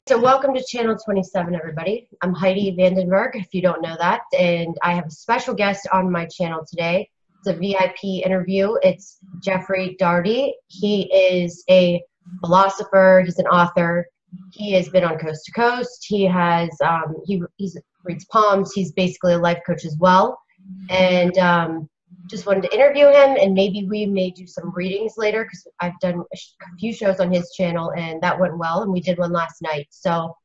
So welcome to Channel 27, everybody. I'm Heidi Vandenberg, if you don't know that, and I have a special guest on my channel today. It's a VIP interview. It's Jeffrey Daugherty. He is a philosopher. He's an author. He has been on Coast to Coast. He has he reads palms. He's basically a life coach as well. And just wanted to interview him, and maybe we may do some readings later because I've done a few shows on his channel and that went well, and we did one last night. So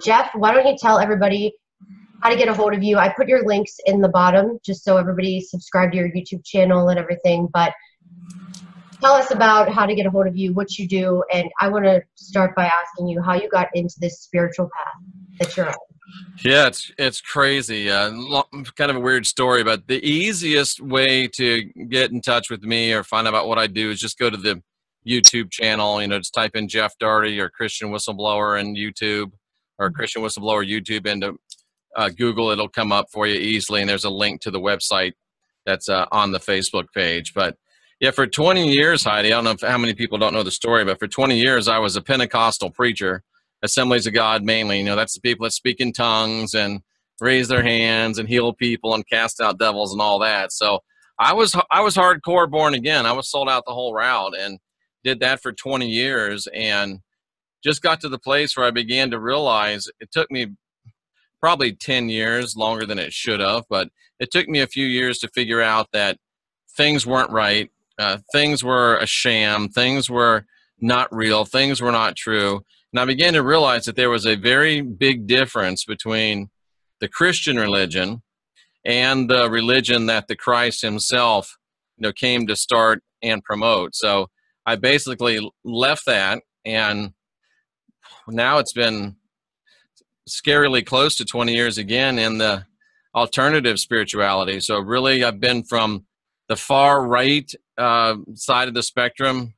Jeff, why don't you tell everybody how to get a hold of you? I put your links in the bottom just so everybody subscribe to your YouTube channel and everything, but tell us about how to get a hold of you, what you do, and I want to start by asking you how you got into this spiritual path that you're on. Yeah, it's crazy. Kind of a weird story, but the easiest way to get in touch with me or find out about what I do is just go to the YouTube channel. You know, just type in Jeff Daugherty or Christian Whistleblower in YouTube, or Christian Whistleblower YouTube into Google. It'll come up for you easily, and there's a link to the website that's on the Facebook page. But yeah, for 20 years, Heidi, I don't know how many people don't know the story, but for 20 years I was a Pentecostal preacher. Assemblies of God mainly, you know, that's the people that speak in tongues and raise their hands and heal people and cast out devils and all that. So I was hardcore born again. I was sold out the whole route and did that for 20 years, and just got to the place where I began to realize it took me probably 10 years longer than it should have, but it took me a few years to figure out that things weren't right. Things were a sham. Things were not real. Things were not true. And I began to realize that there was a very big difference between the Christian religion and the religion that the Christ himself, you know, came to start and promote. So I basically left that, and now it's been scarily close to 20 years again in the alternative spirituality. So really I've been from the far right side of the spectrum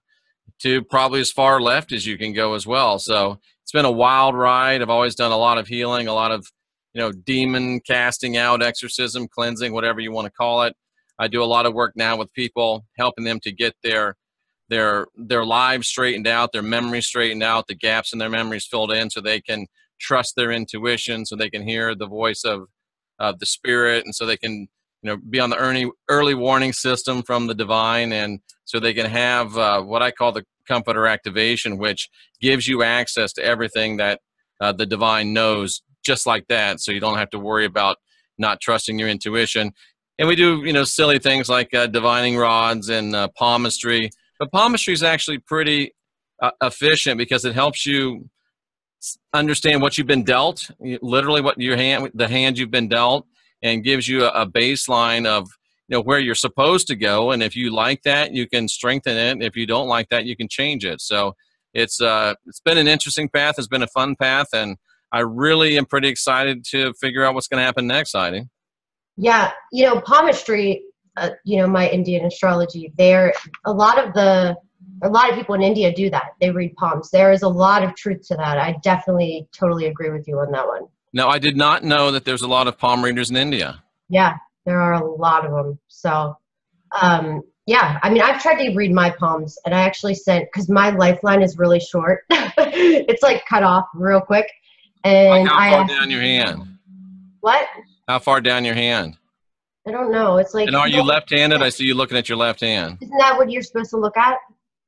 to probably as far left as you can go as well. So it's been a wild ride. I've always done a lot of healing, a lot of, you know, demon casting out, exorcism, cleansing, whatever you want to call it. I do a lot of work now with people, helping them to get their lives straightened out, their memories straightened out, the gaps in their memories filled in, so they can trust their intuition, so they can hear the voice of the spirit, and so they can, you know, be on the early warning system from the divine, and so they can have what I call the comforter activation, which gives you access to everything that the divine knows, just like that. So you don't have to worry about not trusting your intuition. And we do, you know, silly things like divining rods and palmistry. But palmistry is actually pretty efficient because it helps you understand what you've been dealt, literally what the hand you've been dealt, and gives you a baseline of, you know, where you're supposed to go. And if you like that, you can strengthen it. If you don't like that, you can change it. So it's been an interesting path. It's been a fun path, and I really am pretty excited to figure out what's going to happen next, Heidi. Yeah, you know, palmistry, you know, my Indian astrology, a lot of people in India do that. They read palms. There is a lot of truth to that. I definitely totally agree with you on that one. No, I did not know that there's a lot of palm readers in India. Yeah, there are a lot of them. So, yeah, I mean, I've tried to read my palms, and I actually sent, because my lifeline is really short. It's like cut off real quick. And like how far down your hand? What? How far down your hand? I don't know. It's like. And are you left-handed? I see you looking at your left hand. Isn't that what you're supposed to look at?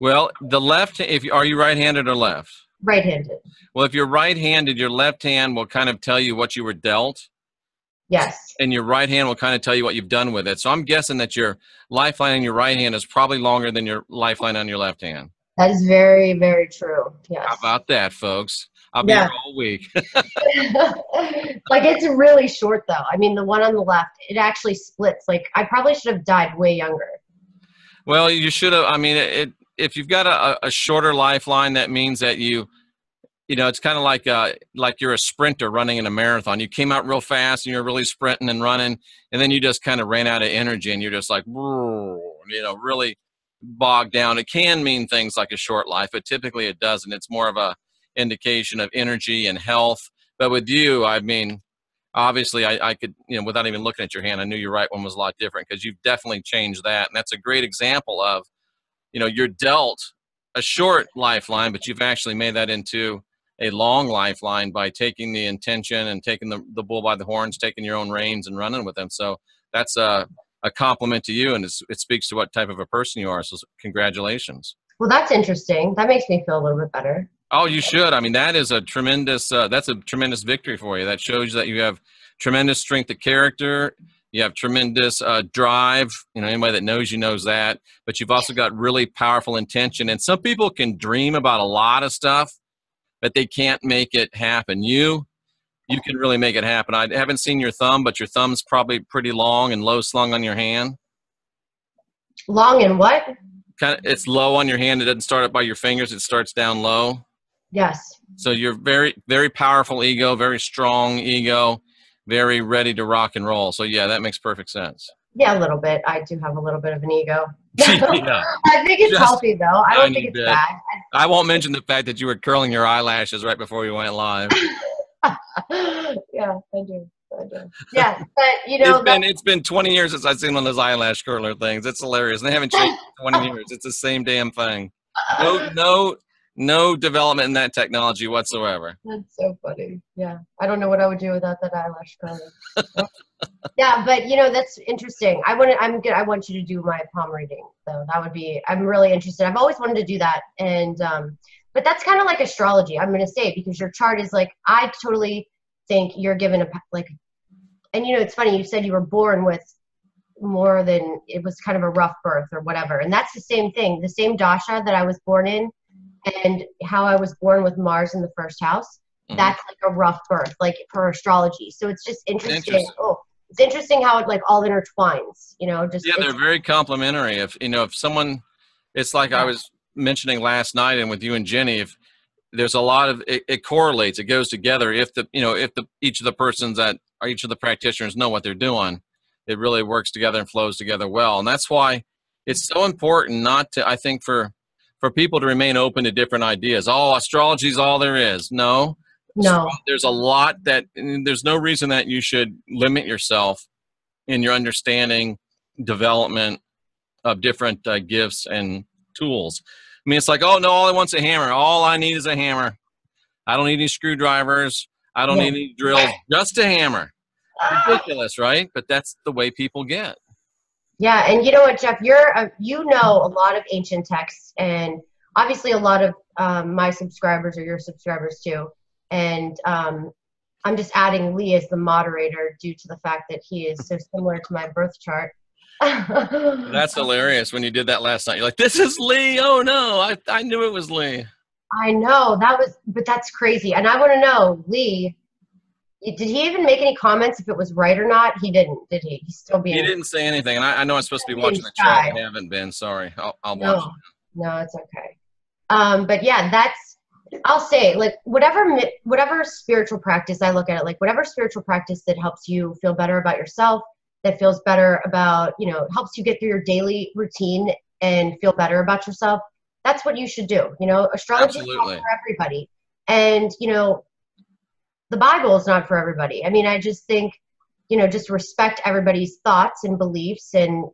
Well, the left, are you right-handed or left? Right-handed. Well, if you're right-handed, your left hand will kind of tell you what you were dealt. Yes. And your right hand will kind of tell you what you've done with it. So I'm guessing that your lifeline on your right hand is probably longer than your lifeline on your left hand. That is very, very true. Yes. How about that, folks? I'll be here all week. Like, it's really short, though. I mean, the one on the left, it actually splits. Like, I probably should have died way younger. Well, you should have. I mean, if you've got a shorter lifeline, that means that you know, it's kind of like you're a sprinter running in a marathon. You came out real fast and you're really sprinting and running, and then you just kind of ran out of energy and you're just like, you know, really bogged down. It can mean things like a short life, but typically it doesn't. It's more of a indication of energy and health. But with you, I mean, obviously I could, you know, without even looking at your hand, I knew your right one was a lot different, because you've definitely changed that. And that's a great example of, you know, you're dealt a short lifeline, but you've actually made that into a long lifeline by taking the intention and taking the bull by the horns, taking your own reins and running with them. So that's a compliment to you, and it speaks to what type of a person you are. So congratulations. Well, that's interesting. That makes me feel a little bit better. Oh, you should. I mean, that is a tremendous, that's a tremendous victory for you. That shows that you have tremendous strength of character. You have tremendous drive. You know, anybody that knows you knows that. But you've also got really powerful intention. And some people can dream about a lot of stuff, but they can't make it happen. You can really make it happen. I haven't seen your thumb, but your thumb's probably pretty long and low slung on your hand. Long and what? It's low on your hand. It doesn't start up by your fingers. It starts down low. Yes. So you're very, very powerful ego, very strong ego, very ready to rock and roll. So yeah, that makes perfect sense. Yeah, a little bit. I do have a little bit of an ego. Yeah. I think it's healthy, though. I don't think it's bad. I won't mention the fact that you were curling your eyelashes right before we went live. Yeah, I do. Yeah, but you know, it's been 20 years since I've seen one of those eyelash curler things. It's hilarious. They haven't changed in 20 years. It's the same damn thing. No development in that technology whatsoever. That's so funny. Yeah, I don't know what I would do without that eyelash curler. Yeah, but you know, that's interesting. I want you to do my palm reading. So that would be. I'm really interested. I've always wanted to do that, and but that's kind of like astrology. I'm going to say, because your chart is like, I totally think you're given and you know, it's funny. You said you were born with more than, it was kind of a rough birth or whatever, and that's the same thing. The same dasha that I was born in, and how I was born with Mars in the first house. Mm-hmm. That's like a rough birth, like for astrology. So it's just interesting. Oh, it's interesting how it like all intertwines. You know, just they're very complementary. If someone, it's like I was mentioning last night, and with you and Jenny, if there's a lot of it correlates, it goes together. If each of the persons that or each of the practitioners know what they're doing, it really works together and flows together well. And that's why it's so important not to, I think, for people to remain open to different ideas. Oh, astrology is all there is. No. There's a lot there's no reason that you should limit yourself in your understanding, development of different gifts and tools. I mean, it's like, oh no, all I want's a hammer. All I need is a hammer. I don't need any screwdrivers. I don't need any drills. Just a hammer. Ridiculous, right? But that's the way people get. Yeah, and you know what, Jeff? You know a lot of ancient texts, and obviously a lot of my subscribers are your subscribers too. And I'm just adding Lee as the moderator due to the fact that he is so similar to my birth chart. That's hilarious. When you did that last night, you're like, "This is Lee." Oh no, I knew it was Lee. I know but that's crazy. And I want to know, Lee. Did he even make any comments if it was right or not? He didn't, did he? He's still being. He didn't say anything, and I know I'm supposed to be watching the chat. I haven't been. Sorry, I'll watch it. No, it's okay. But yeah, I'll say, like, whatever spiritual practice, I look at it like whatever spiritual practice that helps you feel better about yourself, that feels better about, helps you get through your daily routine and feel better about yourself. That's what you should do. Astrology is not for everybody, and the Bible is not for everybody. I mean, I just think, just respect everybody's thoughts and beliefs, and,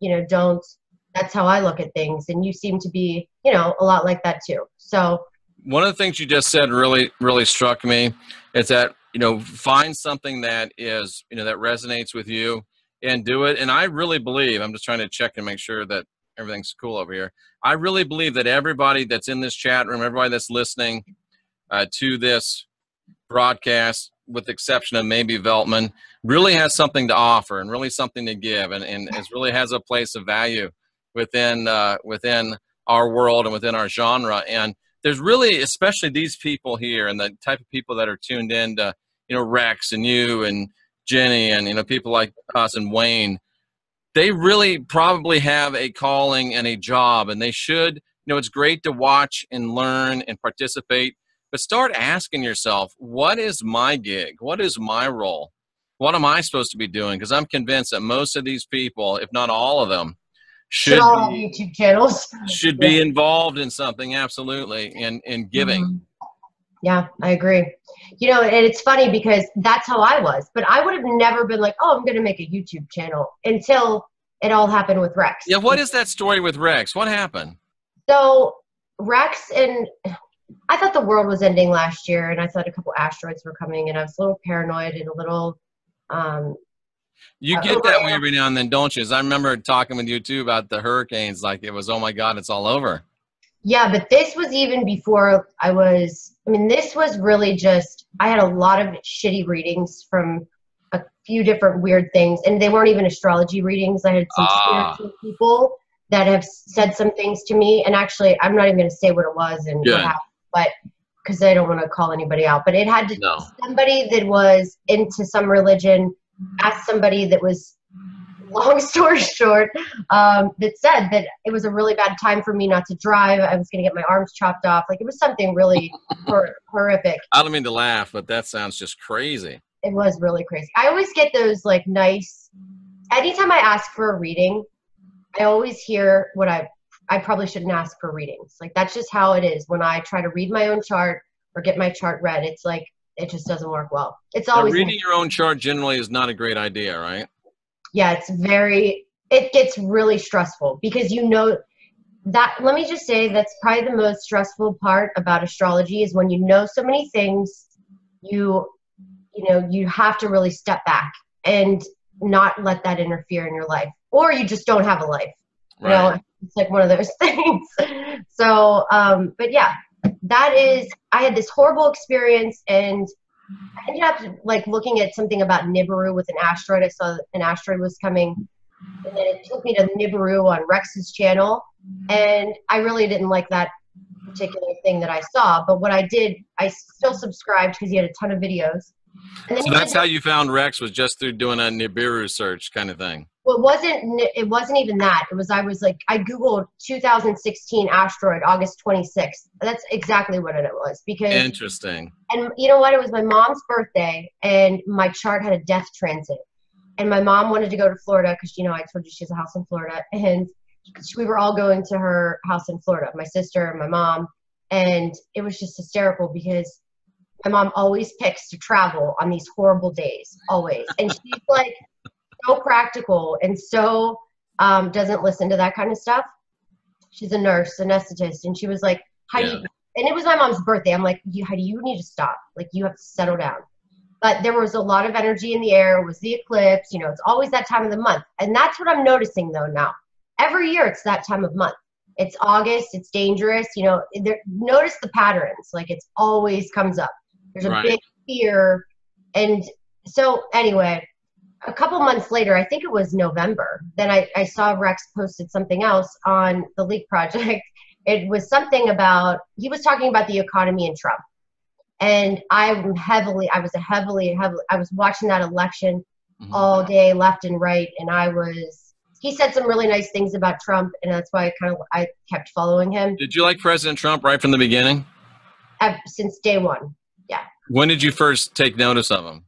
that's how I look at things. And you seem to be, a lot like that too. So one of the things you just said really, really struck me is that, find something that is, that resonates with you and do it. And I really believe, I'm just trying to check and make sure that everything's cool over here. I really believe that everybody that's in this chat room, everybody that's listening to this broadcast, with the exception of maybe Veltman, really has something to offer and really something to give, and really has a place of value within our world and within our genre. And there's really, especially these people here and the type of people that are tuned in to, Rex and you and Jenny and, people like us and Wayne, they really probably have a calling and a job, and they should, it's great to watch and learn and participate, but start asking yourself, what is my gig? What is my role? What am I supposed to be doing? Because I'm convinced that most of these people, if not all of them, should be YouTube channels, should be involved in something, absolutely, in giving. Mm-hmm. Yeah, I agree. And it's funny because that's how I was, but I would have never been like, oh, I'm going to make a YouTube channel until it all happened with Rex. Yeah, what is that story with Rex? What happened? So Rex and I thought the world was ending last year, and I thought a couple asteroids were coming, and I was a little paranoid and a little You get that way every now and then, don't you? As I remember talking with you too about the hurricanes, like it was, oh my God, it's all over. Yeah, but this was even before this was really just, I had a lot of shitty readings from a few different weird things, and they weren't even astrology readings. I had some spiritual people that have said some things to me, and actually, I'm not even going to say what it was and what happened, but because I don't want to call anybody out, but it had to somebody that was into some religion asked somebody that was, long story short, that said that it was a really bad time for me not to drive. I was going to get my arms chopped off. Like, it was something really horrific. I don't mean to laugh, but that sounds just crazy. It was really crazy. I always get those like nice, anytime I ask for a reading, I always hear what I probably shouldn't ask for readings. Like, that's just how it is. When I try to read my own chart or get my chart read, it's like, it just doesn't work well. It's always reading your own chart generally is not a great idea, right? Yeah, it gets really stressful because that, let me just say, that's probably the most stressful part about astrology is when you know so many things, you have to really step back and not let that interfere in your life, or you just don't have a life. Right. You know, it's like one of those things. So, but yeah, I had this horrible experience, and I ended up like looking at something about Nibiru with an asteroid. I saw an asteroid was coming, and then it took me to Nibiru on Rex's channel, and I really didn't like that particular thing that I saw. But what I did, I still subscribed because he had a ton of videos. And then so that's how you found Rex, was just through doing a Nibiru search kind of thing. Well, it wasn't even that. It was, I Googled 2016 asteroid, August 26th. That's exactly what it was. Because interesting. And you know what? It was my mom's birthday, and my chart had a death transit. And my mom wanted to go to Florida because, I told you she has a house in Florida. And we were all going to her house in Florida, my sister and my mom. And it was just hysterical because my mom always picks to travel on these horrible days, always. And she's like so practical and so doesn't listen to that kind of stuff. She's a nurse, anesthetist. And she was like, Heidi, and it was my mom's birthday. I'm like, Heidi, you need to stop. Like, you have to settle down. But there was a lot of energy in the air. It was the eclipse. It's always that time of the month. And that's what I'm noticing, though, now. Every year, it's that time of month. It's August. It's dangerous. Notice the patterns. Like, it always comes up. There's a big fear. And so, anyway, a couple months later, I think it was November, then I saw Rex posted something else on the Leak Project. It was something about, he was talking about the economy and Trump. And I was watching that election all day, left and right. And he said some really nice things about Trump. And that's why I kept following him. Did you like President Trump right from the beginning? Since day one. Yeah. When did you first take notice of him?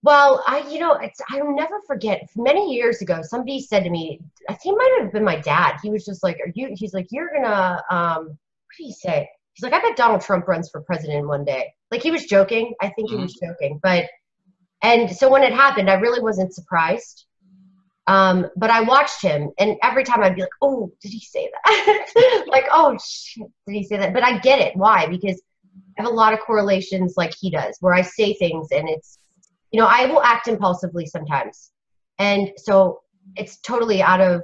Well, I'll never forget. Many years ago, somebody said to me, I think it might have been my dad. He was just like, he's like, you're gonna, what did he say? He's like, I bet Donald Trump runs for president one day. Like, he was joking. I think he was joking. And so when it happened, I really wasn't surprised. But I watched him, and every time I'd be like, oh, did he say that? Like, oh, shit, did he say that? But I get it. Why? Because I have a lot of correlations like he does, where I say things, and it's, I will act impulsively sometimes. And so it's totally out of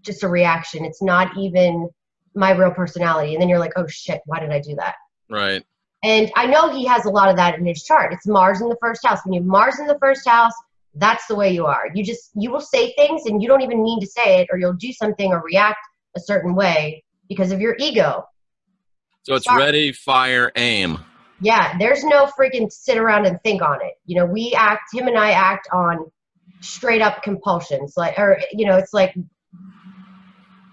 just a reaction. It's not even my real personality. And then you're like, oh shit, why did I do that? Right. And I know he has a lot of that in his chart. It's Mars in the first house. When you have Mars in the first house, that's the way you are. You will say things and you don't even mean to say it, or you'll do something or react a certain way because of your ego. So it's ready, fire, aim. Yeah, there's no freaking sit around and think on it. Him and I act on straight up compulsions. It's like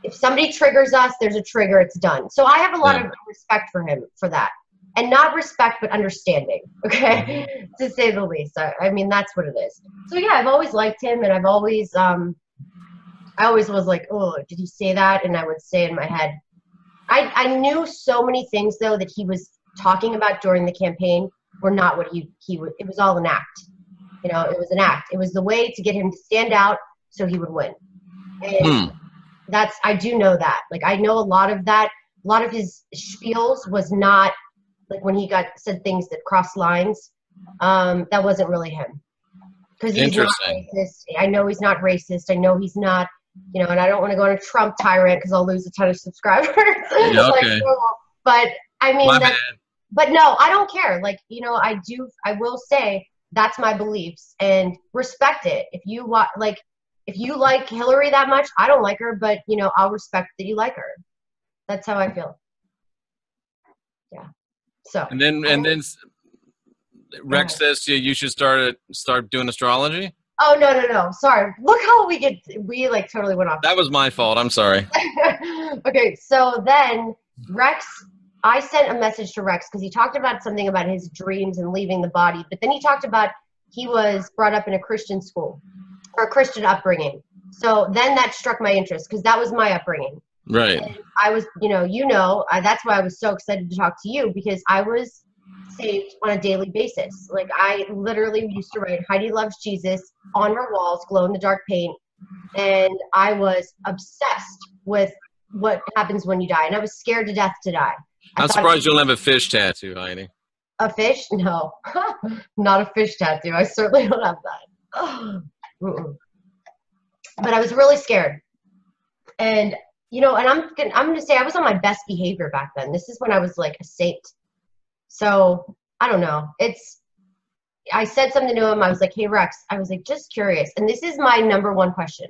if somebody triggers us, there's a trigger, it's done. So I have a lot of respect for him for that. And not respect, but understanding, okay, to say the least. I mean, that's what it is. So yeah, I've always liked him, and I always was like, oh, did he say that? And I would say in my head, I knew so many things, though, that he was talking about during the campaign were not what he would. It was all an act. It was an act. It was the way to get him to stand out so he would win. And I do know that. Like, I know a lot of that a lot of his spiels was not like when he said things that crossed lines. That wasn't really him, because he's not racist. I know he's not racist. I know he's not, you know, and I don't want to go on a Trump tyrant because I'll lose a ton of subscribers. Yeah, okay. But I mean, My bad. but no, I don't care. Like, you know, I will say that's my beliefs and respect it. If you if you like Hillary that much, I don't like her, but you know, I'll respect that you like her. That's how I feel. Yeah. So. And then Rex says to you, you should start doing astrology. Oh, no. Sorry. Look how we like totally went off. That was my fault. I'm sorry. Okay. So then Rex, I sent a message to Rex because he talked about something about his dreams and leaving the body. But then he talked about he was brought up in a Christian school or a Christian upbringing. So then that struck my interest because that was my upbringing. Right. And I was, that's why I was so excited to talk to you, because I was saved on a daily basis. Like, I literally used to write Heidi loves Jesus on our walls, glow in the dark paint. And I was obsessed with what happens when you die. And I was scared to death to die. I'm surprised you don't have a fish tattoo, Heidi. A fish? No, not a fish tattoo. I certainly don't have that. But I was really scared. And, you know, and I'm going to say I was on my best behavior back then. This is when I was like a saint. So I don't know. I said something to him. I was like, hey, Rex, I was like, just curious. And this is my number one question.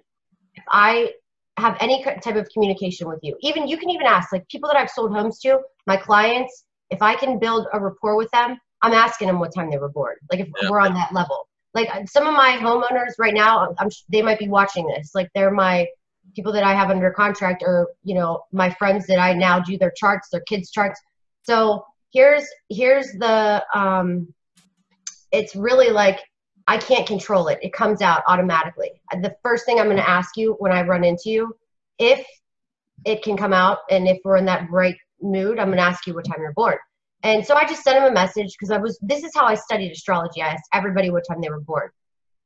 If I have any type of communication with you, even you can even ask, like, people that I've sold homes to, my clients, if I can build a rapport with them, I'm asking them what time they were born. Like, if we're on that level. Like, some of my homeowners right now, they might be watching this. Like, they're my people that I have under contract, or, you know, my friends that I now do their charts, their kids' charts. So here's the, it's really like, I can't control it. It comes out automatically. The first thing I'm going to ask you when I run into you, if it can come out and if we're in that right mood, I'm going to ask you what time you're born. And so I just sent him a message because this is how I studied astrology. I asked everybody what time they were born.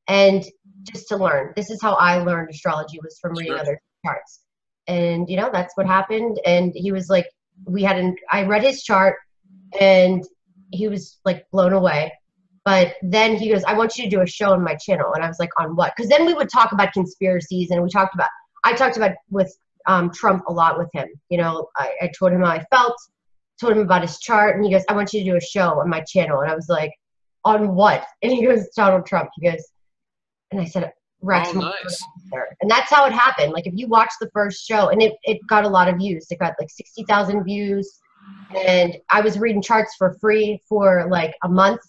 And just to learn, this is how I learned astrology, was from reading other charts. And, you know, that's what happened. And he was like, I read his chart and he was like blown away. But then he goes, I want you to do a show on my channel. And I was like, on what? Because then we would talk about conspiracies, and I talked about with Trump a lot with him. You know, I told him how I felt, told him about his chart, and he goes, I want you to do a show on my channel. And I was like, on what? And he goes, Donald Trump. He goes, and I said, Rex. Oh, nice. And that's how it happened. Like, if you watch the first show, and it got a lot of views. It got like 60,000 views. And I was reading charts for free for like a month,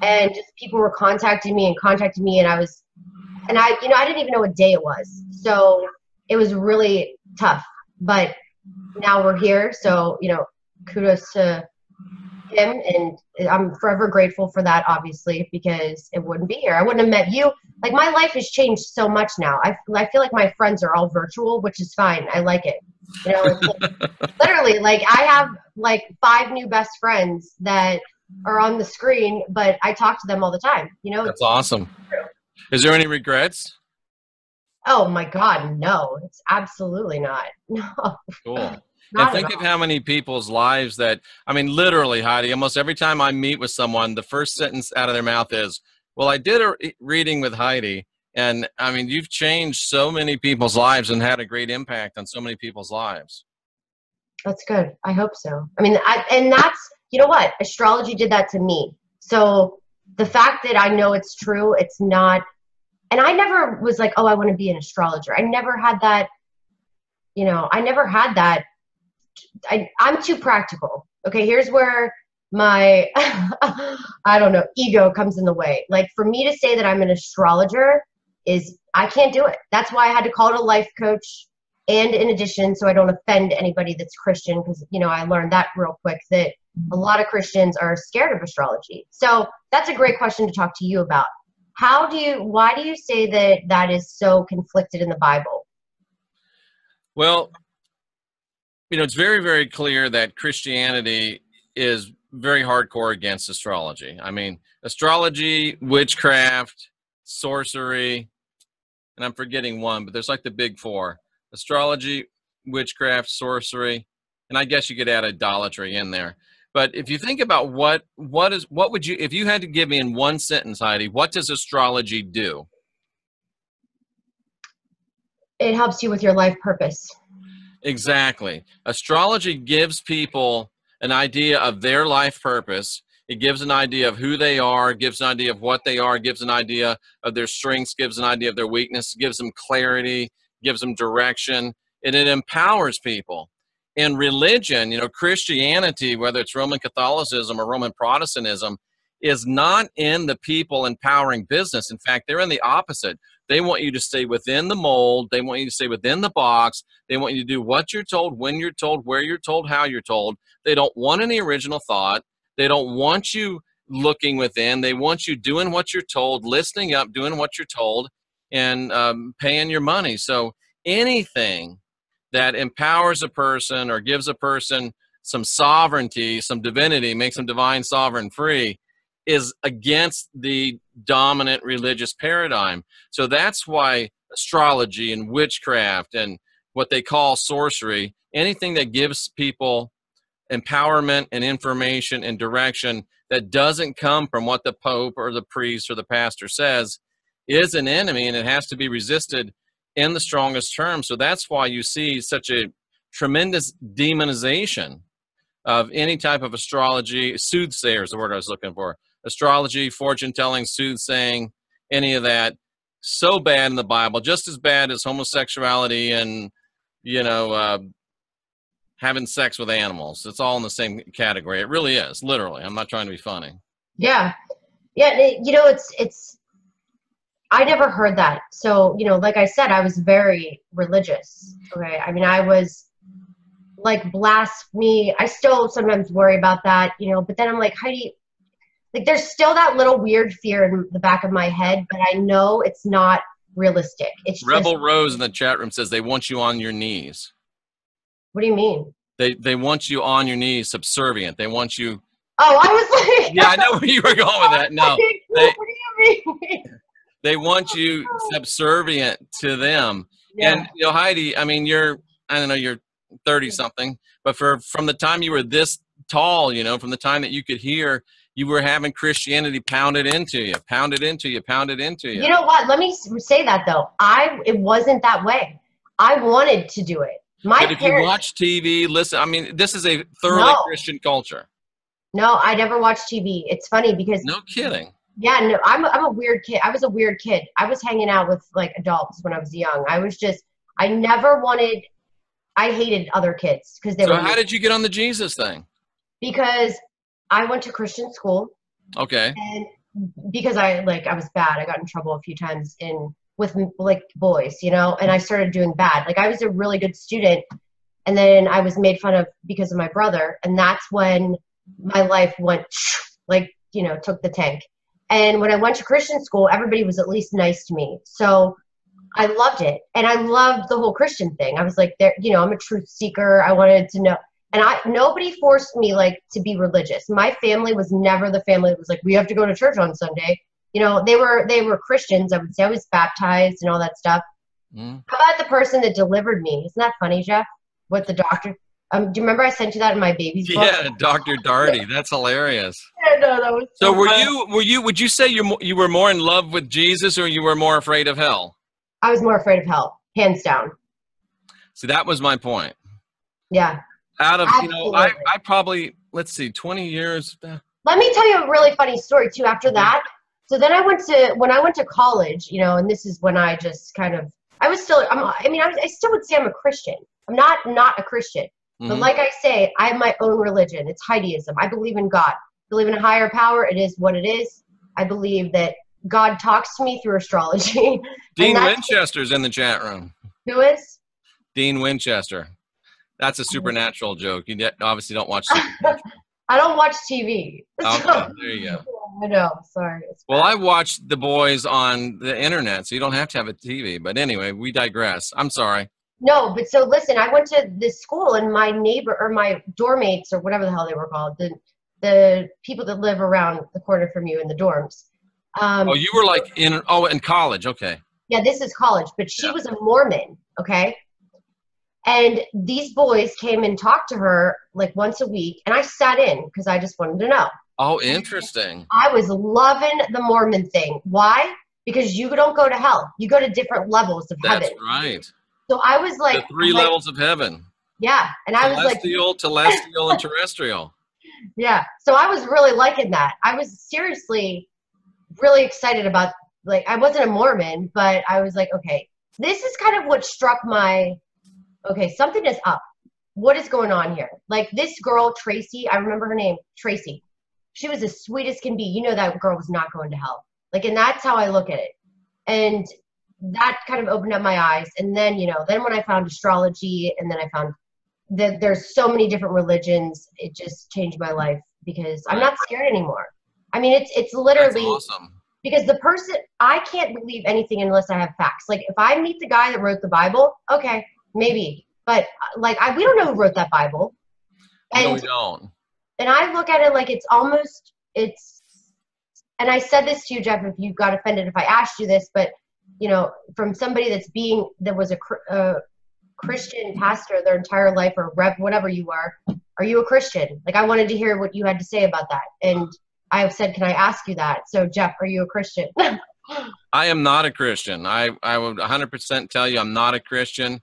and just people were contacting me, and I didn't even know what day it was. So it was really tough, but now we're here. So, you know, kudos to him, and I'm forever grateful for that, obviously, because it wouldn't be here. I wouldn't have met you. Like, my life has changed so much now. I feel like my friends are all virtual, which is fine. I like it. You know, it's like, literally, like, I have like 5 new best friends that are on the screen, but I talk to them all the time. You know, that's awesome. Is there any regrets? Oh my God, no, it's absolutely not. No. Cool. And think of how many people's lives that, I mean, literally, Heidi, almost every time I meet with someone, the first sentence out of their mouth is, well, I did a reading with Heidi. And I mean, you've changed so many people's lives and had a great impact on so many people's lives. That's good. I hope so. I mean, and that's, you know what? Astrology did that to me. So the fact that I know it's true, it's not, and I never was like, oh, I want to be an astrologer. I never had that, you know, I'm too practical. Okay, here's where my, I don't know, ego comes in the way. Like, for me to say that I'm an astrologer I can't do it. That's why I had to call it a life coach. And in addition, so I don't offend anybody that's Christian, because, you know, I learned that real quick, that a lot of Christians are scared of astrology. So that's a great question to talk to you about. Why do you say that is so conflicted in the Bible? Well, you know, it's very, very clear that Christianity is very hardcore against astrology. I mean, astrology, witchcraft, sorcery, and I'm forgetting one, but there's like the big 4: astrology, witchcraft, sorcery, And I guess you could add idolatry in there. But if you think about what would you, if you had to give me in one sentence, Heidi, what does astrology do? It helps you with your life purpose. Exactly. Astrology gives people an idea of their life purpose. It gives an idea of who they are, gives an idea of what they are, gives an idea of their strengths, gives an idea of their weakness, gives them clarity, gives them direction, and it empowers people. In religion, you know, Christianity, whether it's Roman Catholicism or Roman Protestantism, is not in the people empowering business. In fact, they're in the opposite. They want you to stay within the mold. They want you to stay within the box. They want you to do what you're told, when you're told, where you're told, how you're told. They don't want any original thought. They don't want you looking within. They want you doing what you're told, listening up, doing what you're told, and paying your money. So anything that empowers a person or gives a person some sovereignty, some divinity, makes them divine, sovereign, free, is against the dominant religious paradigm. So that's why astrology and witchcraft and what they call sorcery, anything that gives people empowerment and information and direction that doesn't come from what the Pope or the priest or the pastor says, is an enemy, and it has to be resisted in the strongest terms. So that's why you see such a tremendous demonization of any type of astrology. Soothsayer is the word I was looking for. Astrology, fortune telling, soothsaying, any of that. So bad in the Bible, just as bad as homosexuality and, you know, having sex with animals. It's all in the same category. It really is, literally. I'm not trying to be funny. Yeah. Yeah. You know, it's, I never heard that. So, you know, like I said, I was very religious. Okay. I mean, I was like blasphemy. I still sometimes worry about that, you know, but then I'm like, Heidi, like there's still that little weird fear in the back of my head, but I know it's not realistic. It's Rebel just, Rose in the chat room says they want you on your knees. what do you mean? They want you on your knees, subservient. They want you. Oh, I was like, Yeah, I know where you were going with that. No, what do you mean? they want you subservient to them. Yeah. And, you know, Heidi, I mean, you're, I don't know, you're 30 something, but from the time you were this tall, you know, from the time that you could hear, you were having Christianity pounded into you, pounded into you, pounded into you. You know what? Let me say that though. It wasn't that way. I wanted to do it. But if you watch TV, listen, I mean, this is a thoroughly Christian culture. No, I never watched TV. It's funny because. No kidding. Yeah, no, I'm a weird kid. I was a weird kid. I was hanging out with like adults when I was young. I never wanted, I hated other kids because they were. So how did you get on the Jesus thing? Because I went to Christian school. Okay. And because I was bad. I got in trouble a few times with like boys, you know, and I started doing bad. Like I was a really good student, and then I was made fun of because of my brother, and that's when my life went like, you know, took the tank. And when I went to Christian school, everybody was at least nice to me. So I loved it. And I loved the whole Christian thing. I was like, there, you know, I'm a truth seeker. I wanted to know. And nobody forced me like to be religious. My family was never the family that was like, we have to go to church on Sunday. You know, they were Christians. I would say I was baptized and all that stuff. Mm. How about the person that delivered me? Isn't that funny, Jeff? What the doctor? Do you remember I sent you that in my baby's book? Yeah, Dr. Darty. That's hilarious. Yeah, no, that was so would you say you were more in love with Jesus or you were more afraid of hell? I was more afraid of hell, hands down. See, that was my point. Yeah. Out of, you know, I probably, let's see, 20 years. Let me tell you a really funny story too after that. So then when I went to college, you know, and this is when I just kind of, I still would say I'm a Christian. I'm not a Christian. Mm-hmm. But like I say, I have my own religion. It's Heidiism. I believe in God. I believe in a higher power. It is what it is. I believe that God talks to me through astrology. Dean Winchester's in the chat room. Who is? Dean Winchester. That's a supernatural joke. You obviously don't watch Supernatural. I don't watch TV. Okay, there you go. I know. Sorry. Well, I watched The Boys on the internet, so you don't have to have a TV. But anyway, we digress. I'm sorry. No, but so listen, I went to this school and my neighbor or my dorm mates or whatever the hell they were called, the people that live around the corner from you in the dorms. You were like in college. Okay. Yeah, this is college, but she was a Mormon. Okay. And these boys came and talked to her like once a week, and I sat in because I just wanted to know. Oh, interesting. I was loving the Mormon thing. Why? Because you don't go to hell. You go to different levels of heaven. That's right. So I was like, the three levels of heaven. Yeah. And I was like, telestial, and terrestrial. Yeah. So I was really liking that. I was seriously really excited about, like, I wasn't a Mormon, but I was like, okay, this is kind of what struck okay, something is up. What is going on here? Like, this girl, Tracy, I remember her name, Tracy. She was as sweet as can be. You know, that girl was not going to hell. Like, and that's how I look at it. And that kind of opened up my eyes. And then, then when I found astrology, and then I found that there's so many different religions, it just changed my life because I'm not scared anymore. I mean, it's literally awesome. Because I can't believe anything unless I have facts. Like, if I meet the guy that wrote the Bible, okay, maybe. But like, we don't know who wrote that Bible. No, we don't. And I look at it like and I said this to you, Jeff, if you got offended if I asked you this, but from somebody that was a Christian pastor their entire life, or rep, whatever you are you a Christian? Like, I wanted to hear what you had to say about that. And I have said, can I ask you that? So, Jeff, are you a Christian? I am not a Christian. I would 100% tell you I'm not a Christian.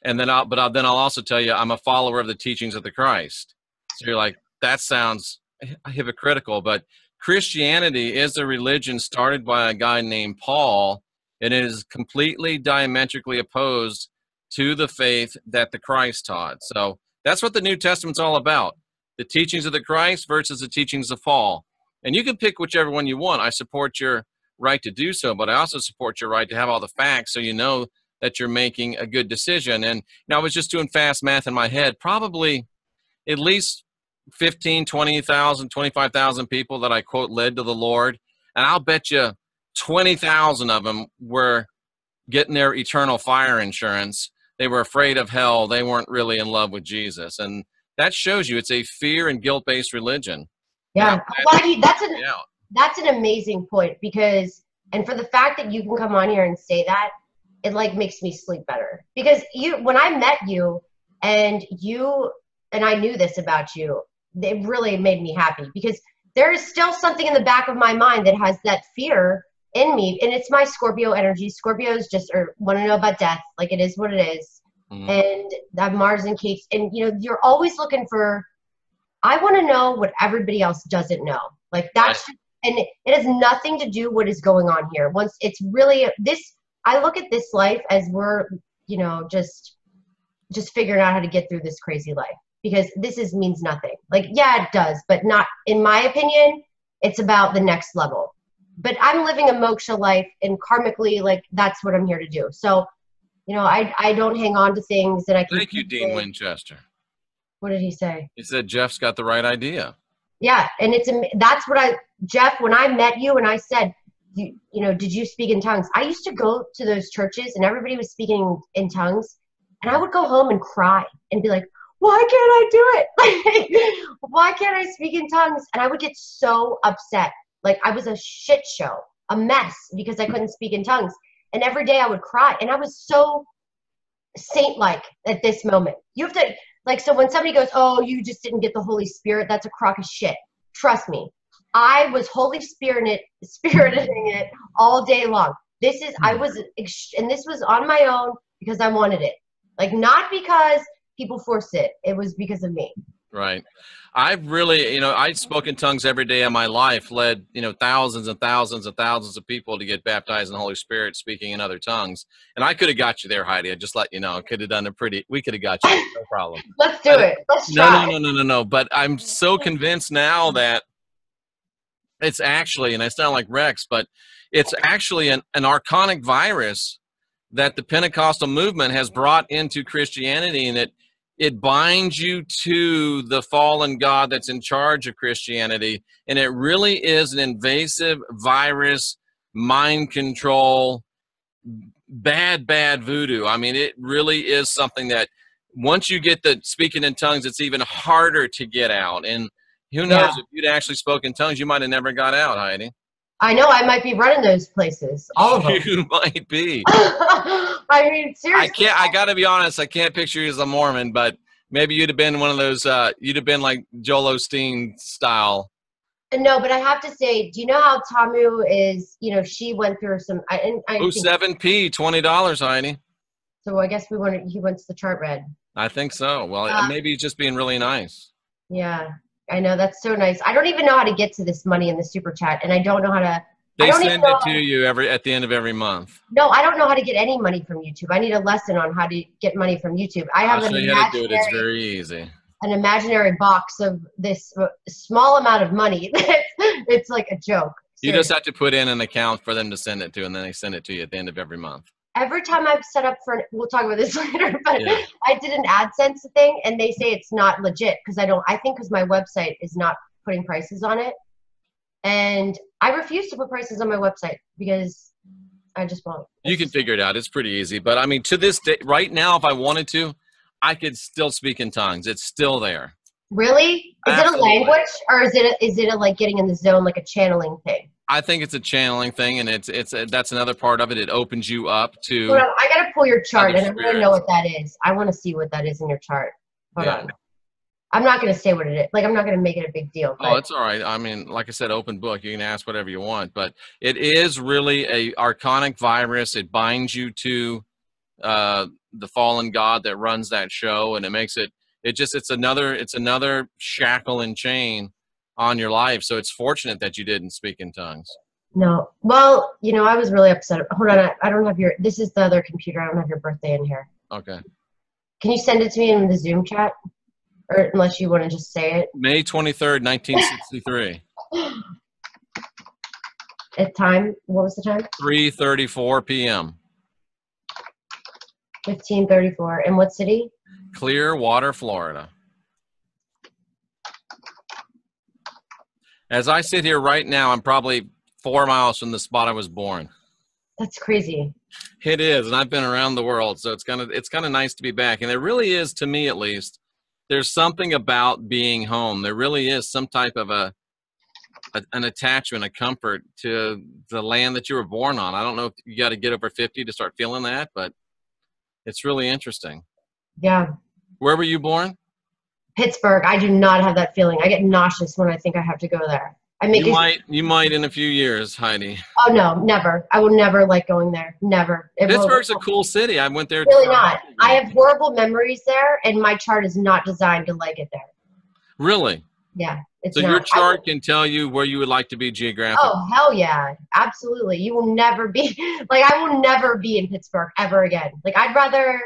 And then I'll also tell you I'm a follower of the teachings of the Christ. So you're like, that sounds hypocritical, but Christianity is a religion started by a guy named Paul, and it is completely diametrically opposed to the faith that the Christ taught. So that's what the New Testament's all about. The teachings of the Christ versus the teachings of Paul. And you can pick whichever one you want. I support your right to do so, but I also support your right to have all the facts so you know that you're making a good decision. And now I was just doing fast math in my head, probably at least 15, 20,000, 25,000 people that I quote led to the Lord. And I'll bet you 20,000 of them were getting their eternal fire insurance. They were afraid of hell. They weren't really in love with Jesus. And that shows you it's a fear and guilt-based religion. Yeah. That's an amazing point, because, and for the fact that you can come on here and say that, it like makes me sleep better. Because when I met you and I knew this about you, it really made me happy, because there is still something in the back of my mind that has that fear in me, and it's my Scorpio energy. Scorpios just want to know about death. Like, it is what it is. Mm-hmm. And that Mars and Kate, and you're always looking for, I want to know what everybody else doesn't know. Like, that's just, and it has nothing to do what is going on here. Once it's really I look at this life as we're, just figuring out how to get through this crazy life, because this means nothing. Like, yeah, it does, but not, in my opinion, it's about the next level. But I'm living a moksha life, and karmically, like, that's what I'm here to do. So, I don't hang on to things that I can. Thank you, Dean Winchester. What did he say? He said Jeff's got the right idea. Yeah, and that's what Jeff, when I met you and I said, did you speak in tongues? I used to go to those churches and everybody was speaking in tongues, and I would go home and cry and be like, why can't I do it? Why can't I speak in tongues? And I would get so upset. Like, I was a shit show, a mess, because I couldn't speak in tongues. And every day I would cry. And I was so saint-like at this moment. You have to, like, so when somebody goes, oh, you just didn't get the Holy Spirit, that's a crock of shit. Trust me. I was Holy spiriting it all day long. And this was on my own because I wanted it. Like, not because people forced it. It was because of me. Right. I've really, I spoke in tongues every day of my life, led, thousands and thousands and thousands of people to get baptized in the Holy Spirit, speaking in other tongues. And I could have got you there, Heidi. I just let you know. I could have done we could have got you. No problem. Let's do it. Let's try. No. But I'm so convinced now that it's actually, and I sound like Rex, but it's actually an archonic virus that the Pentecostal movement has brought into Christianity, and it binds you to the fallen God that's in charge of Christianity. And it really is an invasive virus, mind control, bad voodoo. I mean, it really is something that once you get the speaking in tongues, it's even harder to get out. And who knows, if you'd actually spoken tongues, you might have never got out, Heidi. I know I might be running those places, all of them. You might be. I mean, seriously. I gotta be honest, I can't picture you as a Mormon, but maybe you'd have been one of those, you'd have been like Joel Osteen style. No, but I have to say, do you know how Tamu is, you know, she went through some, I Oh, think, 7P, $20, Heidi. so I guess he wants the chart read. I think so. Well, maybe he's just being really nice. Yeah, I know. That's so nice. I don't even know how to get to this money in the super chat, and I don't know how to. They send it to you at the end of every month. No, I don't know how to get any money from YouTube. I need a lesson on how to get money from YouTube. I have I'll show you how to do it. It's very easy. An imaginary box of this small amount of money. It's like a joke. You just have to put in an account for them to send it to, and then they send it to you at the end of every month. Every time I've set up for, we'll talk about this later, but yeah. I did an AdSense thing, and they say it's not legit because I think because my website is not putting prices on it. And I refuse to put prices on my website because I just won't. You can figure it out. It's pretty easy. But I mean, to this day, right now, if I wanted to, I could still speak in tongues. It's still there. Really? Is it a language, or is it a like getting in the zone, like a channeling thing? I think it's a channeling thing, and that's another part of it. It opens you up to. Hold on, I gotta pull your chart, and I want to know what that is. I want to see what that is in your chart. Hold on. I'm not gonna say what it is. Like, I'm not gonna make it a big deal. Oh, it's all right. I mean, like I said, open book. You can ask whatever you want, but it is really a archonic virus. It binds you to the fallen god that runs that show, and it makes it. It's another shackle and chain on your life. So it's fortunate that you didn't speak in tongues. No. Well, you know, I was really upset. Hold on. I don't have this is the other computer. I don't have your birthday in here. Okay. Can you send it to me in the Zoom chat? Or unless you want to just say it. May 23rd, 1963. At time, what was the time? 3:34 p.m. 15:34. And what city? Clearwater, Florida. As I sit here right now, I'm probably 4 miles from the spot I was born. That's crazy. It is, and I've been around the world, so it's kind of nice to be back. And there really is, to me at least, there's something about being home. There really is some type of an attachment, a comfort to the land that you were born on. I don't know if you got to get over 50 to start feeling that, but it's really interesting. Yeah. Where were you born? Pittsburgh. I do not have that feeling. I get nauseous when I think I have to go there. You might in a few years, Heidi. Oh no, never. I will never like going there. Never. Pittsburgh's a cool city. I went there. Really not. I have horrible memories there, and my chart is not designed to like it there. Really? Yeah. So your chart can tell you where you would like to be geographically. Oh hell yeah, absolutely. You will never be like, I will never be in Pittsburgh ever again. Like, I'd rather.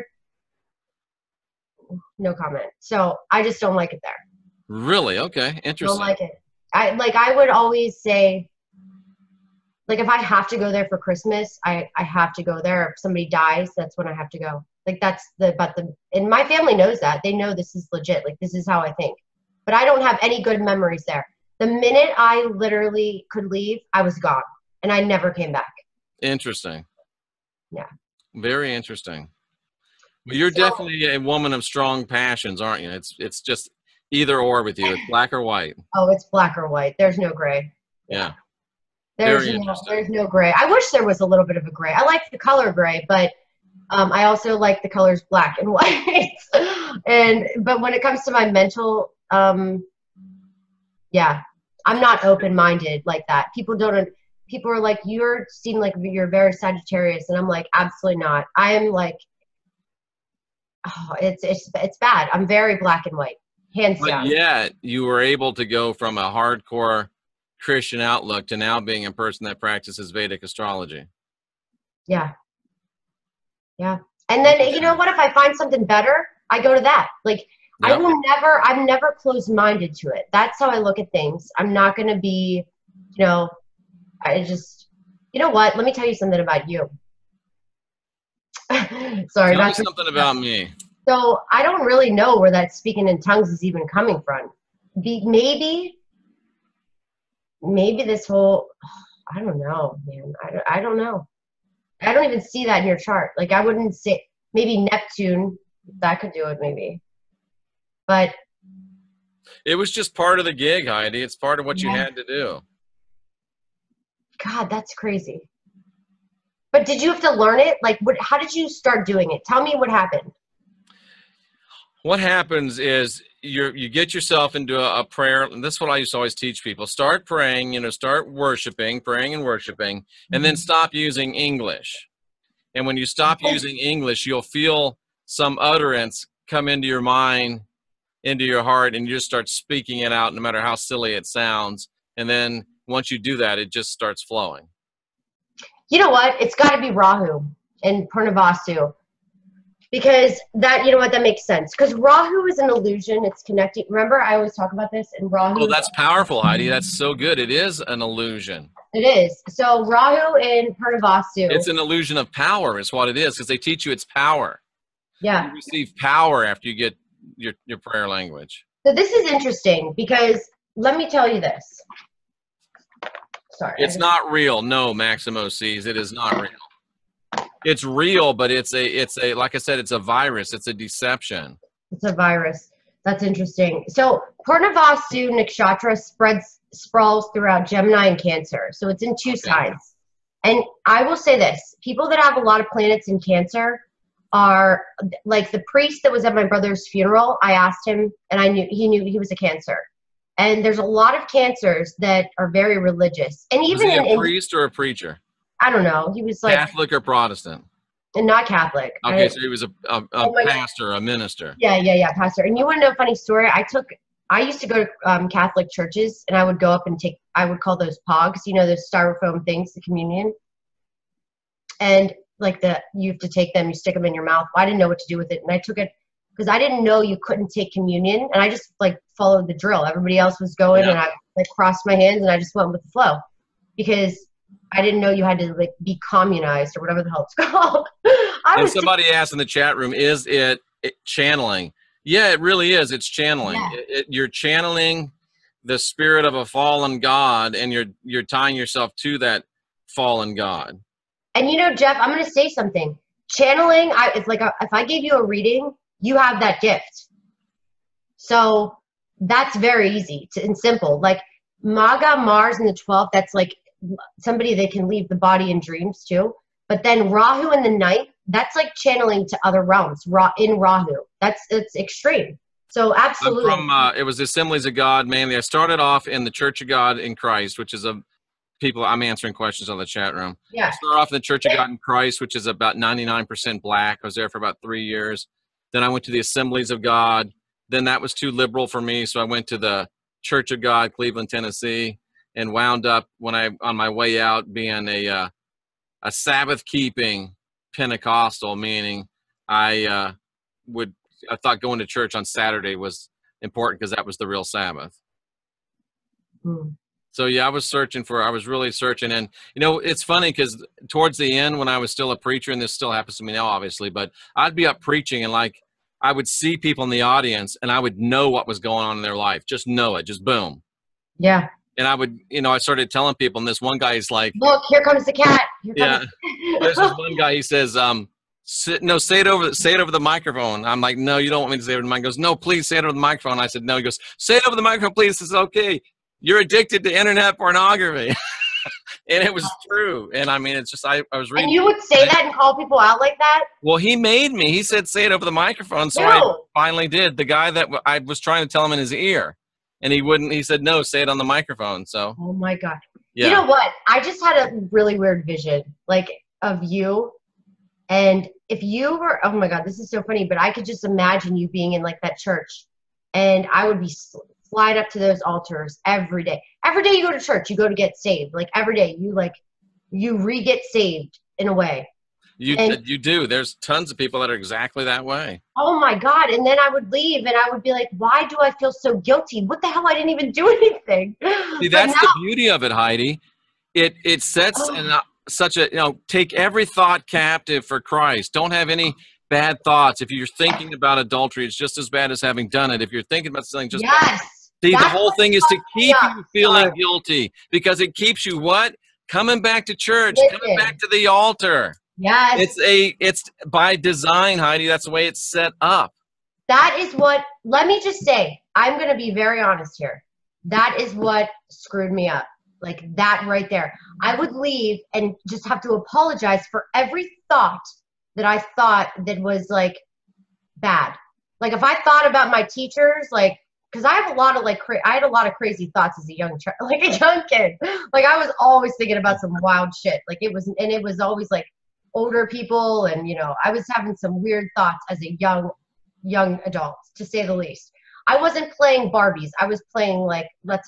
No comment. So I just don't like it there. Really? Okay. Interesting. Don't like it. I would always say, like, if I have to go there for Christmas, I have to go there. If somebody dies, that's when I have to go. Like, and my family knows that. They know this is legit. Like, this is how I think. But I don't have any good memories there. The minute I literally could leave, I was gone. And I never came back. Interesting. Yeah. Very interesting. Well, you're definitely a woman of strong passions, aren't you? It's just either or with you. It's black or white. Oh, it's black or white. There's no gray. Yeah. There's no gray. I wish there was a little bit of a gray. I like the color gray, but I also like the colors black and white. But when it comes to my mental, yeah, I'm not open-minded like that. People are like, you seem like you're very Sagittarius, and I'm like, absolutely not. I am like, oh, it's bad. I'm very black and white, hands down. But yet you were able to go from a hardcore Christian outlook to now being a person that practices Vedic astrology. Yeah. Yeah. And then, you know what, if I find something better, I go to that. Like, yep. I'm never closed-minded to it. That's how I look at things. I'm not going to be, you know what? Let me tell you something about you. Sorry. Tell me something about me. So I don't really know where that speaking in tongues is even coming from. Maybe this whole, I don't know, man. I don't know. I don't even see that in your chart. Like, I wouldn't say, maybe Neptune, that could do it maybe. But it was just part of the gig, Heidi. It's part of what you had to do. God, that's crazy. But did you have to learn it? Like, how did you start doing it? Tell me what happened. What happens is you get yourself into a prayer, and this is what I used to always teach people. Start praying, start worshiping, praying and worshiping, and then stop using English. And when you stop using English, you'll feel some utterance come into your mind, into your heart, and you just start speaking it out no matter how silly it sounds. And then once you do that, it just starts flowing. You know what? It's got to be Rahu and Purnavasu. Because that, you know what, that makes sense. Because Rahu is an illusion. It's connecting. Remember, I always talk about this. And Rahu. Oh, that's powerful, Heidi. That's so good. It is an illusion. It is. So Rahu and Purnavasu. It's an illusion of power is what it is, because they teach you it's power. Yeah. You receive power after you get your prayer language. So this is interesting because let me tell you this. Sorry. It's not real. No, Maximo sees it is not real. It's real, but it's a like I said, it's a virus. It's a deception. It's a virus. That's interesting. So Purnavasu Nakshatra sprawls throughout Gemini and Cancer. So it's in two signs. And I will say this, people that have a lot of planets in Cancer are like the priest that was at my brother's funeral. I asked him and he knew he was a Cancer. And there's a lot of Cancers that are very religious. And even was he a priest or a preacher? I don't know. He was like Catholic or Protestant? And not Catholic. Okay, so he was a pastor, a minister. Yeah, pastor. And you want to know a funny story? I used to go to Catholic churches, and I would go up and I would call those pogs, those styrofoam things, the communion. And like you have to take them, you stick them in your mouth. I didn't know what to do with it. And I took it because I didn't know you couldn't take communion. And I just like followed the drill. Everybody else was going and I like crossed my hands and I just went with the flow because I didn't know you had to like be communized or whatever the hell it's called. And somebody asked in the chat room, is it channeling? Yeah, it really is. It's channeling. Yeah. You're channeling the spirit of a fallen God, and you're tying yourself to that fallen God. And Jeff, I'm going to say something. Channeling, it's like if I gave you a reading, you have that gift. So that's very easy and simple. Like Maga, Mars in the 12th, that's like somebody that can leave the body in dreams too. But then Rahu in the 9th, that's like channeling to other realms in Rahu. It's extreme. So absolutely. I'm from, it was Assemblies of God mainly. I started off in the Church of God in Christ, which is I'm answering questions on the chat room. Yeah. I started off in the Church of God in Christ, which is about 99% black. I was there for about 3 years. Then I went to the Assemblies of God. Then that was too liberal for me, so I went to the Church of God, Cleveland, Tennessee, and wound up on my way out being a Sabbath-keeping Pentecostal, meaning I thought going to church on Saturday was important because that was the real Sabbath. So yeah, I was really searching. And it's funny because towards the end when I was still a preacher, and this still happens to me now obviously, but I'd be up preaching and like I would see people in the audience and I would know what was going on in their life. Just know it, just boom. Yeah. And I would, I started telling people, and this one guy is like, look, here comes the cat. There's this one guy, he says, say it over the microphone. I'm like, no, you don't want me to say it over the microphone. He goes, no, please say it over the microphone. I said, no. He goes, say it over the microphone, please. This is okay. You're addicted to internet pornography. And it was true. And I mean, it's just, I was reading. And you would say that and call people out like that? Well, he made me. He said, say it over the microphone. So I finally did. The guy that I was trying to tell him in his ear. And he wouldn't. He said, no, say it on the microphone. So. Oh, my God. Yeah. You know what? I just had a really weird vision, like, of you. And if you were, oh, my God, this is so funny. But I could just imagine you being in, like, that church. And I would be flying up to those altars every day. Every day you go to church, you go to get saved. Like, every day you re-get saved in a way. You do. There's tons of people that are exactly that way. Oh my God. And then I would leave and I would be like, why do I feel so guilty? What the hell? I didn't even do anything. See, that's the beauty of it, Heidi. It sets such a, take every thought captive for Christ. Don't have any bad thoughts. If you're thinking about adultery, it's just as bad as having done it. If you're thinking about something just bad. See, the whole thing is to keep you feeling guilty because it keeps you what? Coming back to church, coming back to the altar. Yes. It's by design, Heidi. That's the way it's set up. That is what, let me just say, I'm going to be very honest here. That is what screwed me up. Like that right there. I would leave and just have to apologize for every thought that I thought that was like bad. Like if I thought about my teachers, like, because I have a lot of like, I had a lot of crazy thoughts as a young child, like a young kid. Like I was always thinking about some wild shit. Like it was always like older people, and you know, I was having some weird thoughts as a young adult, to say the least. I wasn't playing Barbies. I was playing like, let's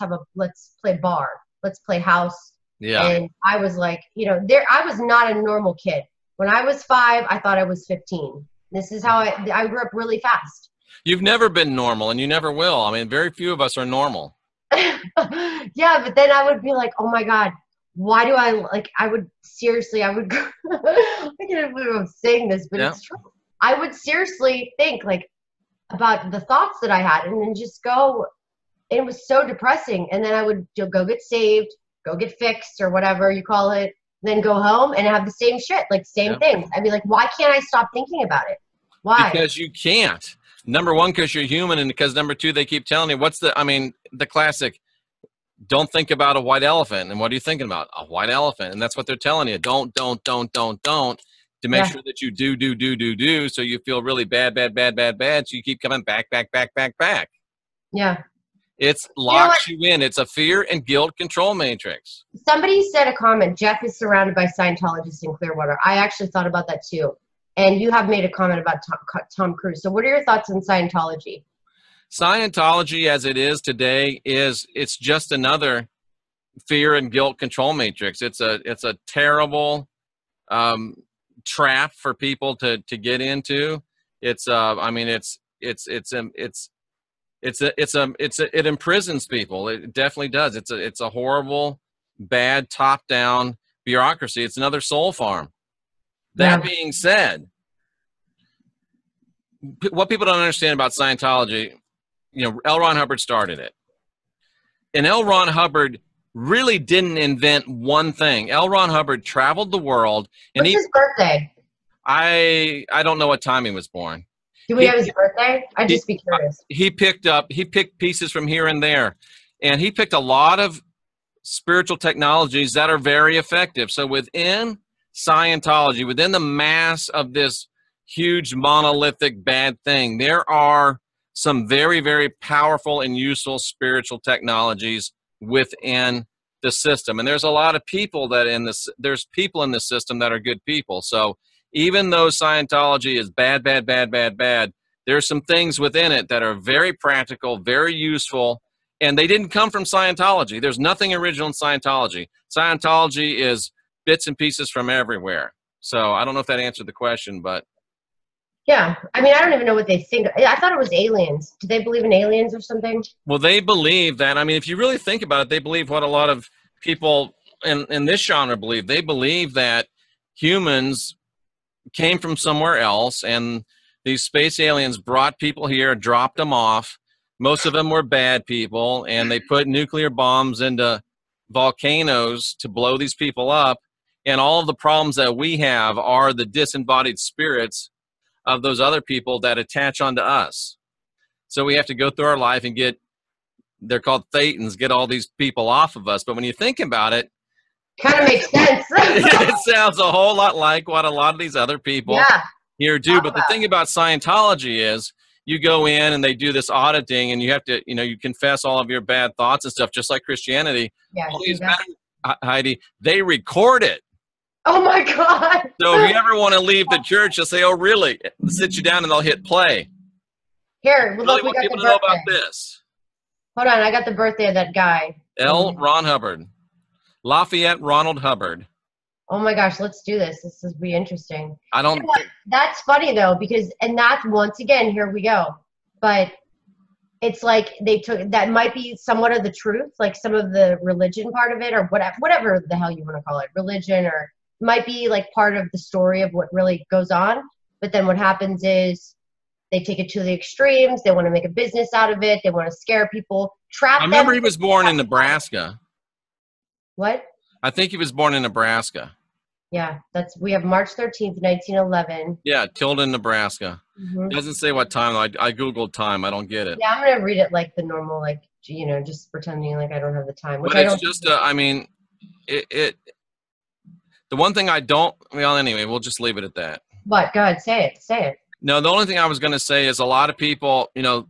play bar, let's play house. Yeah. And I was like, you know, I was not a normal kid. When I was 5, I thought I was 15. This is how I grew up really fast. You've never been normal, and you never will. I mean, very few of us are normal. Yeah, but then I would be like, oh my God, why do I, like, I would I would, I can't believe I'm saying this, but it's true. I would seriously think like about the thoughts that I had, and then just go, it was so depressing. And then I would go get saved, go get fixed, or whatever you call it, then go home and have the same shit, like same things. I'd be like, why can't I stop thinking about it? Why? Because you can't. Number one, because you're human, and because number two, they keep telling you the classic, don't think about a white elephant. And what are you thinking about? A white elephant. And that's what they're telling you. Don't, to make sure that you do. So you feel really bad. So you keep coming back. Yeah. It's locks you in. It's a fear and guilt control matrix. Somebody said a comment, Jeff is surrounded by Scientologists in Clearwater. I actually thought about that too. And you have made a comment about Tom Cruise. So what are your thoughts on Scientology? Scientology as it is today it's just another fear and guilt control matrix. It's a terrible trap for people to get into. It imprisons people. It definitely does. It's a horrible, bad top-down bureaucracy. It's another soul farm. That being said, what people don't understand about Scientology, you know, L. Ron Hubbard started it. And L. Ron Hubbard really didn't invent one thing. L. Ron Hubbard traveled the world. And What's his birthday? I don't know what time he was born. Do we have his birthday? I'd just be curious. He picked pieces from here and there. And he picked a lot of spiritual technologies that are very effective. So within Scientology, within the mass of this huge monolithic bad thing, there are some very, very powerful and useful spiritual technologies within the system. And there's a lot of people there's people in the system that are good people. So even though Scientology is bad, there's some things within it that are very practical, very useful, and they didn't come from Scientology. There's nothing original in Scientology. Scientology is bits and pieces from everywhere. So I don't know if that answered the question, but. Yeah. I mean, I don't even know what they think. I thought it was aliens. Do they believe in aliens or something? Well, they believe that. I mean, if you really think about it, they believe what a lot of people in this genre believe. They believe that humans came from somewhere else, and these space aliens brought people here, dropped them off. Most of them were bad people, and they put nuclear bombs into volcanoes to blow these people up. And all of the problems that we have are the disembodied spirits of those other people that attach onto us. So we have to go through our life and they're called thetans, get all these people off of us. But when you think about it, kind of makes sense. It sounds a whole lot like what a lot of these other people here do. But the thing about Scientology is you go in and they do this auditing, and you have to, you know, you confess all of your bad thoughts and stuff, just like Christianity. Yeah, Heidi, they record it. Oh my God. So if you ever want to leave the church, they'll say, oh, really? They'll sit you down and they'll hit play. Here, really want people to know about this. Hold on, I got the birthday of that guy. L. Ron Hubbard. Lafayette Ronald Hubbard. Oh my gosh, let's do this. This will be interesting. I don't. You know, that's funny though, because, and that's once again, here we go. But it's like they took, that might be somewhat of the truth, like some of the religion part of it, or whatever the hell you want to call it, religion, or might be like part of the story of what really goes on. But then what happens is they take it to the extremes. They want to make a business out of it. They want to scare people, trap them. I remember he was born in Nebraska. What? I think he was born in Nebraska. Yeah, we have March 13th, 1911. Yeah, Tilden, Nebraska. Mm-hmm. It doesn't say what time. I Googled time. I don't get it. Yeah, I'm going to read it like the normal, like, you know, just pretending like I don't have the time, which But I it's don't. just, I mean, the one thing I don't, well, anyway, we'll just leave it at that. What? Go ahead, say it. Say it. No, the only thing I was going to say is a lot of people, you know,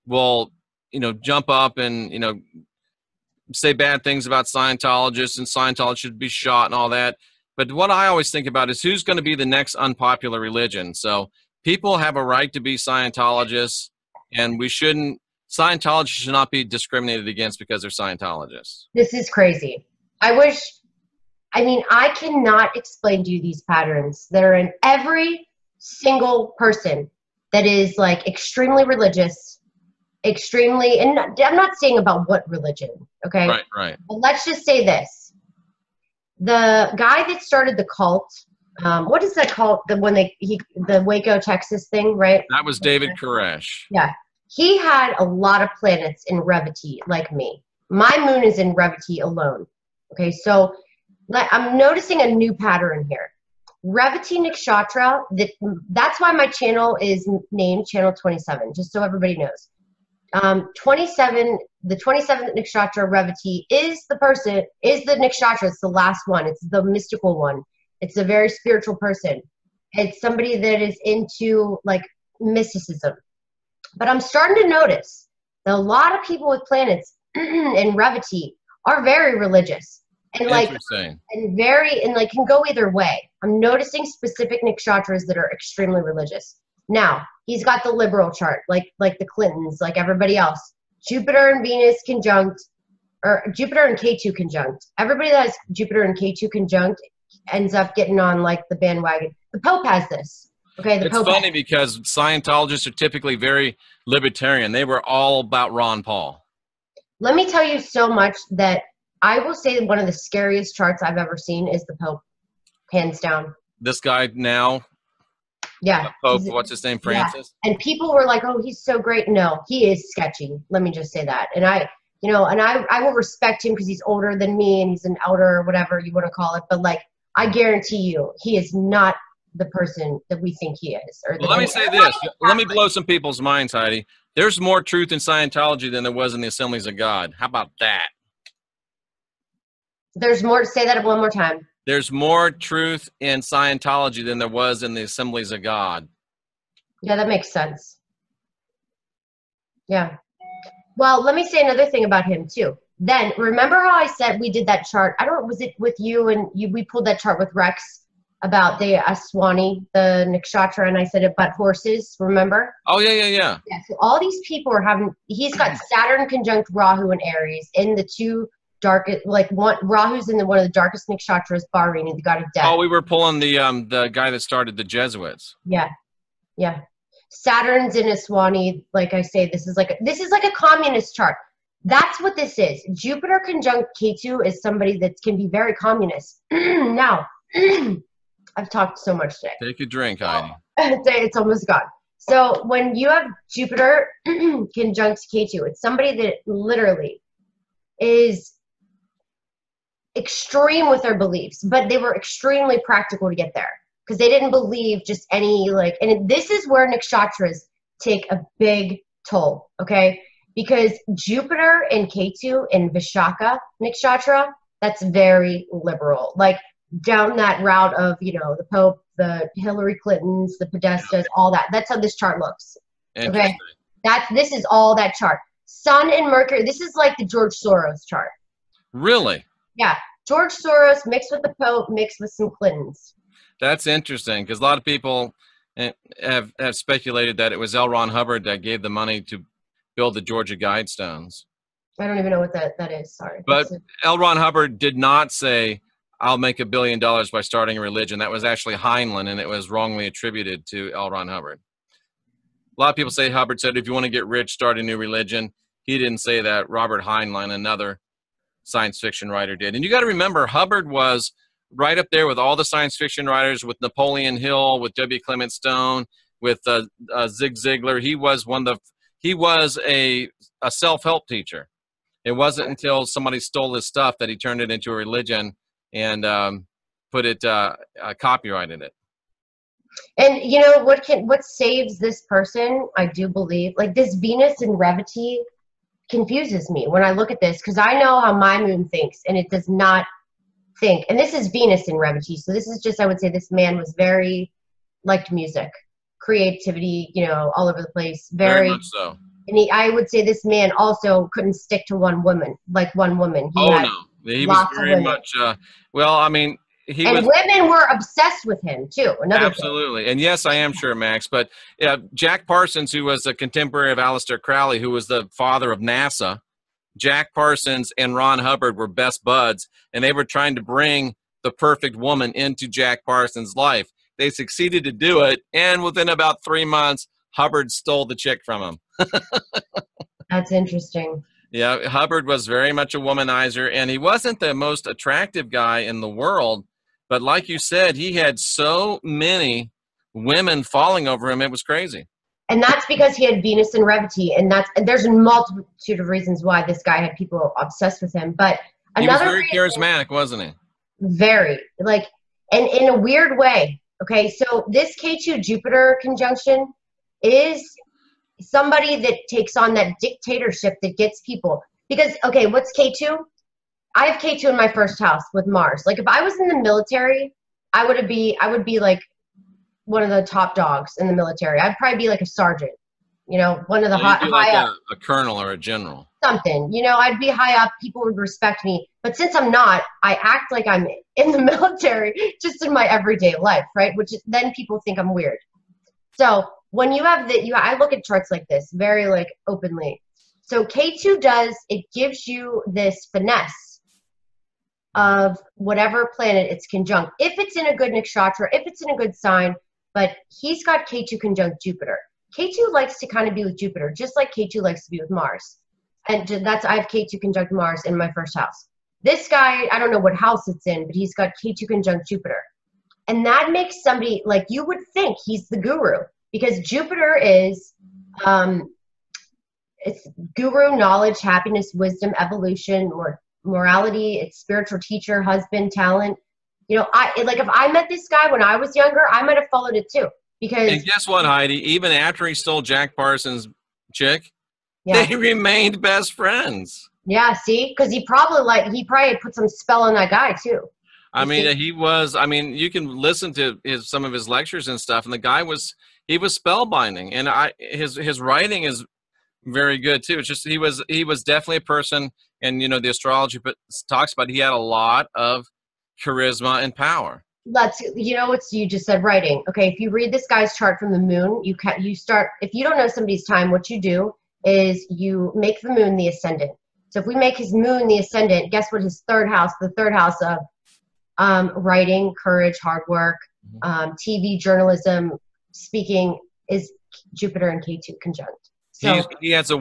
will, you know, jump up and, you know, say bad things about Scientologists and Scientology should be shot and all that. But what I always think about is who's going to be the next unpopular religion. So people have a right to be Scientologists, and Scientology should not be discriminated against because they're Scientologists. This is crazy. I cannot explain to you these patterns that are in every single person that is like extremely religious, and I'm not saying about what religion, okay? Right. But let's just say this. The guy that started the cult, what is that cult? The Waco, Texas thing, right? That was David Koresh. Yeah. He had a lot of planets in Revati, like me. My moon is in Revati alone. Okay, so I'm noticing a new pattern here. Revati Nakshatra, that's why my channel is named Channel 27, just so everybody knows. 27, the 27th Nakshatra Revati is the Nakshatra, it's the last one, it's the mystical one. It's a very spiritual person. It's somebody that is into like mysticism. But I'm starting to notice that a lot of people with planets in Revati are very religious. And like, and like can go either way. I'm noticing specific nakshatras that are extremely religious. Now, he's got the liberal chart, like the Clintons, like everybody else. Jupiter and Venus conjunct, or Jupiter and K2 conjunct. Everybody that has Jupiter and K2 conjunct ends up getting on like the bandwagon. The Pope has this. Okay, it's funny because Scientologists are typically very libertarian. They were all about Ron Paul. Let me tell you so much that I will say that one of the scariest charts I've ever seen is the Pope, hands down. This guy now? Yeah. Pope, what's his name, Francis? Yeah. And people were like, oh, he's so great. No, he is sketchy. Let me just say that. And I will respect him because he's older than me and he's an elder or whatever you want to call it. But like, I guarantee you, he is not the person that we think he is. Well, let me say this. Let me blow some people's minds, Heidi. There's more truth in Scientology than there was in the Assemblies of God. How about that? There's more. Say that one more time. There's more truth in Scientology than there was in the Assemblies of God. Yeah, that makes sense. Yeah. Well, let me say another thing about him too. Then remember how I said we did that chart? Was it with you and you? We pulled that chart with Rex about the Aswani, the nakshatra, and I said about horses. Remember? Oh yeah. Yeah. So all these people are having. He's got Saturn conjunct Rahu and Aries in the two darkest, like Rahu's in one of the darkest nakshatras, Barini, the god of death. Oh, we were pulling the guy that started the Jesuits. Yeah. Saturn's in Aswani. Like I say, this is like a communist chart. That's what this is. Jupiter conjunct K2 is somebody that can be very communist. Now, I've talked so much today. Take a drink, Heidi. It's almost gone. So when you have Jupiter conjunct K2, it's somebody that literally is extreme with their beliefs, but they were extremely practical to get there because they didn't believe just any and this is where nakshatras take a big toll, okay? Because Jupiter and K2 in Vishaka nakshatra, that's very liberal, like down that route of, the Pope, the Hillary Clintons, the Podestas, all that. That's how this chart looks, okay? This is all that chart. Sun and Mercury, this is like the George Soros chart. Really? Yeah, George Soros mixed with the Pope, mixed with some Clintons. That's interesting because a lot of people have speculated that it was L. Ron Hubbard that gave the money to build the Georgia Guidestones. I don't even know what that is. Sorry. But L. Ron Hubbard did not say, I'll make $1 billion by starting a religion. That was actually Heinlein, and it was wrongly attributed to L. Ron Hubbard. A lot of people say Hubbard said, if you want to get rich, start a new religion. He didn't say that. Robert Heinlein, another science fiction writer, did. And you got to remember, Hubbard was right up there with all the science fiction writers, with Napoleon Hill, with W. Clement Stone, with Zig Ziglar. He was a self-help teacher. It wasn't until somebody stole his stuff that he turned it into a religion. And put it copyrighted it. And what saves this person, I do believe, like this Venus in Revity confuses me when I look at this, because I know how my moon thinks and it does not think. And this is Venus in Revity, so this is just, I would say this man was liked music, creativity, all over the place, very much so. And I would say this man also couldn't stick to one woman. He had he was lots very of women. much well, I mean, women were obsessed with him too. Absolutely. And yes, I am sure, Max. But Jack Parsons, who was a contemporary of Aleister Crowley, who was the father of NASA, Jack Parsons and Ron Hubbard were best buds, and they were trying to bring the perfect woman into Jack Parsons' life. They succeeded to do it, and within about 3 months, Hubbard stole the chick from him. That's interesting. Yeah, Hubbard was very much a womanizer, and he wasn't the most attractive guy in the world. But like you said, he had so many women falling over him, it was crazy. And that's because he had Venus in Revity, and there's a multitude of reasons why this guy had people obsessed with him. But he was very charismatic, wasn't he? Very, and in a weird way. Okay, so this K2 Jupiter conjunction is somebody that takes on that dictatorship that gets people. Because, okay, what's K2? I have K2 in my first house with Mars. Like, if I was in the military, I would be like one of the top dogs in the military. I'd probably be like a sergeant, one of the high up. A colonel or a general. Something, I'd be high up. People would respect me. But since I'm not, I act like I'm in the military just in my everyday life, right? Then people think I'm weird. So when you have I look at charts like this very openly. So K2 it gives you this finesse of whatever planet it's conjunct. If it's in a good nakshatra, if it's in a good sign, but he's got K2 conjunct Jupiter. K2 likes to kind of be with Jupiter, just like K2 likes to be with Mars. And I have K2 conjunct Mars in my first house. This guy, I don't know what house it's in, but he's got K2 conjunct Jupiter. And that makes somebody, you would think he's the guru, because Jupiter is, it's guru, knowledge, happiness, wisdom, evolution, or morality. It's spiritual teacher, husband, talent. If I met this guy when I was younger, I might have followed it too. And guess what, Heidi? Even after he stole Jack Parsons' chick, they remained best friends. Yeah, see? Because he probably put some spell on that guy too. I mean, you can listen to some of his lectures and stuff, and the guy was spellbinding, and his writing is very good too. It's just he was definitely a person, and the astrology talks about he had a lot of charisma and power. You just said writing. Okay, if you read this guy's chart from the moon, you start, if you don't know somebody's time, what you do is you make the moon the ascendant. So if we make his moon the ascendant, guess what his the third house of writing, courage, hard work, TV, journalism, speaking, is Jupiter and K2 conjunct. So he has a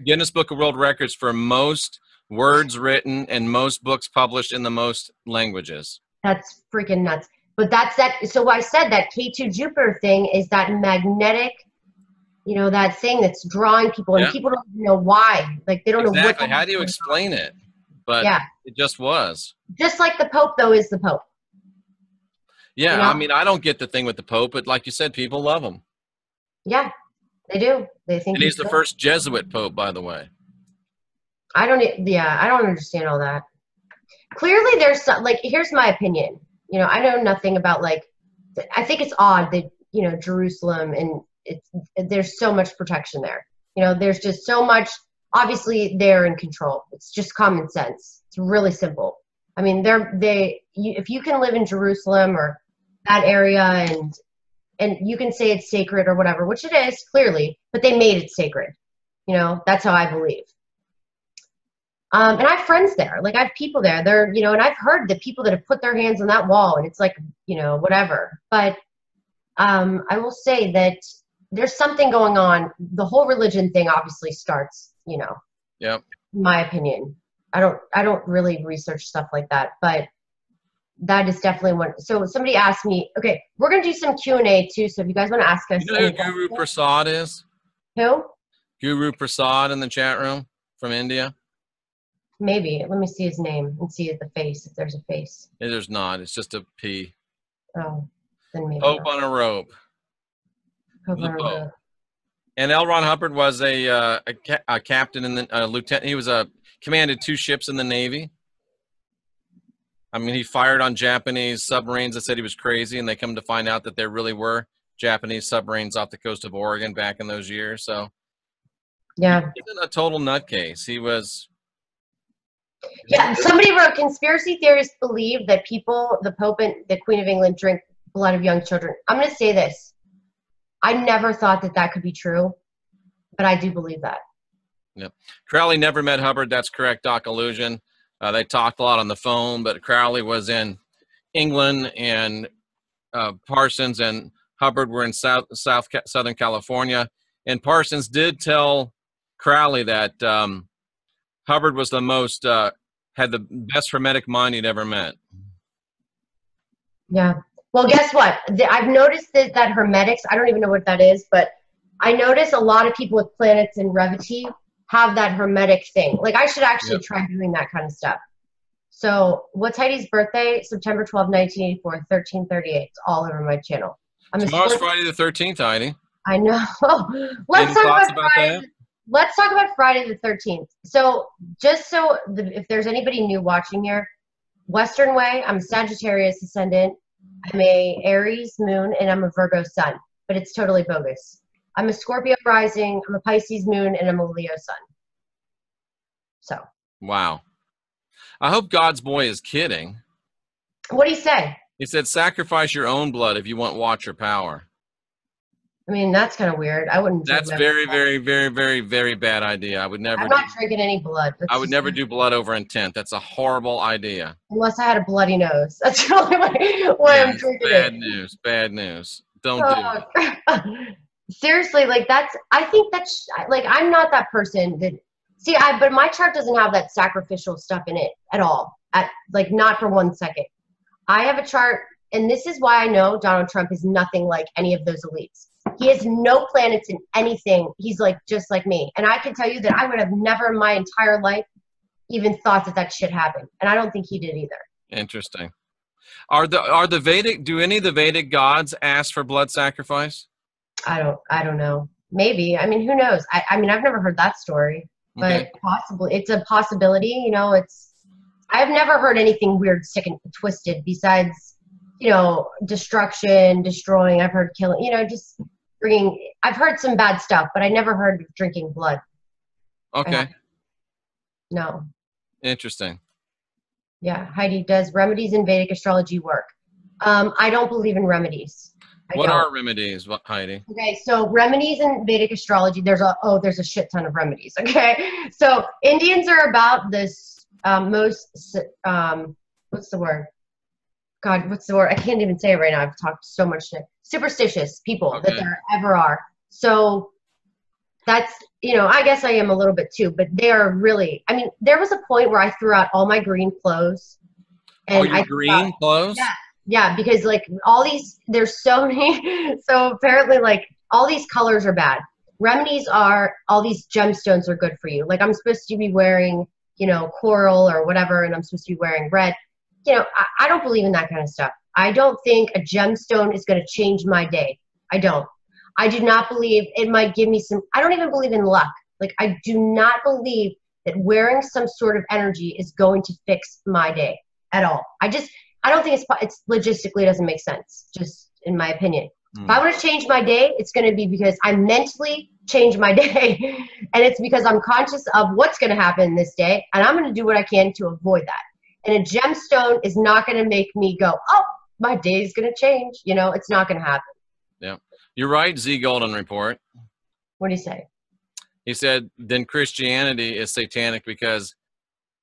Guinness Book of World Records for most words written and most books published in the most languages. That's freaking nuts. But that's that. So I said that K2 Jupiter thing is that magnetic, that thing that's drawing people, and people don't know why. They don't know what. How do you explain it? But it just was. Just like the Pope, though, is the Pope. Yeah, I mean, I don't get the thing with the Pope, but like you said, people love him. Yeah, they do. They think he's the first Jesuit Pope, by the way. I don't understand all that. Clearly, there's some, here's my opinion. I know nothing about, I think it's odd that, Jerusalem, and there's so much protection there. There's just so much, obviously they're in control. It's just common sense. It's really simple. I mean, if you can live in Jerusalem or that area, and you can say it's sacred or whatever, which it is, clearly, but they made it sacred. That's how I believe. And I have friends there. I have people there. They're, and I've heard the people that have put their hands on that wall, and it's whatever. But I will say that there's something going on. The whole religion thing obviously starts, Yep. In my opinion. I don't really research stuff like that, but that is definitely one. So somebody asked me, okay, we're going to do some Q&A too. So if you guys want to ask us. You know who Guru Prasad is? Who? Guru Prasad in the chat room from India. Maybe. Let me see his name and see the face, if there's a face. There's not. It's just a P. Oh, then maybe Pope not. on a rope. Pope The on a Pope. rope. And L. Ron Hubbard was a captain in the lieutenant. He was commanded 2 ships in the Navy. I mean, he fired on Japanese submarines that said he was crazy, and they come to find out that there really were Japanese submarines off the coast of Oregon back in those years. So, Yeah. he wasn't a total nutcase. He was. Yeah, somebody wrote, conspiracy theorists believe that people, the Pope and the Queen of England, drink blood of young children. I'm going to say this. I never thought that that could be true, but I do believe that. Yep. Crowley never met Hubbard. That's correct, Doc Illusion. They talked a lot on the phone, but Crowley was in England, and Parsons and Hubbard were in Southern California. And Parsons did tell Crowley that Hubbard was the most, had the best Hermetic mind he'd ever met. Yeah. Well, guess what? I've noticed that Hermetics, I don't even know what that is, but I notice a lot of people with planets in Revity have that Hermetic thing. Like, I should actually try doing that kind of stuff. So, what's Heidi's birthday? September 12, 1984, 1338. It's all over my channel. Tomorrow's Friday the 13th, Heidi. I know. Let's talk about Friday. Let's talk about Friday the 13th. So, just so if there's anybody new watching here, Western way, I'm a Sagittarius ascendant. I'm a Aries moon, and I'm a Virgo sun, but it's totally bogus. I'm a Scorpio rising, I'm a Pisces moon, and I'm a Leo sun. So. Wow. I hope God's boy is kidding. What did he say? He said, sacrifice your own blood if you want watch or power. I mean, that's kind of weird. I wouldn't. That's very, very, very, very, very bad idea. I would never. I'm not drinking any blood. I would never do blood over intent. That's a horrible idea. Unless I had a bloody nose. That's the only way I'm drinking bad it. News. Bad news. Don't do it. Seriously, like I think that's, like, I'm not that person that, but my chart doesn't have that sacrificial stuff in it at all. Like, not for 1 second. I have a chart, and this is why I know Donald Trump is nothing like any of those elites. He has no planets in anything. He's like just like me. And I can tell you that I would have never in my entire life even thought that shit happened. And I don't think he did either. Interesting. Are the Vedic, do any of the Vedic gods ask for blood sacrifice? I don't know. Maybe. I mean, who knows? I mean, I've never heard that story, but possibly it's a possibility. You know, I've never heard anything weird, sick, and twisted besides, you know, destruction, destroying. I've heard killing, you know, just bringing, I've heard some bad stuff, but I never heard of drinking blood. Okay. No. Interesting. Yeah. Heidi, does remedies in Vedic astrology work? I don't believe in remedies. What are remedies, Heidi? Okay, so remedies in Vedic astrology, there's a shit ton of remedies, okay? So Indians are about this what's the word? God, what's the word? I can't even say it right now. I've talked so much shit. Superstitious people that there ever are. So that's, you know, I guess I am a little bit too, but they are really, I mean, there was a point where I threw out all my green clothes. And green clothes? Yeah. Yeah, because like all these, there's so many, so apparently like all these colors are bad. Remedies are, all these gemstones are good for you. Like I'm supposed to be wearing, you know, coral or whatever, and I'm supposed to be wearing red. You know, I don't believe in that kind of stuff. I don't think a gemstone is going to change my day. I don't. I do not believe it might give me some, I don't even believe in luck. Like I do not believe that wearing some sort of energy is going to fix my day at all. I don't think it's logistically doesn't make sense, just in my opinion. If I want to change my day, it's going to be because I mentally change my day. And it's because I'm conscious of what's going to happen this day. And I'm going to do what I can to avoid that. And a gemstone is not going to make me go, oh, my day is going to change. You know, it's not going to happen. Yeah. You're right, Z Golden Report. What do you say? He said, then Christianity is satanic because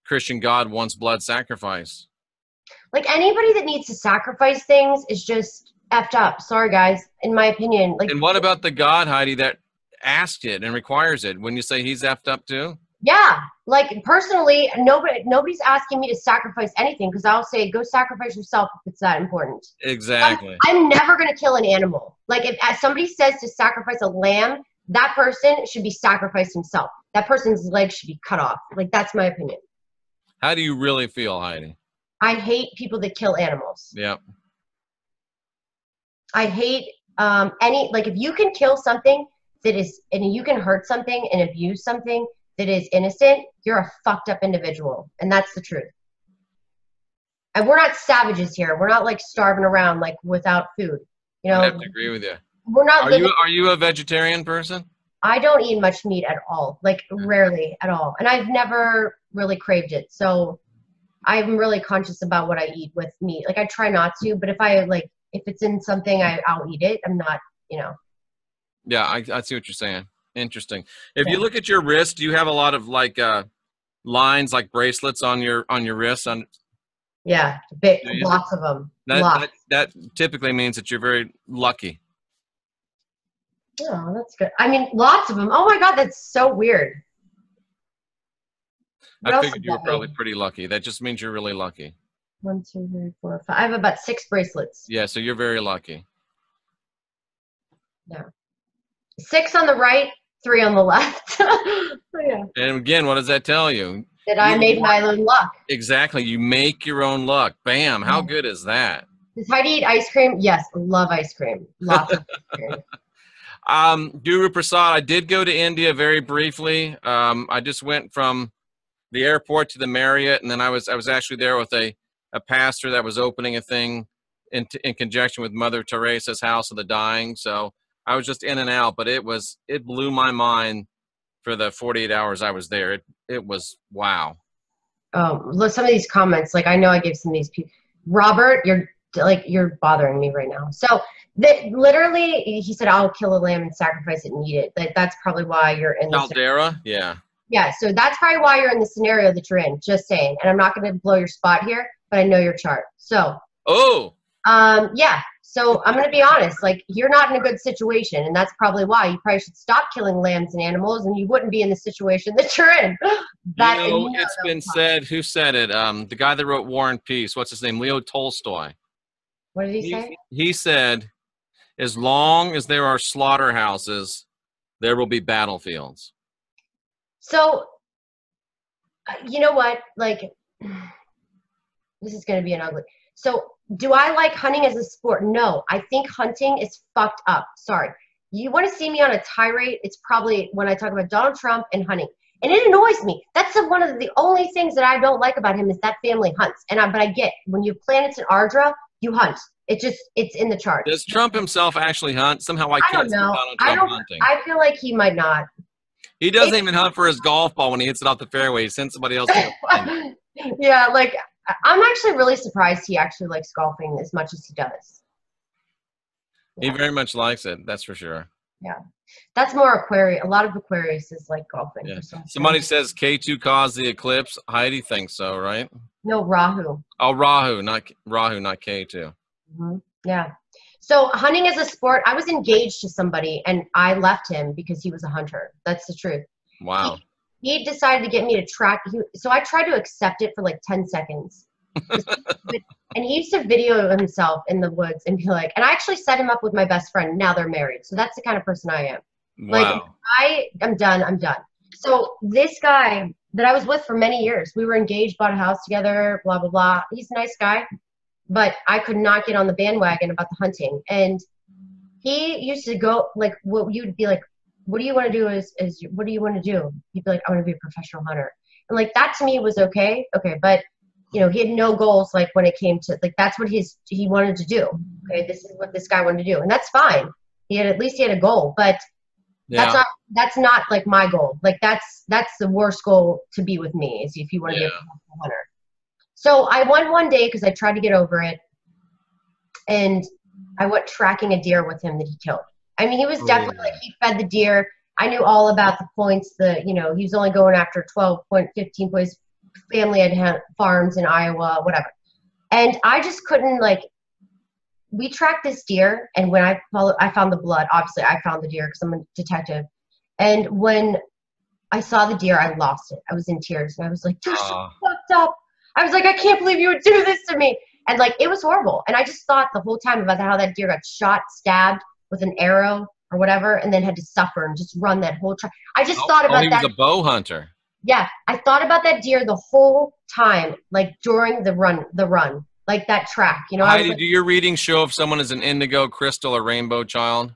Christian God wants blood sacrifice. Like anybody that needs to sacrifice things is just effed up. Sorry, guys. In my opinion. Like, and what about the God, Heidi, that asked it and requires it? Wouldn't you say he's effed up too? Yeah. Like personally, nobody's asking me to sacrifice anything because I'll say, go sacrifice yourself if it's that important. Exactly. I'm never going to kill an animal. Like if somebody says to sacrifice a lamb, that person should be sacrificed himself. That person's leg should be cut off. Like that's my opinion. How do you really feel, Heidi? I hate people that kill animals. Yeah. I hate like if you can kill something that is, and you can hurt something and abuse something that is innocent, you're a fucked up individual. And that's the truth. And we're not savages here. We're not like starving around like without food. You know, I have to agree with you. we're not living. Are you a vegetarian person? I don't eat much meat at all, like rarely at all. And I've never really craved it. So I'm really conscious about what I eat with meat. Like I try not to, but if it's in something, I'll eat it. I'm not, you know. Yeah, I see what you're saying. Interesting. If you look at your wrist, do you have a lot of like lines, like bracelets on your wrists? Yeah, lots of them. That typically means that you're very lucky. Oh, that's good. I mean, lots of them. Oh my God, that's so weird. I figured you were probably pretty lucky. That just means you're really lucky. 1, 2, 3, 4, 5. I have about 6 bracelets. Yeah, so you're very lucky. Yeah. 6 on the right, 3 on the left. Yeah. And again, what does that tell you? That I made my own luck. Exactly. You make your own luck. Bam. How good is that? Does Heidi eat ice cream? Yes, love ice cream. Lots of ice cream. Guru Prasad, I did go to India very briefly. I just went from the airport to the Marriott, and then I was actually there with a pastor that was opening a thing in conjunction with Mother Teresa's House of the Dying. So I was just in and out, but it blew my mind for the 48 hours I was there. It was wow. Some of these comments, like I know I gave some of these people. Robert, you're bothering me right now. So literally, he said, "I'll kill a lamb and sacrifice it and eat it." That's probably why you're in this. Caldera, yeah. Yeah, so that's probably why you're in the scenario that you're in. Just saying, and I'm not going to blow your spot here, but I know your chart. So. Oh. Yeah. So I'm going to be honest. Like you're not in a good situation, and that's probably why you probably should stop killing lambs and animals, and you wouldn't be in the situation that you're in. It's been said. Who said it? The guy that wrote War and Peace. What's his name? Leo Tolstoy. What did he say? He said, "As long as there are slaughterhouses, there will be battlefields." So, you know what? Like, this is going to be an ugly. So, do I like hunting as a sport? No. I think hunting is fucked up. Sorry. You want to see me on a tirade? It's probably when I talk about Donald Trump and hunting. And it annoys me. That's one of the only things that I don't like about him is that family hunts. But I get, when you have planets in Ardra, you hunt. It's in the chart. Does Trump himself actually hunt? Somehow I can't see Donald Trump hunting. I feel like he might not. He doesn't even hunt for his golf ball when he hits it off the fairway. He sends somebody else to it. Yeah, like I'm actually really surprised he actually likes golfing as much as he does. Yeah. He very much likes it, that's for sure. Yeah. That's more Aquarius. A lot of Aquarius is like golfing. Yeah. Somebody says K2 caused the eclipse. Heidi thinks so, right? No, Rahu. Oh, Rahu, not K2. Mm-hmm. Yeah. So hunting as a sport, I was engaged to somebody and I left him because he was a hunter. That's the truth. Wow. He decided to get me to track. So I tried to accept it for like 10 seconds. And he used to video himself in the woods and be like, and I actually set him up with my best friend. Now they're married. So that's the kind of person I am. Wow. Like, I'm done. So this guy that I was with for many years, we were engaged, bought a house together, blah, blah, blah. He's a nice guy. But I could not get on the bandwagon about the hunting. And he used to go, like, what you'd be like, what do you want to do what do you want to do? He'd be like, I want to be a professional hunter. And like, that to me was okay. Okay. But, you know, he had no goals, like when it came to, like, that's what he wanted to do. Okay. This is what this guy wanted to do. And that's fine. At least he had a goal, but yeah. That's not like my goal. Like that's the worst goal to be with me is if you want to be a professional hunter. So I went one day because I tried to get over it, and I went tracking a deer with him that he killed. I mean, he was definitely like, he fed the deer. I knew all about the points. He was only going after 12.15 points. Family had farms in Iowa, whatever. And I just couldn't, like, we tracked this deer, and when I found the blood. Obviously, I found the deer because I'm a detective. And when I saw the deer, I lost it. I was in tears, and I was like, "You're so fucked up." I was like, I can't believe you would do this to me. And like, it was horrible. And I just thought the whole time about how that deer got shot, stabbed with an arrow or whatever, and then had to suffer and just run that whole I just thought about that. He was a bow hunter. Yeah. I thought about that deer the whole time, like during the run, like that track, you know. Heidi, like, do your readings show if someone is an indigo, crystal, or rainbow child?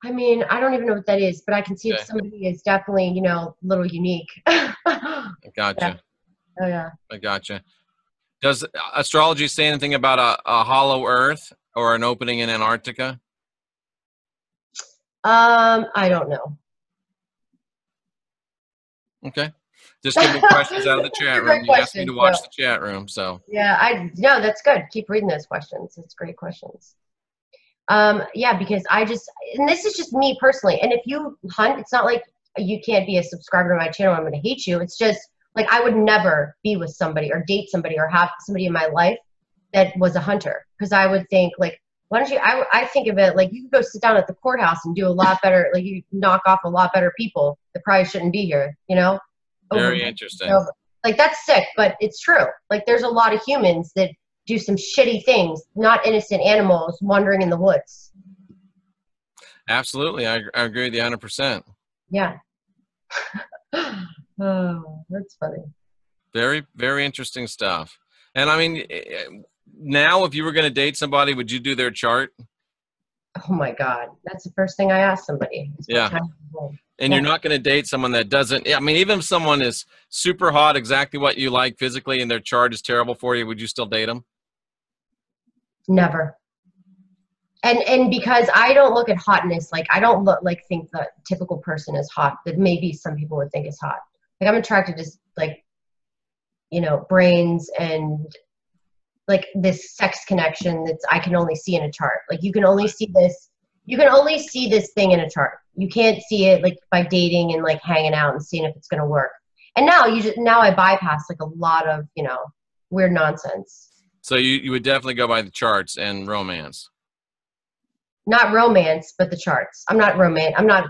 I mean, I don't even know what that is, but I can see if Okay. somebody is definitely, you know, a little unique. I Yeah. gotcha. Oh yeah. I gotcha. Does astrology say anything about a hollow Earth or an opening in Antarctica? I don't know. Okay. Just give me questions out of the Those chat are room. great You asked me to questions, watch though. the chat room, so. Yeah, no, that's good. Keep reading those questions. It's great questions. Yeah, because and this is just me personally. And if you hunt, it's not like you can't be a subscriber to my channel. I'm going to hate you. It's just like I would never be with somebody or date somebody or have somebody in my life that was a hunter, because I would think like, why don't you? I think of it like you could go sit down at the courthouse and do a lot better. Like you knock off a lot better people that probably shouldn't be here. You know, Very interesting. so, like that's sick, but it's true. Like there's a lot of humans that do some shitty things, not innocent animals wandering in the woods. Absolutely. I agree with you 100%. Yeah. Oh, that's funny. Very, very interesting stuff. And I mean, now if you were going to date somebody, would you do their chart? Oh my God. That's the first thing I ask somebody. Yeah. And yeah. You're not going to date someone that doesn't, I mean, even if someone is super hot, exactly what you like physically, and their chart is terrible for you, would you still date them? Never. And because I don't look at hotness, like I don't think the typical person is hot that maybe some people would think is hot. Like I'm attracted to like, you know, brains and like this sex connection that's I can only see in a chart. Like you can only see this thing in a chart. You can't see it like by dating and like hanging out and seeing if it's gonna work. And now I bypass like a lot of, you know, weird nonsense. So you would definitely go by the charts and romance. Not romance, but the charts. I'm not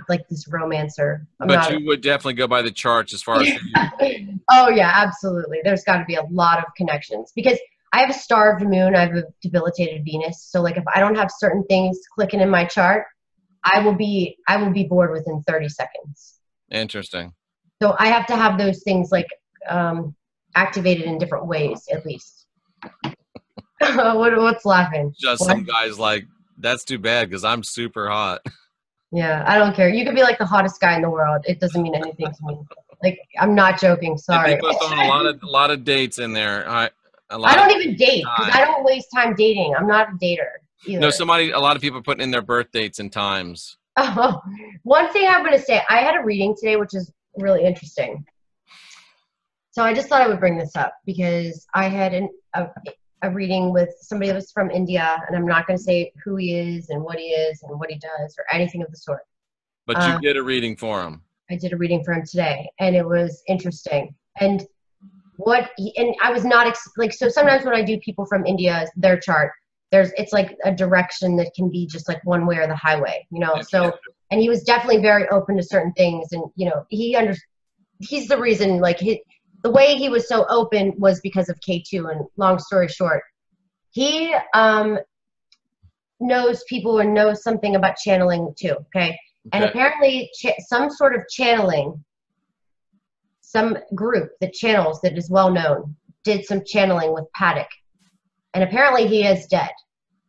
like this romancer. But you would definitely go by the charts as far as. Oh yeah, absolutely. There's got to be a lot of connections because I have a starved moon. I have a debilitated Venus. So like if I don't have certain things clicking in my chart, I will be bored within 30 seconds. Interesting. So I have to have those things like activated in different ways at least. What's laughing? Just some guys like, that's too bad because I'm super hot. Yeah, I don't care. You could be like the hottest guy in the world. It doesn't mean anything to me. Like, I'm not joking. Sorry. And people are throwing a lot of dates in there. I don't even date because I don't waste time dating. I'm not a dater either. No, a lot of people are putting in their birth dates and times. Oh, one thing I'm going to say, I had a reading today, which is really interesting. So I just thought I would bring this up because I had a reading with somebody that was from India, and I'm not going to say who he is and what he does or anything of the sort. But you did a reading for him. I did a reading for him today, and it was interesting. And I was not so sometimes when I do people from India, their chart, it's like a direction that can be just like one way or the highway, you know. So, and he was definitely very open to certain things, and you know, he's the reason, like the way he was so open was because of K2. And long story short, he knows people and knows something about channeling too. Okay. And apparently some sort of channeling, some group that channels that is well known did some channeling with Paddock. And apparently he is dead.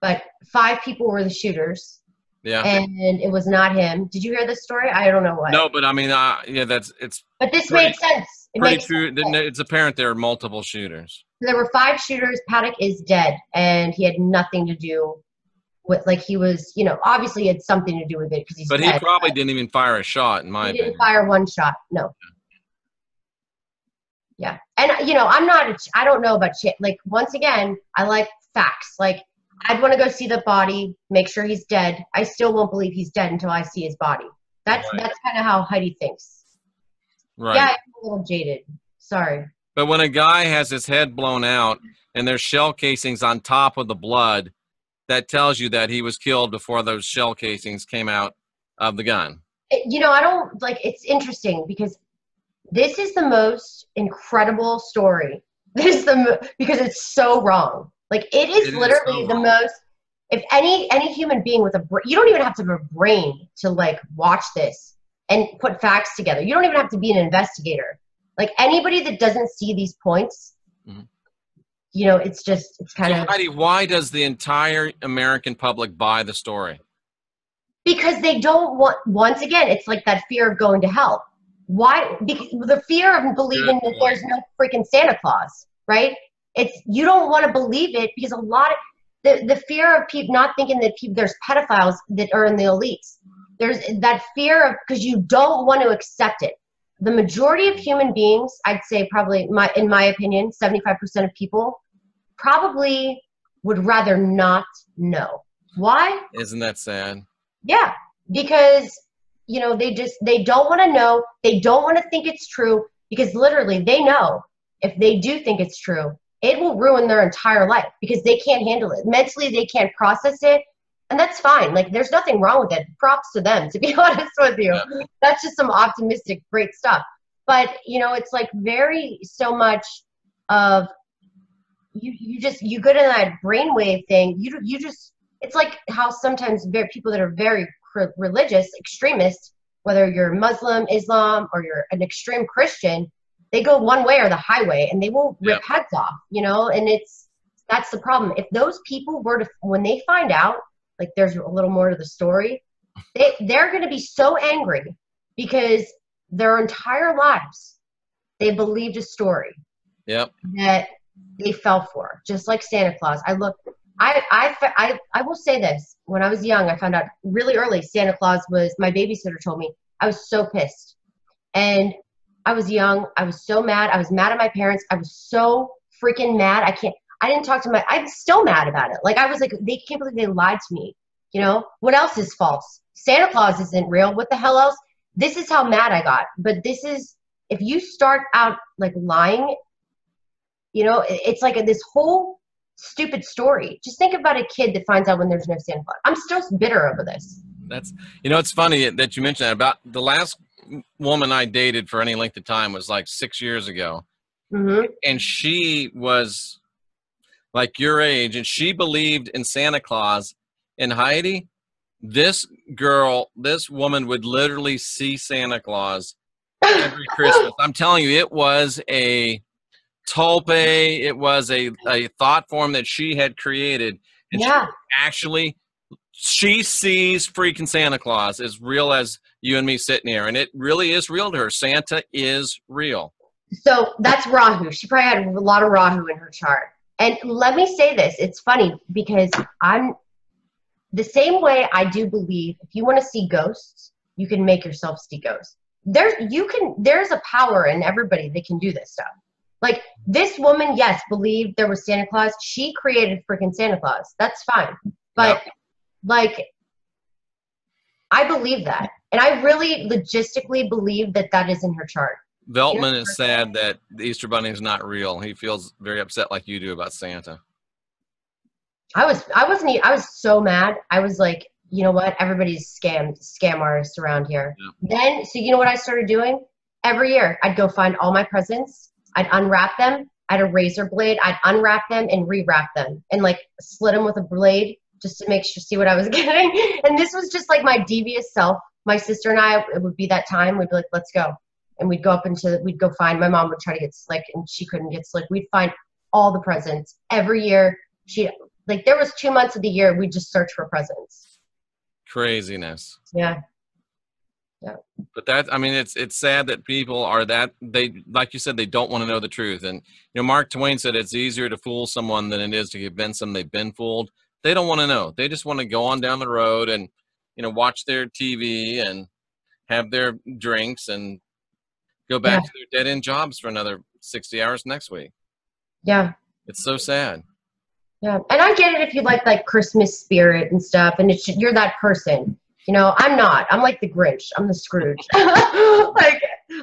But 5 people were the shooters. Yeah. And it was not him. Did you hear this story? I don't know what. No, but I mean, yeah, But this made sense. Pretty true. It's apparent there are multiple shooters. There were 5 shooters. Paddock is dead, and he had nothing to do with, like, he was, you know, obviously he had something to do with it because he's dead. But he probably didn't even fire a shot, in my opinion. He didn't fire one shot. No. Yeah. And, you know, I don't know about shit. Like, once again, I like facts. Like, I'd want to go see the body, make sure he's dead. I still won't believe he's dead until I see his body. That's kind of how Heidi thinks. Right. Yeah, I'm a little jaded. Sorry. But when a guy has his head blown out and there's shell casings on top of the blood, that tells you that he was killed before those shell casings came out of the gun. You know, it's interesting because this is the most incredible story. Because it's so wrong. Like, it is literally the most, if any human being with you don't even have to have a brain to, like, watch this and put facts together. You don't even have to be an investigator. Like anybody that doesn't see these points, you know, it's kind of. Heidi, why does the entire American public buy the story? Because they don't want, once again, it's like that fear of going to hell. Why? Because the fear of believing that there's no freaking Santa Claus, right? It's, you don't want to believe it because a lot of, the fear of people not thinking that there's pedophiles that are in the elites. There's that fear of, because you don't want to accept it. The majority of human beings, I'd say probably, in my opinion, 75% of people probably would rather not know. Why? Isn't that sad? Yeah, because, you know, they don't want to know. They don't want to think it's true because literally they know if they do think it's true, it will ruin their entire life because they can't handle it. Mentally, they can't process it. And that's fine. Like, there's nothing wrong with it. Props to them, to be honest with you. Yeah. That's just some optimistic, great stuff. But, you know, it's like very so much of you go to that brainwave thing. You just, it's like how sometimes people that are very religious, extremists, whether you're Muslim, Islam, or you're an extreme Christian, they go one way or the highway and they will rip heads off, you know, and that's the problem. If those people were to, when they find out, like there's a little more to the story, they're going to be so angry because their entire lives, they believed a story that they fell for, just like Santa Claus. I will say this. When I was young, I found out really early Santa Claus was, my babysitter told me, I was so pissed. And I was young. I was so mad. I was mad at my parents. I was so freaking mad. I didn't talk to I'm still mad about it. Like, I was like, they can't believe they lied to me. You know, what else is false? Santa Claus isn't real. What the hell else? This is how mad I got. But this is, if you start out like lying, you know, it's like this whole stupid story. Just think about a kid that finds out when there's no Santa Claus. I'm still bitter over this. That's, you know, it's funny that you mentioned that. About the last woman I dated for any length of time was like 6 years ago. And she was like your age, and she believed in Santa Claus. And Heidi, this woman would literally see Santa Claus every Christmas. I'm telling you, it was a tulpe. It was a thought form that she had created. And she sees freaking Santa Claus as real as you and me sitting here. And it really is real to her. Santa is real. So that's Rahu. She probably had a lot of Rahu in her chart. And let me say this. It's funny because I'm the same way. I do believe if you want to see ghosts, you can make yourself see ghosts. There's a power in everybody that can do this stuff. Like this woman, yes, believed there was Santa Claus. She created freaking Santa Claus. That's fine. But like, I believe that. And I really logistically believe that is in her chart. Veltman is sad that the Easter Bunny is not real. He feels very upset like you do about Santa. I was so mad. I was like, you know what? Everybody's scam artists around here. Then, so you know what I started doing? Every year, I'd go find all my presents. I'd unwrap them. I had a razor blade. I'd unwrap them and rewrap them and like slit them with a blade just to make sure, see what I was getting. And this was just like my devious self. My sister and I, it would be that time. We'd be like, let's go. And we'd go up we'd go find, my mom would try to get slick and she couldn't get slick. We'd find all the presents every year. There was 2 months of the year we'd just search for presents. Craziness. Yeah. But that, I mean, it's sad that people are like you said, they don't want to know the truth. And, you know, Mark Twain said it's easier to fool someone than it is to convince them they've been fooled. They don't want to know. They just want to go on down the road and, you know, watch their TV and have their drinks and go back to their dead-end jobs for another 60 hours next week. Yeah. It's so sad. Yeah. And I get it if you like Christmas spirit and stuff, and you're that person. You know, I'm not. I'm like the Grinch. I'm the Scrooge. Like,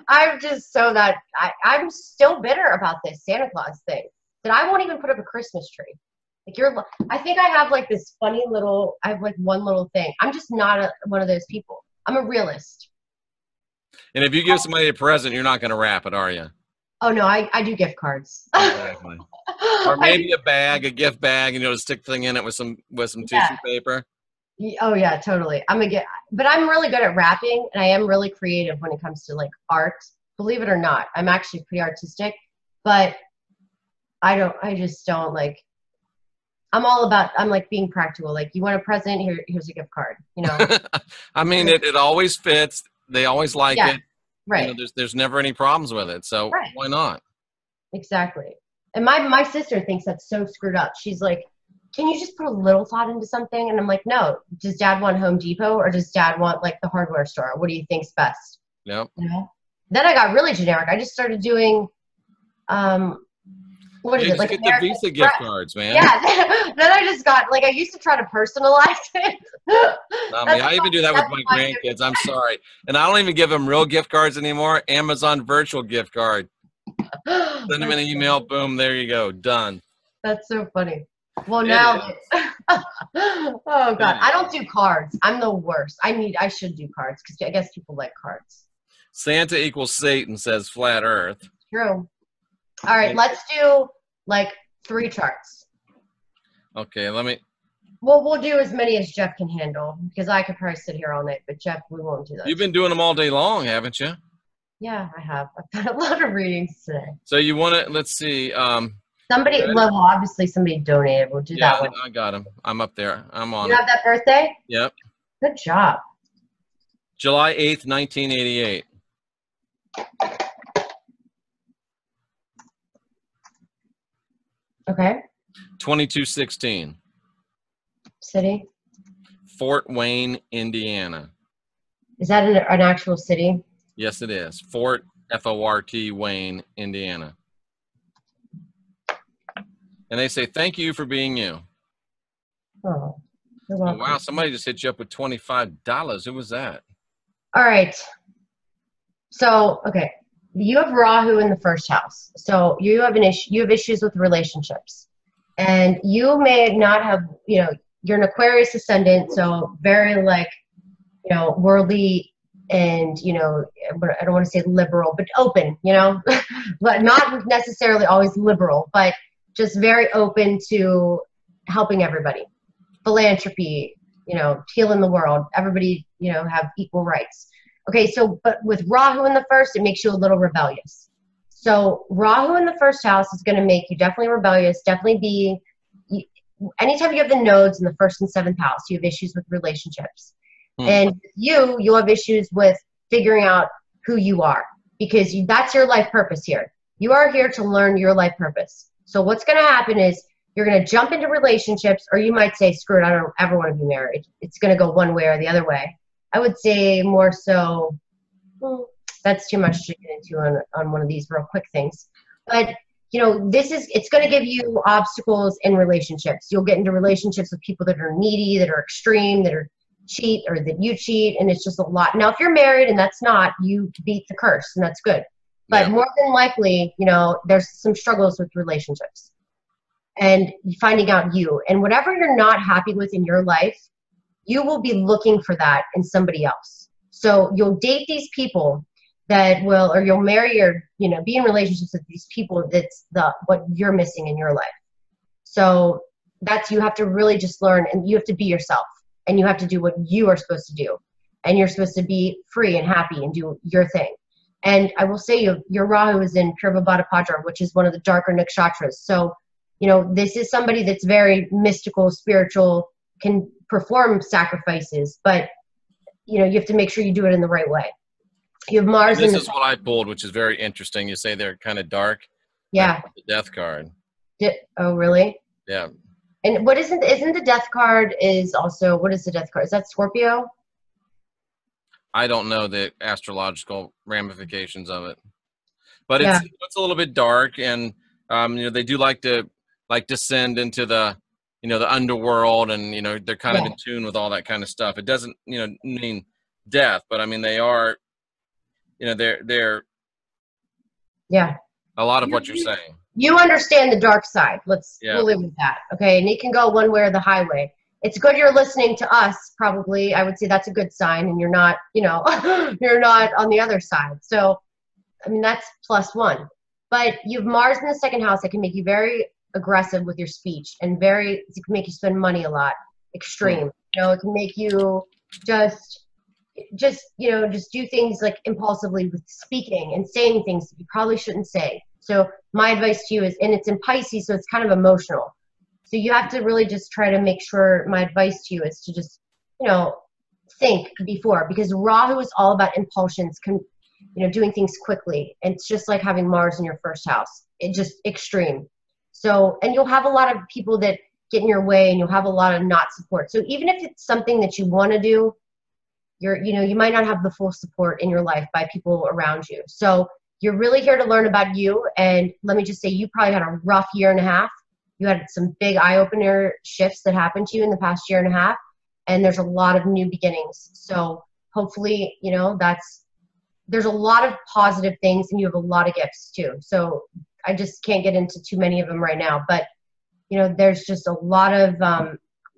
I'm just so that I'm still bitter about this Santa Claus thing that I won't even put up a Christmas tree. Like I think I have like this funny little, I have like one little thing. I'm just not one of those people. I'm a realist. And if you give somebody a present, you're not going to wrap it, are you? Oh no, I do gift cards. Exactly. Or maybe a gift bag, and stick thing in it with some tissue paper. Oh yeah, totally. But I'm really good at wrapping, and I am really creative when it comes to like art. believe it or not, I'm actually pretty artistic, but I just don't like, I'm like being practical. Like, you want a present? Here's a gift card, you know? I mean, it always fits. They always like Yeah, it. right. You know, there's never any problems with it. So Right. why not? Exactly. And my sister thinks that's so screwed up. She's like, can you just put a little thought into something? And I'm like, no. Does Dad want Home Depot, or does Dad want like the hardware store? What do you think's best? Yep. You know? Then I got really generic. I just started doing, what is it? Just Like get American the Visa Express. gift cards, man. Yeah. Then I just got, like, I used to try to personalize it. I mean, I even do that with my grandkids. I'm sorry. And I don't even give them real gift cards anymore. Amazon virtual gift card. Send them an email. Boom. There you go. Done. That's so funny. Well, now, oh God, I don't do cards. I'm the worst. I should do cards because I guess people like cards. Santa equals Satan, says Flat Earth. True. All right, let's do like 3 charts. Okay, let me. Well, we'll do as many as Jeff can handle, because I could probably sit here all night, but Jeff, we won't do that. You've been doing them all day long, haven't you? Yeah, I have. I've done a lot of readings today. So you want to, let's see. Somebody, well, obviously somebody donated. We'll do that one. I got him. I'm up there. I'm on You have that birthday? Yep. Good job. July 8th, 1988. Okay. 2216. City? Fort Wayne, Indiana. Is that an actual city? Yes, it is. Fort, F-O-R-T, Wayne, Indiana. And they say, thank you for being you. Oh, you're Oh, welcome. wow, somebody just hit you up with $25. Who was that? All right. So, okay. You have Rahu in the first house. So you have you have issues with relationships. And you may not have, you know, you're an Aquarius ascendant, so very like, you know, worldly and, you know, I don't want to say liberal, but open, you know, but not necessarily always liberal, but just very open to helping everybody. Philanthropy, you know, healing the world, everybody, you know, have equal rights. Okay, so, but with Rahu in the first, it makes you a little rebellious. So Rahu in the first house is going to make you definitely rebellious, definitely be, anytime you have the nodes in the first and 7th house, you have issues with relationships. And you'll have issues with figuring out who you are, because that's your life purpose here. You are here to learn your life purpose. So what's going to happen is you're going to jump into relationships, or you might say, screw it, I don't ever want to be married. It's going to go one way or the other way. I would say more so, that's too much to get into on one of these real quick things. But, you know, it's going to give you obstacles in relationships. You'll get into relationships with people that are needy, that are extreme, that are cheat, or that you cheat, and it's just a lot. Now, if you're married and that's not, you beat the curse, and that's good. But more than likely, you know, there's some struggles with relationships. And finding out you. And whatever you're not happy with in your life, you will be looking for that in somebody else. So you'll date these people that will, or you'll marry or, you know, be in relationships with these people that's what you're missing in your life. So you have to really just learn, and you have to be yourself, and you have to do what you are supposed to do. And you're supposed to be free and happy and do your thing. And I will say your Rahu is in Purva Bhattapatra, which is one of the darker nakshatras. So, you know, this is somebody that's very mystical, spiritual, can perform sacrifices, but, you know, you have to make sure you do it in the right way. You have Mars. This is what I pulled, which is very interesting. You say they're kind of dark. Yeah. The death card. Oh, really? Yeah. And what isn't the death card is also, what is the death card? Is that Scorpio? I don't know the astrological ramifications of it, but it's a little bit dark, and you know, they do like to descend into the, you know, the underworld, and, you know, they're kind of in tune with all that kind of stuff. It doesn't, you know, mean death, but I mean, they are, you know, they're a lot of what you're saying. You understand the dark side. We'll live with that. Okay. And it can go one way or the highway. It's good you're listening to us, probably. I would say that's a good sign, and you're not, you know, you're not on the other side. So, I mean, that's +1. But you have Mars in the 2nd house that can make you very aggressive with your speech, and it can make you spend money a lot. Extreme. You know, it can make you just, just, you know, just do things like impulsively with speaking and saying things that you probably shouldn't say. So my advice to you is, and it's in Pisces, so it's kind of emotional. So you have to really just try to make sure, my advice to you is to just, you know, think before, because Rahu is all about impulsions, you know, doing things quickly. And it's just like having Mars in your first house. It just extreme. So, and you'll have a lot of people that get in your way, and you'll have a lot of not support. So even if it's something that you want to do, you know, you might not have the full support in your life by people around you. So you're really here to learn about you. And let me just say, you probably had a rough year and a half. You had some big eye-opener shifts that happened to you in the past year and a half. And there's a lot of new beginnings. So hopefully, you know, there's a lot of positive things, and you have a lot of gifts too. So I just can't get into too many of them right now, but you know, there's just a lot of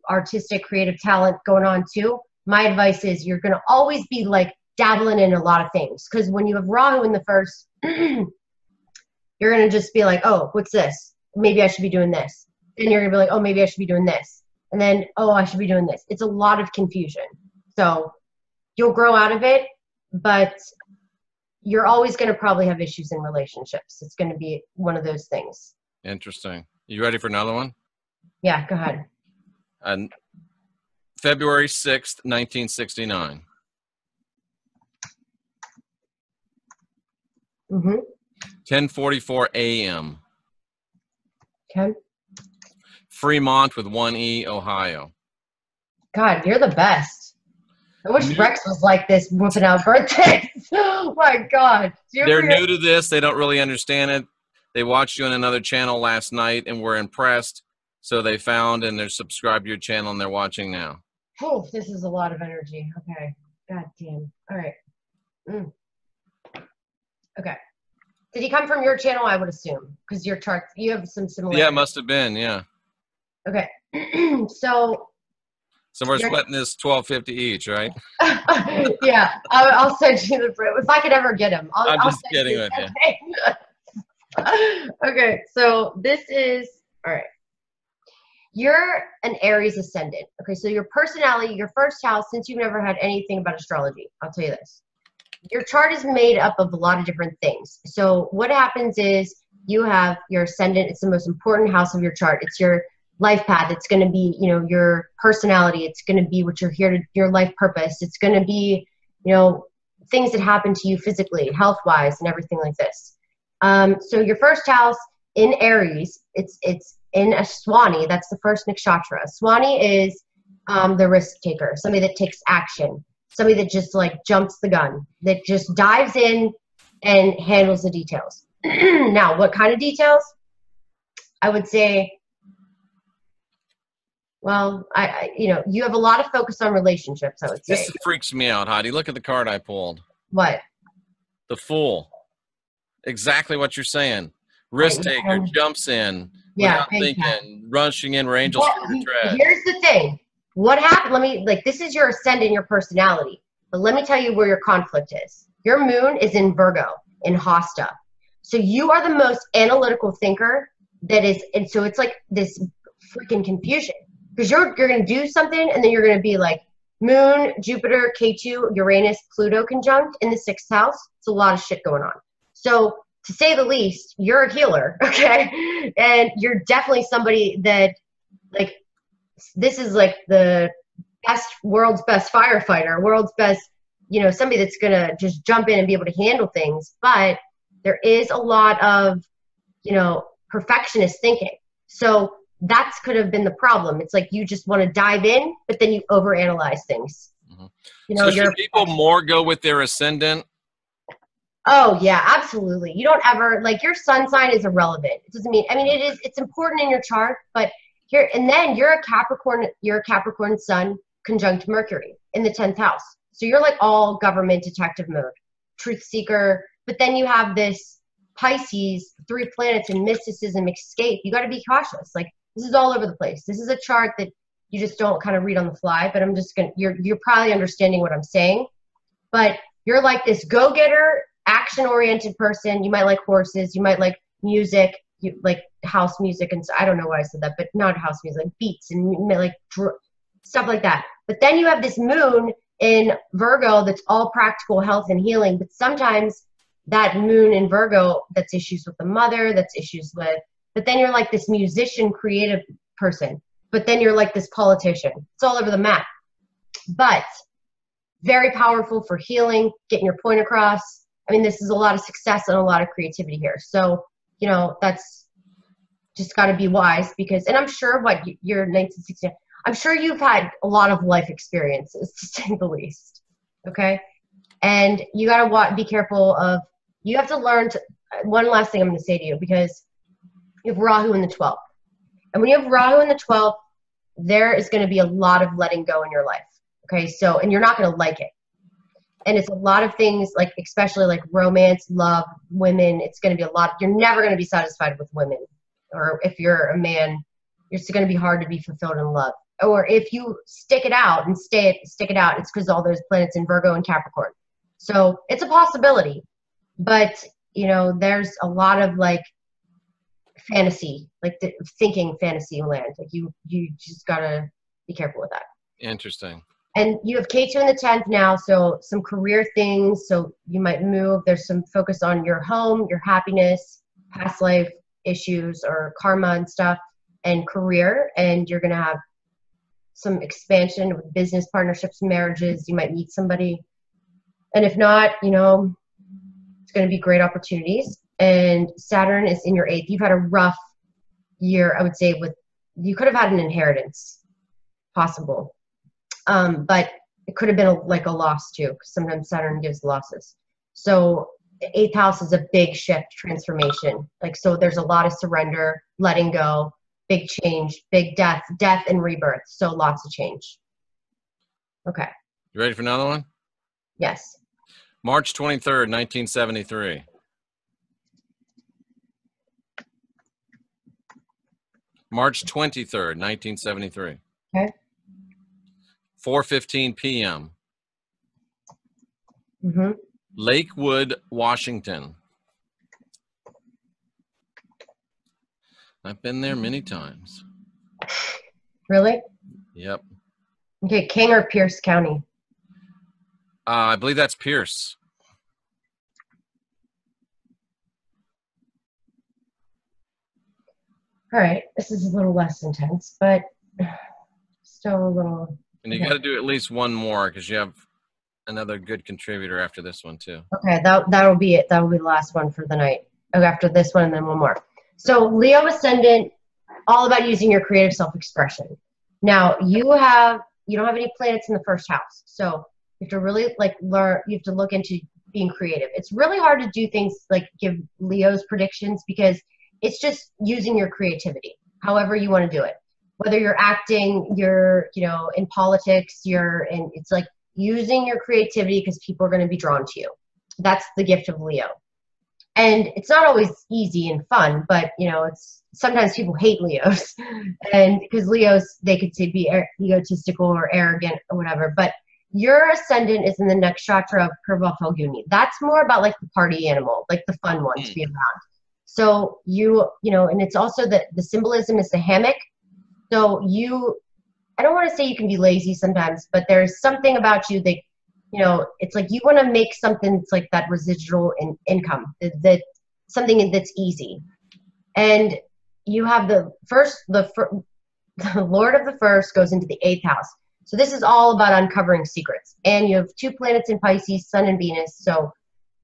artistic, creative talent going on too. My advice is, you're going to always be like dabbling in a lot of things, because when you have Rahu in the first, you're going to just be like, oh, what's this? Maybe I should be doing this. And you're going to be like, oh, maybe I should be doing this. And then, oh, I should be doing this. It's a lot of confusion. So you'll grow out of it, but you're always going to probably have issues in relationships. It's going to be one of those things. Interesting. You ready for another one? Yeah, go ahead. February 6th, 1969. 10:44 a.m. Okay. Fremont with 1E, Ohio. God, you're the best. I wish Rex was like this, whooping out birthdays. Oh my God. They're new to this. They don't really understand it. They watched you on another channel last night and were impressed. So they found and they're subscribed to your channel, and they're watching now. Oh, this is a lot of energy. Okay. God damn. All right. Okay. Did he come from your channel? I would assume, because your chart, you have some similar. Yeah, it must have been. Yeah. Okay. So we're splitting this $12.50 each, right? Yeah, I'll send you the. If I could ever get him, I'm I'll just kidding with you. Okay, so this is all right. You're an Aries ascendant. Okay, so your personality, your first house, since you've never had anything about astrology, I'll tell you this. Your chart is made up of a lot of different things. So what happens is, you have your ascendant. It's the most important house of your chart. It's your life path. It's going to be, you know, your personality. It's going to be what you're here to, your life purpose. It's going to be, you know, things that happen to you physically, health-wise, and everything like this. So your first house in Aries, it's in a Swani. That's the first nakshatra. Swani is the risk taker, somebody that takes action, somebody that just like jumps the gun, that just dives in and handles the details. Now, what kind of details? I would say, well, you know, you have a lot of focus on relationships, I would say. This freaks me out, Heidi. Look at the card I pulled. What? The Fool. Exactly what you're saying. Risk taker, jumps in, without thinking, rushing in where angels tread. Here's the thing. What happened? This is your ascendant, your personality. But let me tell you where your conflict is. Your moon is in Virgo, in Hasta. So you are the most analytical thinker that is, and so it's like this freaking confusion. Because you're going to do something, and then you're going to be like, Moon, Jupiter, Ketu, Uranus, Pluto conjunct in the 6th house. It's a lot of shit going on. So to say the least, you're a healer, okay? And you're definitely somebody that, like, this is like the world's best firefighter, world's best, you know, somebody that's going to just jump in and be able to handle things. But there is a lot of, you know, perfectionist thinking. So that could have been the problem. It's like you just want to dive in, but then you overanalyze things. You know, so should people more go with their ascendant? Oh yeah, absolutely. You don't ever, like, your sun sign is irrelevant. It doesn't mean, I mean, it's important in your chart, but here, and then you're a Capricorn sun conjunct Mercury in the 10th house. So you're like all government detective mode, truth seeker, but then you have this Pisces, 3 planets in mysticism, escape. You got to be cautious. Like, this is all over the place. This is a chart that you just don't kind of read on the fly, but I'm just going to, you're probably understanding what I'm saying, but you're like this go-getter, action-oriented person. You might like horses. You might like music. You like house music. And so, I don't know why I said that, but not house music, like beats and like stuff like that. But then you have this moon in Virgo, that's all practical health and healing. But sometimes that moon in Virgo, that's issues with the mother, that's issues with, but then you're like this musician, creative person, but then you're like this politician. It's all over the map, but very powerful for healing, getting your point across. I mean, this is a lot of success and a lot of creativity here. So, you know, that's just got to be wise because, and I'm sure what you're 1960, I'm sure you've had a lot of life experiences, to say the least. Okay. And you got to be careful of, you have to learn to, one last thing I'm going to say to you, because you have Rahu in the 12th. And when you have Rahu in the 12th, there is going to be a lot of letting go in your life. Okay. So, and you're not going to like it. And it's a lot of things like, especially like romance, love, women. It's going to be a lot. You're never going to be satisfied with women. Or if you're a man, it's going to be hard to be fulfilled in love. Or if you stick it out and stick it out, it's because all those planets in Virgo and Capricorn. So it's a possibility. But, you know, there's a lot of like fantasy, like thinking fantasy land. Like you just got to be careful with that. Interesting. And you have K2 in the 10th now, so some career things. So you might move. There's some focus on your home, your happiness, past life issues or karma and stuff, and career. And you're going to have some expansion with business partnerships, marriages. You might meet somebody. And if not, you know, it's going to be great opportunities. And Saturn is in your 8th. You've had a rough year, I would say, with, you could have had an inheritance, possible. But it could have been like a loss too, because sometimes Saturn gives losses. So the 8th house is a big shift, transformation. Like, so there's a lot of surrender, letting go, big change, big death and rebirth. So lots of change. Okay. You ready for another one? Yes. March 23rd, 1973. March 23rd, 1973. Okay. 4:15 p.m. Mm-hmm. Lakewood, Washington. I've been there many times. Really? Yep. Okay, King or Pierce County? I believe that's Pierce. All right, this is a little less intense, but still a little. And you got to do at least one more because you have another good contributor after this one too. Okay, that'll be it. That will be the last one for the night. Okay, after this one and then one more. So Leo ascendant, all about using your creative self-expression. Now you don't have any planets in the first house, so you have to really like learn. You have to look into being creative. It's really hard to do things like give Leo's predictions because it's just using your creativity, however you want to do it. Whether you're acting, you're, you know, in politics, it's like using your creativity because people are going to be drawn to you. That's the gift of Leo. And it's not always easy and fun, but, you know, it's sometimes people hate Leos. And because Leos, they could say be egotistical or arrogant or whatever. But your ascendant is in the nakshatra of Purva Falguni. That's more about like the party animal, like the fun one to be around. So you know, and it's also the symbolism is the hammock. So I don't want to say you can be lazy sometimes, but there's something about you that, you know, it's like you want to make something that's like that residual income, that something that's easy. And you have the Lord of the First goes into the 8th house. So this is all about uncovering secrets. And you have 2 planets in Pisces, Sun and Venus. So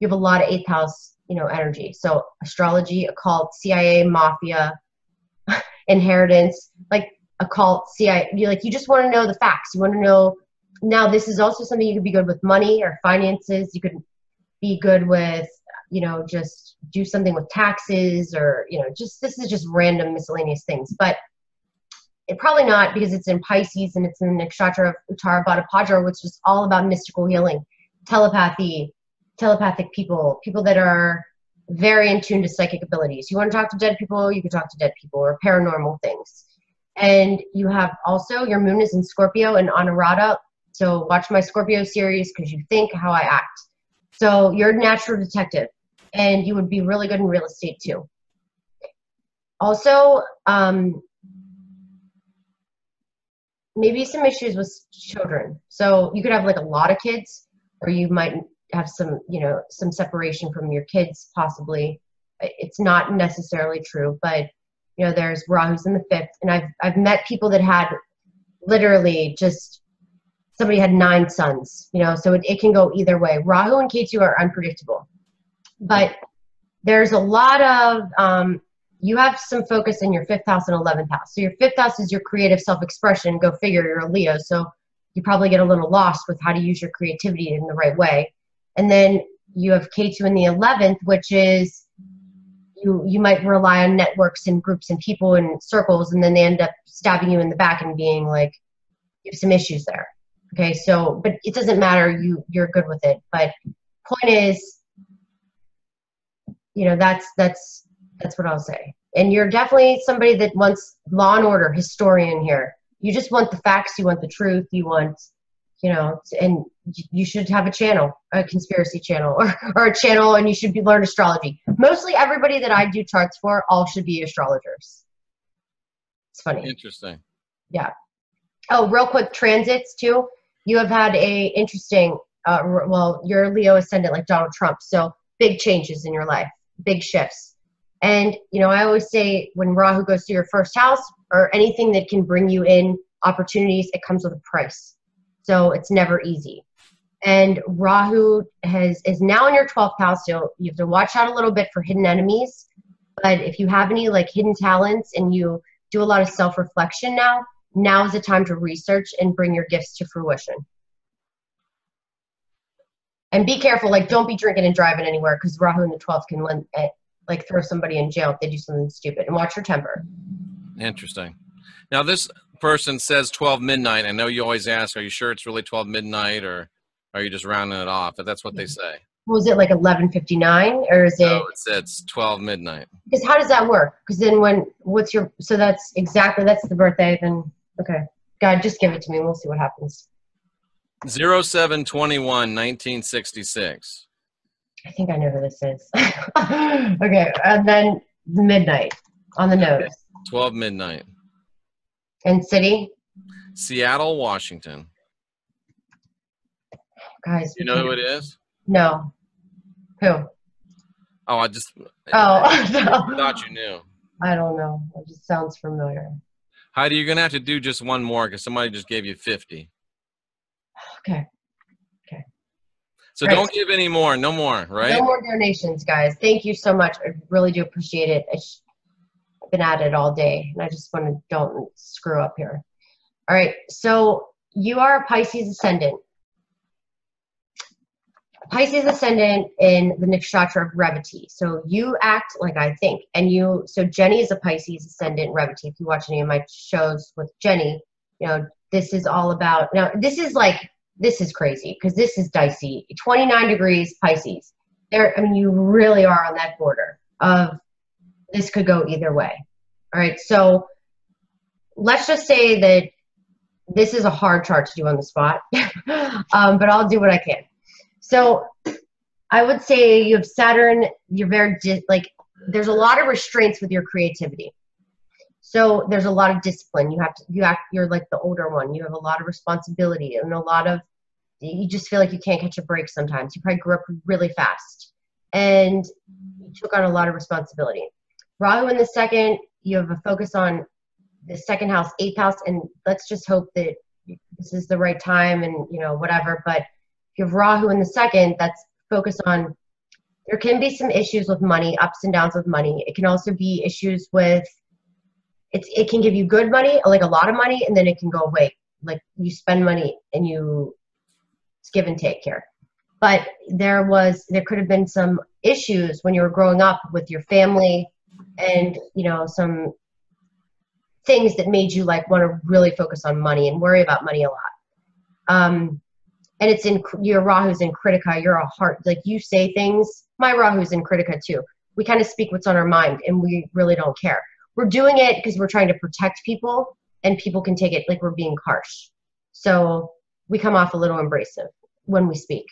you have a lot of 8th house, you know, energy. So astrology, occult, CIA, mafia, inheritance, like occult, CIA. You just want to know the facts. You want to know. Now, this is also something you could be good with money or finances. You could be good with, you know, just do something with taxes or, you know, this is just random miscellaneous things. But it probably not because it's in Pisces and it's in the nakshatra of Uttara Bhadrapada, which is all about mystical healing, telepathic people that are very in tune to psychic abilities. You want to talk to dead people, you can talk to dead people or paranormal things. And you have also, your moon is in Scorpio and Anurata. So watch my Scorpio series because you think how I act. So you're a natural detective and you would be really good in real estate too. Also, maybe some issues with children. So you could have like a lot of kids, or you might have some, you know, some separation from your kids, possibly. It's not necessarily true, but you know, there's Rahu's in the 5th, and I've met people that had literally just somebody had 9 sons, you know, so it can go either way. Rahu and Ketu are unpredictable, but there's a lot of you have some focus in your 5th house and 11th house. So your 5th house is your creative self-expression. Go figure, you're a Leo, so you probably get a little lost with how to use your creativity in the right way. And then you have Ketu in the 11th, which is you might rely on networks and groups and people and circles, and then they end up stabbing you in the back and being like, you have some issues there. Okay, so, but it doesn't matter, you're good with it. But point is, you know, that's what I'll say. And you're definitely somebody that wants law and order, historian here. You just want the facts, you want the truth, you want, you know, and you should have a channel, a conspiracy channel, or a channel, and you should learn astrology. Mostly everybody that I do charts for, all should be astrologers. It's funny. Interesting. Yeah. Oh, real quick, transits too. You have had a interesting, well, you're Leo ascendant like Donald Trump, so big changes in your life, big shifts. And, you know, I always say when Rahu goes to your 1st house, or anything that can bring you in opportunities, it comes with a price. So it's never easy. And Rahu is now in your 12th house, so you have to watch out a little bit for hidden enemies. But if you have any like hidden talents and you do a lot of self-reflection now is the time to research and bring your gifts to fruition. And be careful, like don't be drinking and driving anywhere, because Rahu in the 12th can like throw somebody in jail if they do something stupid. And watch your temper. Interesting. Now this person says 12 midnight. I know you always ask, are you sure it's really 12 midnight, or are you just rounding it off? But that's what they say. Was it like 11:59, or is it? No, it's 12 midnight. Because how does that work? Because then so that's the birthday. Then okay, God, just give it to me. We'll see what happens. 07/21, 1966. I think I know who this is. Okay, and then midnight on the nose. 12 midnight. And city? Seattle, Washington. Guys, you know who it is? No. Who? Oh, I thought you knew. I don't know. It just sounds familiar. Heidi, you're gonna have to do just one more because somebody just gave you 50. Okay. So don't give any more. No more, right? No more donations, guys. Thank you so much. I really do appreciate it. I've been at it all day, and I just want to don't screw up here. All right. So you are a Pisces ascendant. Pisces ascendant in the nakshatra of Revati. So you act like I think. So Jenny is a Pisces ascendant Revati. If you watch any of my shows with Jenny, you know, this is all about, now this is crazy because this is dicey. 29 degrees Pisces. You really are on that border of this could go either way. All right. So let's just say that this is a hard chart to do on the spot, but I'll do what I can. So I would say you have Saturn, you're very, there's a lot of restraints with your creativity. So there's a lot of discipline. You're like the older one. You have a lot of responsibility and you just feel like you can't catch a break sometimes. You probably grew up really fast and you took on a lot of responsibility. Rahu in the 2nd, you have a focus on the 2nd house, 8th house, and let's just hope that this is the right time and, you know, whatever. But you have Rahu in the 2nd, that's focused on, there can be some issues with money, ups and downs with money. It can also be issues with, it can give you good money, like a lot of money, and then it can go away. Like you spend money and it's give and take here. But there could have been some issues when you were growing up with your family and, you know, some things that made you like want to really focus on money and worry about money a lot. And it's your Rahu's in Kritika. You're a heart, like you say things. My Rahu's in Kritika too. We kind of speak what's on our mind and we really don't care. We're doing it because we're trying to protect people and people can take it like we're being harsh. So we come off a little abrasive when we speak.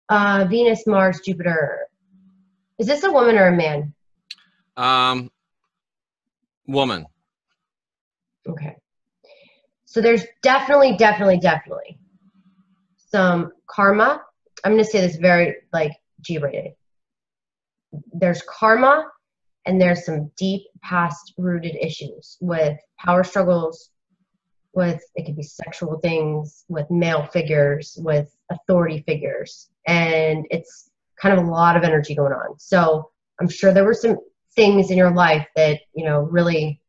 Venus, Mars, Jupiter. Is this a woman or a man? Woman. Okay. So there's definitely some karma. I'm going to say this very like G-rated. There's karma, and there's some deep past rooted issues with power struggles, with it could be sexual things, with male figures, with authority figures. And it's kind of a lot of energy going on. So I'm sure there were some things in your life that, you know, really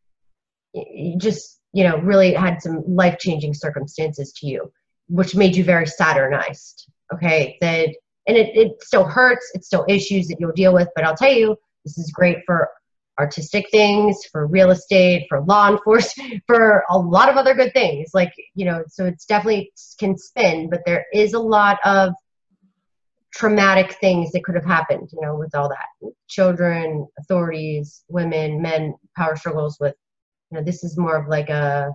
just, you know, really had some life-changing circumstances to you, which made you very Saturnized. Okay. That, and it still hurts. It's still issues that you'll deal with, but I'll tell you, this is great for artistic things, for real estate, for law enforcement, for a lot of other good things. Like, you know, so it's definitely can spin, but there is a lot of traumatic things that could have happened, you know, with all that. Children, authorities, women, men, power struggles with, you know, this is more of like a,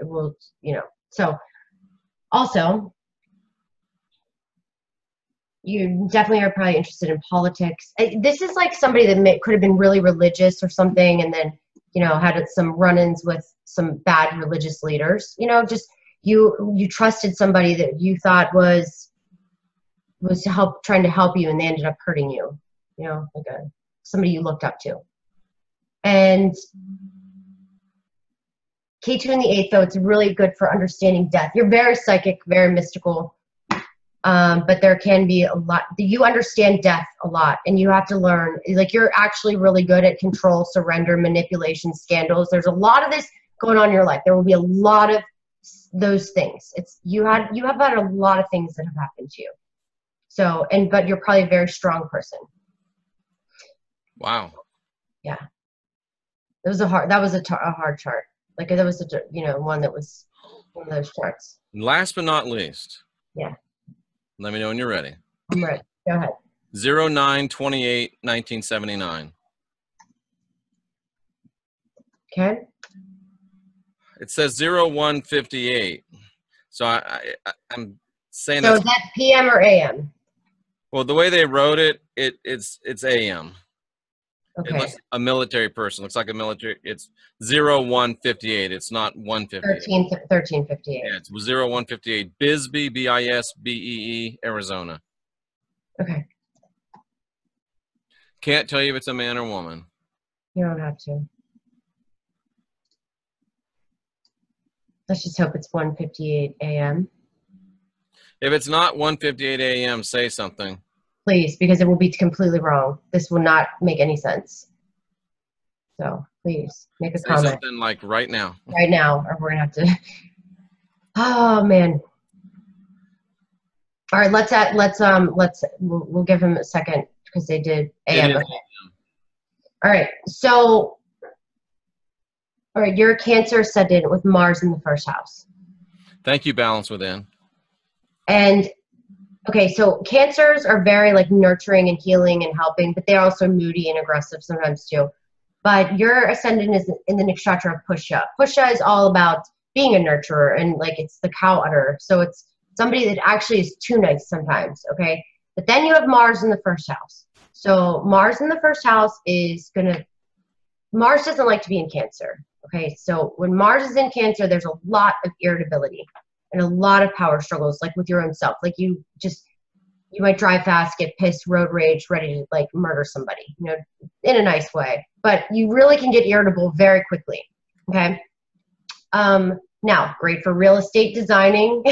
well, you know, so also, you definitely are probably interested in politics. This is like somebody that could have been really religious or something, and then, you know, had some run-ins with some bad religious leaders. You know, just you trusted somebody that you thought was trying to help you, and they ended up hurting you. You know, like somebody you looked up to. And K2 in the 8th, though, it's really good for understanding death. You're very psychic, very mystical. But there can be a lot, you understand death a lot, and you have to learn, like, you're actually really good at control, surrender, manipulation, scandals. There's a lot of this going on in your life. There will be a lot of those things. You have had a lot of things that have happened to you. So, but you're probably a very strong person. Wow. Yeah. That was a hard chart. Like, that was one that was one of those charts. Last but not least. Yeah. Let me know when you're ready. I'm ready. Go ahead. 09/28/1979. Okay. It says 0158. So I'm saying so is that PM or AM? Well, the way they wrote it, it's AM. Okay. It looks a military person. Looks like a military. It's 0158. It's not 158. 1358. Yeah, it's 0158. Bisbee, Bisbee, Arizona. Okay. Can't tell you if it's a man or woman. You don't have to. Let's just hope it's 1:58 a.m. If it's not 1:58 a.m., say something. Please, because it will be completely wrong. This will not make any sense. So please make a comment. Say something like right now. Right now, or we're gonna have to. Oh man. All right, we'll give him a second because they did AM. Okay. All right, so all right, you're a Cancer ascendant with Mars in the first house. Thank you, Balance Within. And okay, so Cancers are very like nurturing and healing and helping, but they're also moody and aggressive sometimes too. But your ascendant is in the nakshatra of Pusha. Pusha is all about being a nurturer, and like it's the cow udder. So it's somebody that actually is too nice sometimes, okay? But then you have Mars in the first house. So Mars in the first house Mars doesn't like to be in Cancer, okay? So when Mars is in Cancer, there's a lot of irritability and a lot of power struggles, like with your own self. Like you might drive fast, get pissed, road rage, ready to like murder somebody, you know, in a nice way. But you really can get irritable very quickly, okay? Now, great for real estate designing.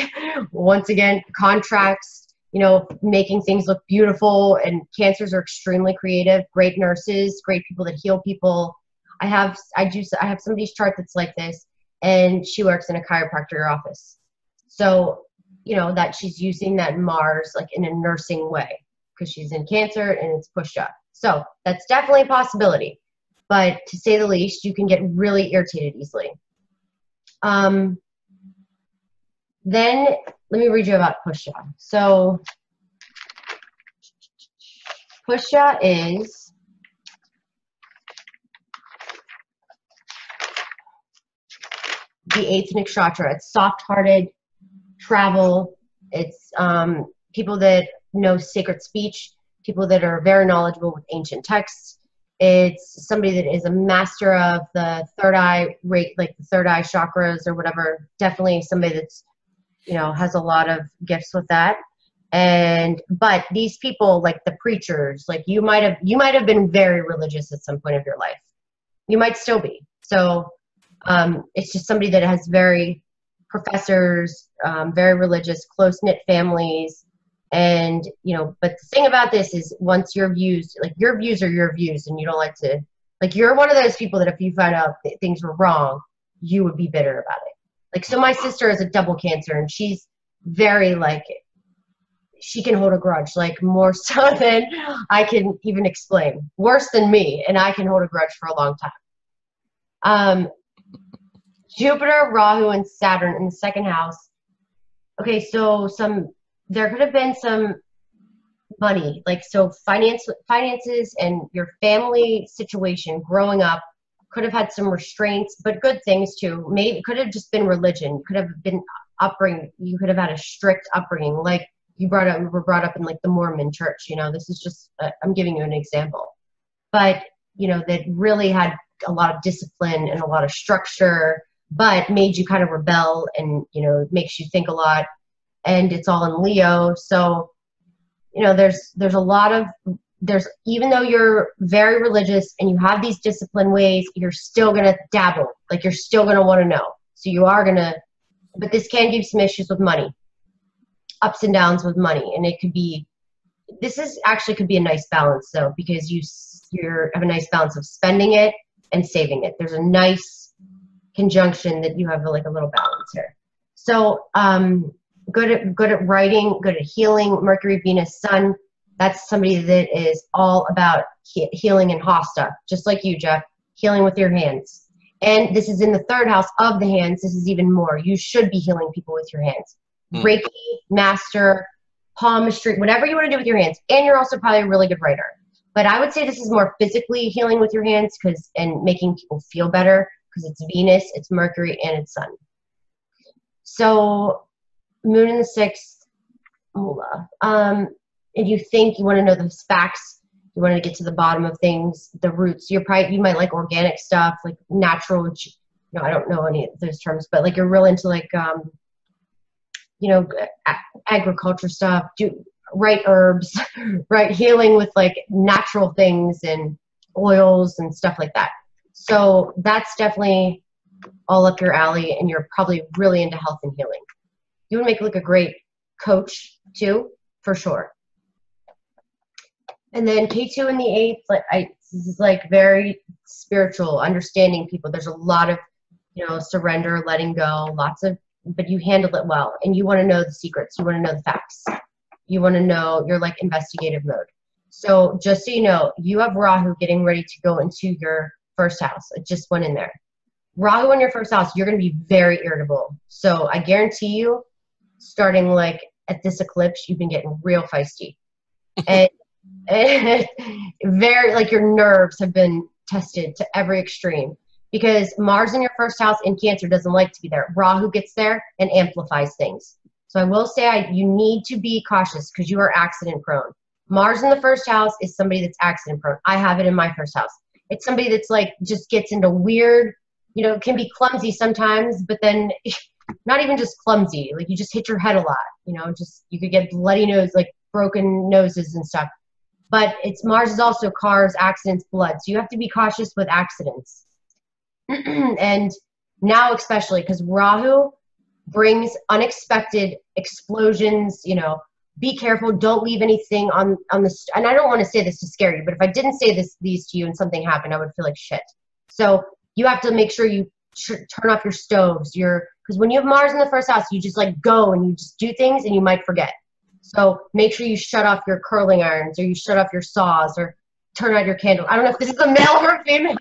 Once again, contracts, you know, making things look beautiful. And Cancers are extremely creative, great nurses, great people that heal people. I have somebody's chart that's like this, and she works in a chiropractor office. So, you know, that she's using that Mars like in a nursing way because she's in Cancer and it's pushed up. So that's definitely a possibility. But to say the least, you can get really irritated easily. Then let me read you about Pusha. So Pusha is the 8th nakshatra. It's soft-hearted, travel. It's people that know sacred speech, people that are very knowledgeable with ancient texts, It's somebody that is a master of the third eye rate, like the third eye chakras or whatever. Definitely somebody that's, you know, has a lot of gifts with that. But these people, like the preachers, like you might have been very religious at some point of your life. You might still be. So it's just somebody that has very professors, very religious, close-knit families. And, you know, but the thing about this is once your views, like your views are your views, and you don't like to, like, you're one of those people that if you found out that things were wrong, you would be bitter about it. Like, so my sister has a double cancer, and she's very, like, she can hold a grudge, like, more so than I can even explain. Worse than me, and I can hold a grudge for a long time. Jupiter, Rahu, and Saturn in the second house. Okay, so there could have been some money, like, so finances and your family situation growing up could have had some restraints, but good things too. Maybe it could have just been religion. Could have been upbringing. You could have had a strict upbringing, like you were brought up in like the Mormon church. You know, this is just I'm giving you an example, but you know that really had a lot of discipline and a lot of structure, but made you kind of rebel, and you know, it makes you think a lot. And it's all in Leo. So, you know, there's a lot of, even though you're very religious and you have these disciplined ways, you're still going to dabble. Like, you're still going to want to know. So you are going to, but this can give some issues with money, ups and downs with money. And it could be, could be a nice balance though, because you have a nice balance of spending it and saving it. There's a nice conjunction that you have like a little balance here. So, good at writing, good at healing. Mercury, Venus, Sun. That's somebody that is all about healing and hasta, just like you, Jeff. Healing with your hands. And this is in the third house of the hands. This is even more. You should be healing people with your hands. Reiki, master, palmistry, whatever you want to do with your hands. And you're also probably a really good writer. But I would say this is more physically healing with your hands and making people feel better, because it's Venus, it's Mercury, and it's Sun. So Moon in the sixth, Mula. And you think you want to know the facts, you want to get to the bottom of things, the roots. You might like organic stuff, like natural. I don't know any of those terms, but like you're real into like agriculture stuff. Right herbs, right healing with like natural things and oils and stuff like that. So that's definitely all up your alley, and you're probably really into health and healing. You would make like a great coach too, for sure. And then K2 in the eighth, this is like very spiritual, understanding people. There's a lot of, surrender, letting go, but you handle it well, and you want to know the secrets. You want to know the facts. You want to know, you're like investigative mode. So just so you know, you have Rahu getting ready to go into your first house. It just went in there. Rahu in your first house, you're going to be very irritable. So I guarantee you, starting like at this eclipse, you've been getting real feisty. And very, like, your nerves have been tested to every extreme, because Mars in your first house in Cancer doesn't like to be there. Rahu gets there and amplifies things. So I will say you need to be cautious, because you are accident prone. Mars in the first house is somebody that's accident prone. I have it in my first house. It's somebody that's like just gets into weird, can be clumsy sometimes, but then not even just clumsy. Like, you just hit your head a lot, you could get bloody nose, like broken noses and stuff. But Mars is also cars, accidents, blood. So you have to be cautious with accidents. And now especially, because Rahu brings unexpected explosions, be careful. Don't leave anything on the, and I don't want to say this to scare you, but if I didn't say these to you and something happened, I would feel like shit. So you have to make sure you turn off your stoves, because when you have Mars in the first house, you just like go and you just do things and you might forget. So make sure you shut off your curling irons, or you shut off your saws, or turn out your candle. I don't know if this is a male or a female,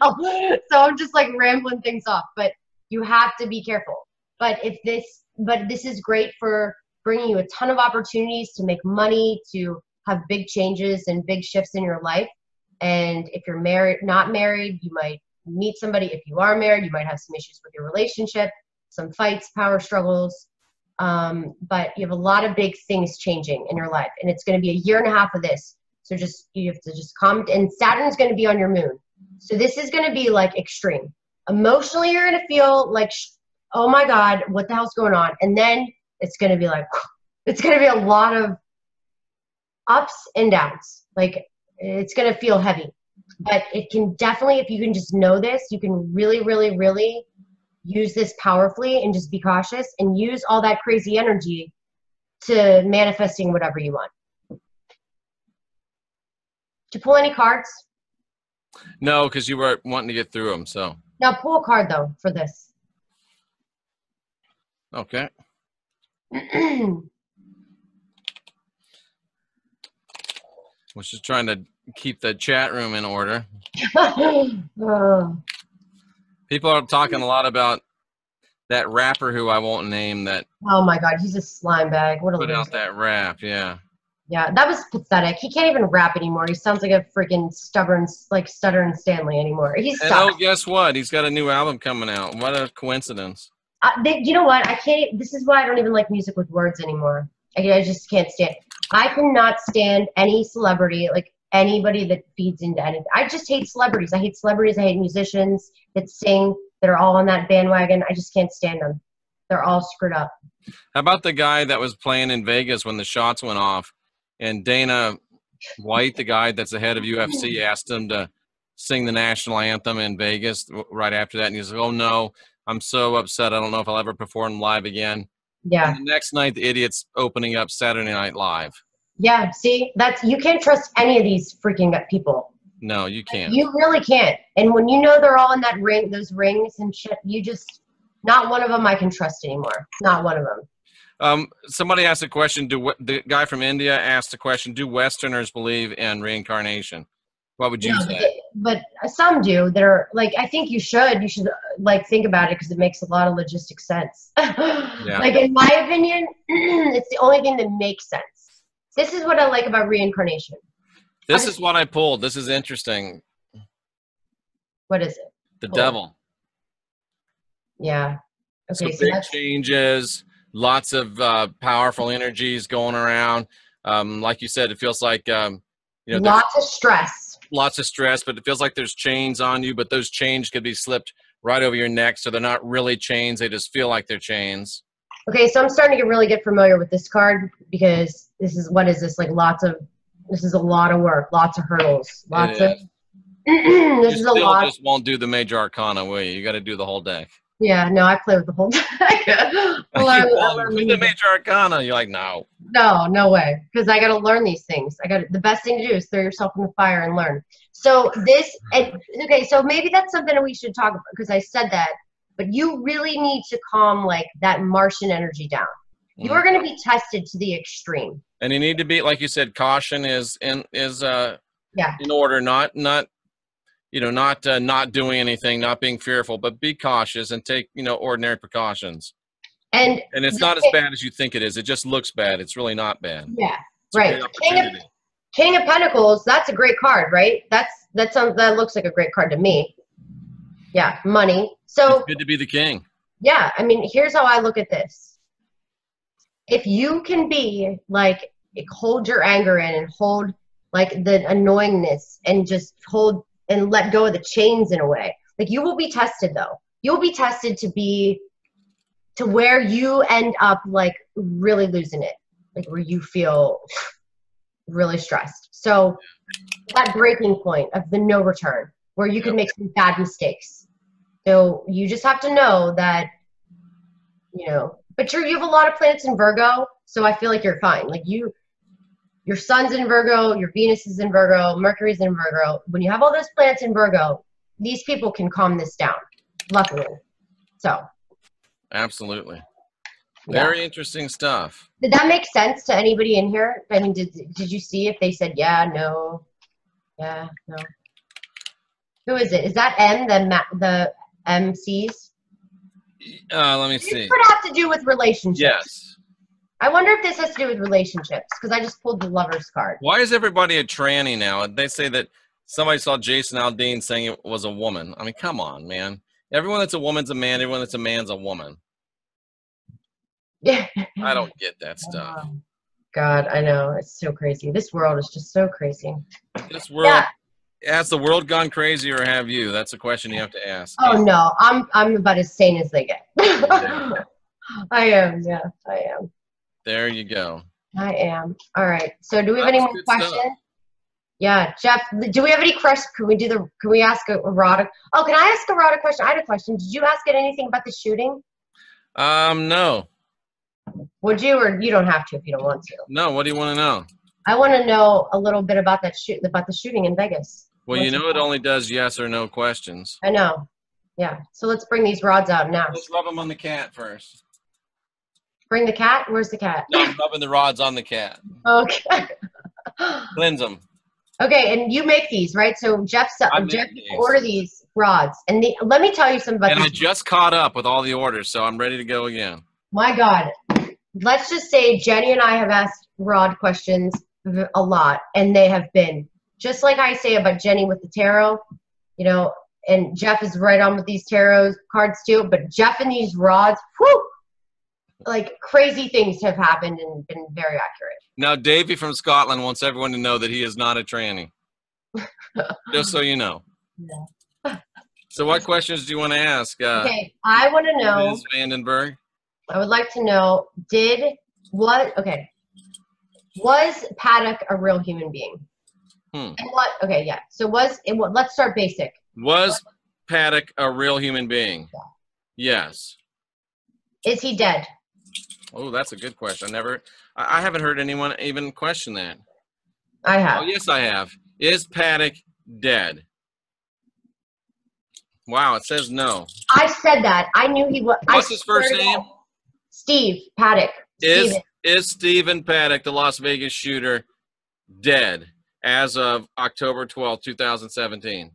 so I'm just like rambling things off, but you have to be careful. But this is great for bringing you a ton of opportunities to make money, to have big changes and big shifts in your life. And if you're not married, you might meet somebody. If you are married, you might have some issues with your relationship, some fights, power struggles. But you have a lot of big things changing in your life, and it's going to be a year and a half of this. So you have to just calm. And Saturn's going to be on your moon. So this is going to be like extreme. Emotionally, you're going to feel like, oh my God, what the hell's going on? And then it's going to be like, it's going to be a lot of ups and downs. Like it's going to feel heavy, but it can definitely, if you can just know this, you can really, really, really use this powerfully and just be cautious and use all that crazy energy to manifesting whatever you want. Did you pull any cards? No, because you were wanting to get through them. So Now pull a card though for this. okay. Was just trying to keep the chat room in order. People are talking a lot about that rapper who I won't name that. Oh my God, he's a slime bag. What a put loser. out that rap, yeah. Yeah, that was pathetic. He can't even rap anymore. He sounds like a freaking stubborn, like Stuttering Stanley anymore. He's and oh, guess what? He's got a new album coming out. What a coincidence. You know what? I can't. This is why I don't even like music with words anymore. I just can't stand. I cannot stand any celebrity, like anybody that feeds into anything. I just hate celebrities. I hate celebrities. I hate musicians that sing, that are all on that bandwagon. I just can't stand them. They're all screwed up. How about the guy that was playing in Vegas when the shots went off, and Dana White, the guy that's the head of UFC, asked him to sing the national anthem in Vegas right after that, and he's like, "Oh no, I'm so upset. I don't know if I'll ever perform live again." Yeah. And the next night, the idiot's opening up Saturday Night Live. Yeah. See, you can't trust any of these freaking people. No, you can't. You really can't. And when you know they're all in that ring, those rings and shit, you just, not one of them I can trust anymore. Not one of them. Somebody asked a question. The guy from India asked a question, do Westerners believe in reincarnation? What would you say? But some do that are like, I think you should like think about it because it makes a lot of logistic sense. Yeah. Like in my opinion, it's the only thing that makes sense. This is what I like about reincarnation. This is what I pulled. This is interesting. What is it? The devil. Yeah. Okay. So big changes, lots of powerful energies going around. Like you said, it feels like, lots of stress. Lots of stress, but it feels like there's chains on you, but those chains could be slipped right over your neck. So they're not really chains. They just feel like they're chains. Okay. So I'm starting to get familiar with this card because what is this? Like this is a lot of work, lots of hurdles, lots of, this is a lot. You just won't do the major arcana, will you? You got to do the whole deck. Yeah, no, I play with the whole deck. Do the major arcana. You're like, no. No way. Because I got to learn these things. The best thing to do is throw yourself in the fire and learn. So okay, so maybe that's something that we should talk about because I said that, but you really need to calm like that Martian energy down. You are going to be tested to the extreme. And you need to be, like you said, caution is in order, not doing anything, not being fearful, but be cautious and take, ordinary precautions. And it's not as bad as you think it is. It just looks bad. It's really not bad. Yeah, right. King of Pentacles, that's a great card, right? That looks like a great card to me. Yeah, money. So it's good to be the king. Yeah, I mean, here's how I look at this. If you can be like, hold your anger in and hold like the annoyingness and just hold and let go of the chains in a way. Like you will be tested though. You'll be tested to where you end up like really losing it. Like where you feel really stressed. So that breaking point of the no return where you can make some bad mistakes. So you just have to know that, but you have a lot of planets in Virgo. So I feel like you're fine. Like your sun's in Virgo, your Venus is in Virgo, Mercury's in Virgo. When you have all those planets in Virgo, these people can calm this down, luckily. So. Absolutely. Very interesting stuff. Did that make sense to anybody in here? I mean, did you see if they said yeah, no, yeah, no? Who is it? Is that M, the MCs? Let me see. It could have to do with relationships. Yes. I wonder if this has to do with relationships because I just pulled the Lover's card. Why is everybody a tranny now? They say that somebody saw Jason Aldean saying it was a woman. I mean, come on, man. Everyone that's a woman's a man. Everyone that's a man's a woman. Yeah. I don't get that stuff. God, I know. It's so crazy. This world is just so crazy. This world, has the world gone crazy, or have you? That's a question you have to ask. Oh no, I'm about as sane as they get. Yeah. I am. Yeah, I am. There you go. I am. All right. So do we have That any was more good questions? stuff. Yeah, Jeff. Do we have any questions? Can we ask a Rod? Oh, can I ask a Rod a question? I had a question. Did you ask it anything about the shooting? No. Would you, or you don't have to if you don't want to? No. What do you want to know? I want to know a little bit about the shooting in Vegas. Well, you know it only does yes or no questions. I know. Yeah. So let's bring these rods out now. Let's rub them on the cat first. Bring the cat? Where's the cat? No, I'm rubbing the rods on the cat. Okay. Cleanse them. Okay, and you make these, right? So Jeff these. order these rods. And let me tell you something about And these. I just caught up with all the orders, so I'm ready to go again. My God. Let's just say Jenny and I have asked Rod questions a lot, and they have been, just like I say about Jenny with the tarot, you know, and Jeff is right on with these tarot cards too, but Jeff and these rods, whew, like crazy things have happened and been very accurate. Now, Davey from Scotland wants everyone to know that he is not a tranny. Just so you know. Yeah. So what questions do you want to ask? Okay, I want to know. Ms. Vandenberg? I would like to know, was Paddock a real human being? And let's start basic. Was Paddock a real human being? Yeah. Yes. Is he dead? Oh, that's a good question. I haven't heard anyone even question that. I have. Oh, yes, I have. Is Paddock dead? Wow, it says no. I said that. I knew he was. What's his first name? Steve Paddock. Is Stephen Paddock, the Las Vegas shooter, dead as of October 12, 2017?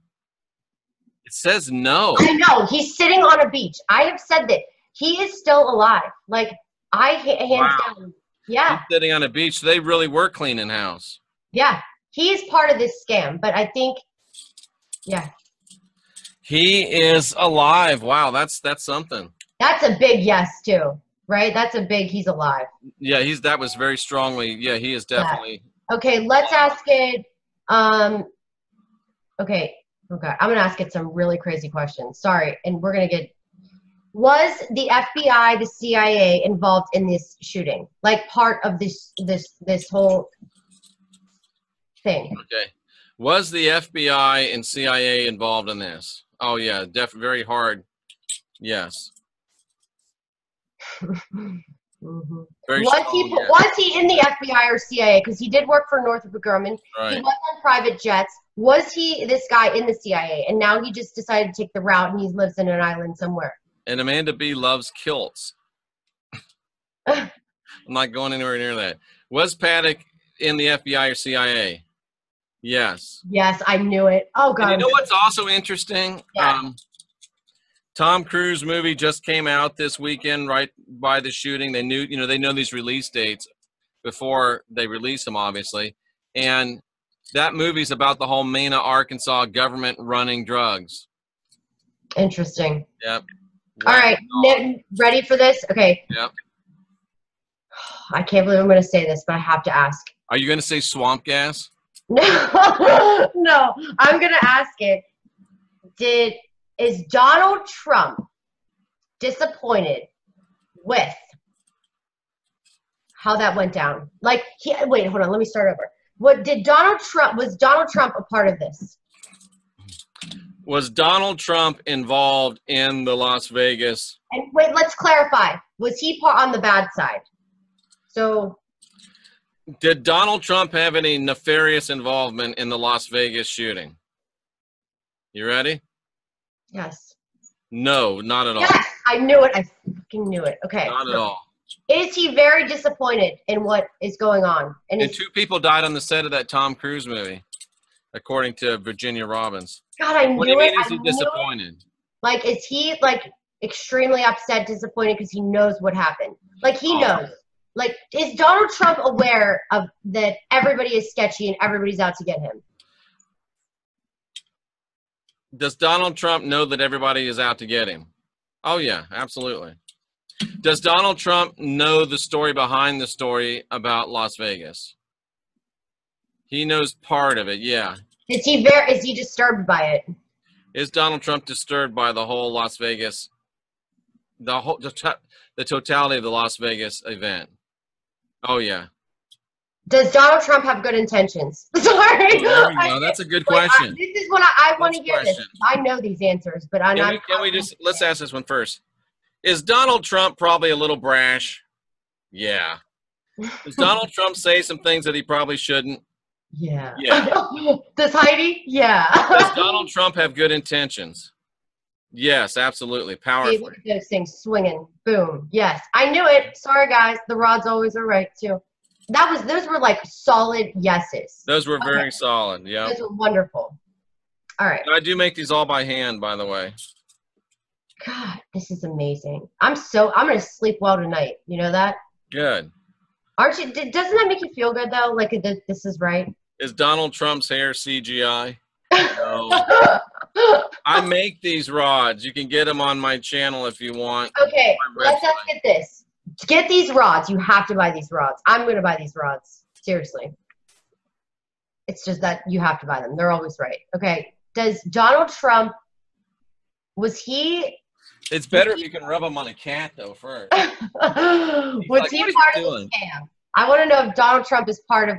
It says no. I know. He's sitting on a beach. I have said that. He is still alive. Like, hands down. Yeah. He's sitting on a beach. They really were cleaning house. Yeah. He is part of this scam, but I think, yeah. He is alive. Wow, that's something. That's a big yes, too. Right? That's a big, he's alive. Yeah, that was very strongly. Yeah, he is definitely. Yeah. Okay, let's ask it. Okay, I'm going to ask it some really crazy questions. Sorry, and we're going to get. Was the FBI, the CIA involved in this shooting? Like part of this whole thing? Okay. Was the FBI and CIA involved in this? Oh yeah, very hard. Yes. Mm-hmm. Very was he in the FBI or CIA? Because he did work for Northrop Grumman. Right. He was on private jets. Was he this guy in the CIA? And now he just decided to take the route and he lives in an island somewhere. And Amanda B loves kilts. I'm not going anywhere near that. Was Paddock in the FBI or CIA? Yes. Yes, I knew it. Oh God. And you know what's also interesting? Yeah. Tom Cruise movie just came out this weekend, right by the shooting. They knew, they know these release dates before they release them, obviously. And that movie's about the whole Mena, Arkansas government running drugs. Interesting. Yep. All right, ready for this? Okay. Yep. I can't believe I'm going to say this, but I have to ask. Are you going to say swamp gas? No, no. I'm going to ask it. Is Donald Trump disappointed with how that went down? Like, wait, hold on. Let me start over. Was Donald Trump a part of this? Was Donald Trump involved in the Las Vegas? And wait, let's clarify. Was he on the bad side? So, did Donald Trump have any nefarious involvement in the Las Vegas shooting? You ready? Yes. No, not at all. Yes, I knew it. I fucking knew it. Okay. Not at all. Is he very disappointed in what is going on? And 2 people died on the set of that Tom Cruise movie, according to Virginia Robbins. God, I knew it. What do you mean, is he disappointed? Like, is he, like, extremely upset, disappointed because he knows what happened? Like, he knows. Like, is Donald Trump aware of that everybody is sketchy and everybody's out to get him? Does Donald Trump know that everybody is out to get him? Oh, yeah, absolutely. Does Donald Trump know the story behind the story about Las Vegas? He knows part of it, yeah. Is he disturbed by it? Is Donald Trump disturbed by the whole Las Vegas, the totality of the Las Vegas event? Oh yeah. Does Donald Trump have good intentions? Sorry. There we go. That's a good question. This is what I want to hear. This. I know these answers, but let's ask this one first. Is Donald Trump probably a little brash? Yeah. Does Donald Trump say some things that he probably shouldn't? Yeah. Yeah. Does Heidi? Yeah. Does Donald Trump have good intentions? Yes, absolutely. Powerfully. See, look at those things swinging. Boom. Yes. I knew it. Sorry, guys. The rods always are right, too. Those were like solid yeses. Those were very solid. Yeah. Those were wonderful. All right. I do make these all by hand, by the way. God, this is amazing. I'm going to sleep well tonight. You know that? Good. Aren't you? Doesn't that make you feel good, though? Like, this is right? Is Donald Trump's hair CGI? No. I make these rods. You can get them on my channel if you want. Okay, let's get this. To get these rods, you have to buy these rods. I'm going to buy these rods. Seriously. It's just that you have to buy them. They're always right. Okay. Does Donald Trump, It's better if you can rub them on a cat, though, first. Was he part of the scam? I want to know if Donald Trump is part of,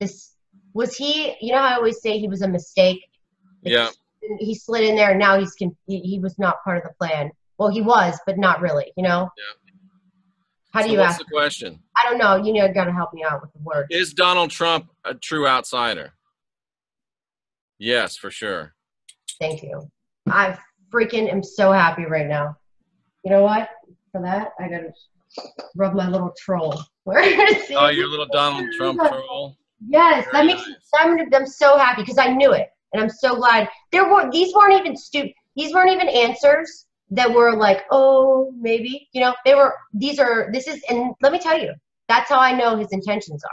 this. Was he, you know how I always say he was a mistake? Yeah. He slid in there, and now he was not part of the plan. Well, he was, but not really, you know? Yeah. How do you ask? What's the question? I don't know. You got to help me out with the word. Is Donald Trump a true outsider? Yes, for sure. Thank you. I freaking am so happy right now. You know what? For that, I got to rub my little troll. Where is he? Oh, your little Donald Trump troll? Yes, Very that makes nice. I'm so happy because I knew it. And I'm so glad. These weren't even These weren't even answers that were like, oh, maybe, you know, and let me tell you, that's how I know his intentions are.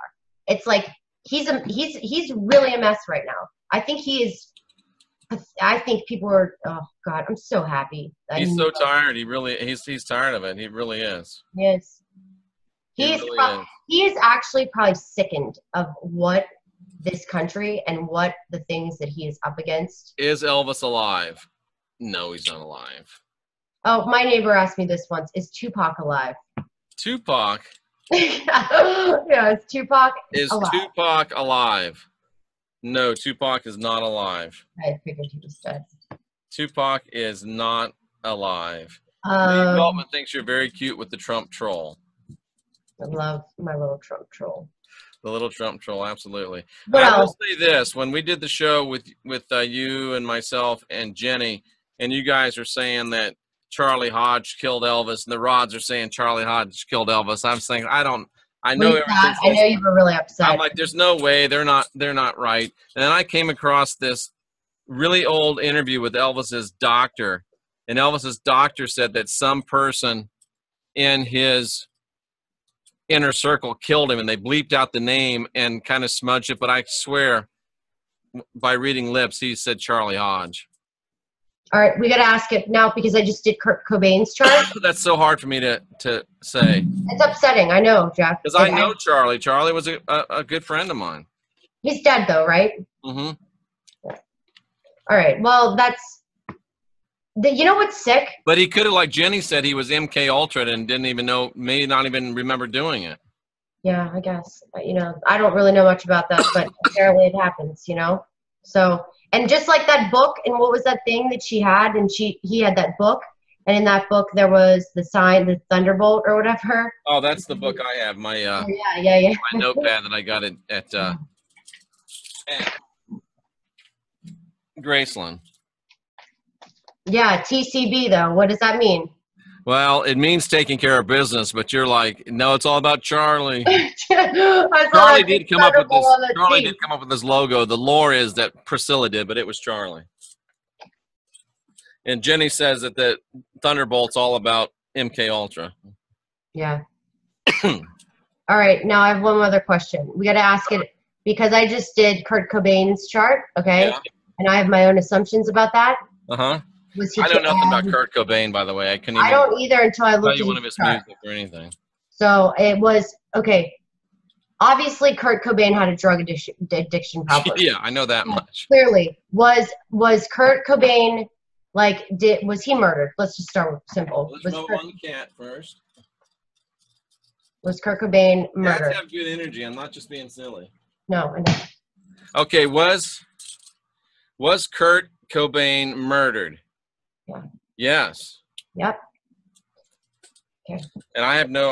It's like, he's really a mess right now. I think people are, oh God, I'm so happy. He's so tired. He's tired of it. He really is. Yes. He is actually probably sickened of what this country and what the things that he is up against. Is Elvis alive? No, he's not alive. Oh, my neighbor asked me this once. Is Tupac alive? Tupac? Yeah, is Tupac alive? Tupac alive? No, Tupac is not alive. I figured he was dead. Tupac is not alive. Lee Goldman thinks you're very cute with the Trump troll. I love my little Trump troll. The little Trump troll, absolutely. What I will else? say this: when we did the show with you and myself and Jenny, and you guys are saying that Charlie Hodge killed Elvis, and the rods are saying Charlie Hodge killed Elvis, I'm saying I know everything. I know you were really upset. I'm like, there's no way, they're not right. And then I came across this really old interview with Elvis's doctor, and Elvis's doctor said that some person in his inner circle killed him, and they bleeped out the name and kind of smudged it, but I swear by reading lips he said Charlie Hodge. All right, we got to ask it now because I just did Kurt Cobain's chart. That's so hard for me to say. It's upsetting, I know, Jeff. Because I know Charlie. Charlie was a good friend of mine. He's dead though, right? Mm-hmm. Yeah. All right, well, you know what's sick? But he could have, like Jenny said, he was MK Ultra and didn't even know, may not even remember doing it. Yeah, I guess. You know, I don't really know much about that, but apparently it happens, you know? So, and just like that book, and what was that thing that she had? And he had that book, and in that book there was the sign, the thunderbolt or whatever. Oh, that's the book I have. My yeah. My notepad that I got at Graceland. Yeah, TCB though. What does that mean? Well, it means taking care of business, but you're like, no, it's all about Charlie. Charlie did come up with this. Charlie did come up with this logo. The lore is that Priscilla did, but it was Charlie. And Jenny says that the Thunderbolt's all about MK Ultra. Yeah. All right, now I have one other question. We got to ask it because I just did Kurt Cobain's chart, okay? Yeah. And I have my own assumptions about that. Uh-huh. I know nothing about Kurt Cobain, by the way. I don't either until I looked at one of his music or anything. So it was, okay, Obviously, Kurt Cobain had a drug addiction problem. Yeah, I know that much. Clearly, was Kurt Cobain like was he murdered? Let's just start with simple. Let's move on the cat first. Was Kurt Cobain murdered? Cats have good energy. I'm not just being silly. No, I know. Okay, was Kurt Cobain murdered? Yeah. Yes. Yep. Okay. And I have no.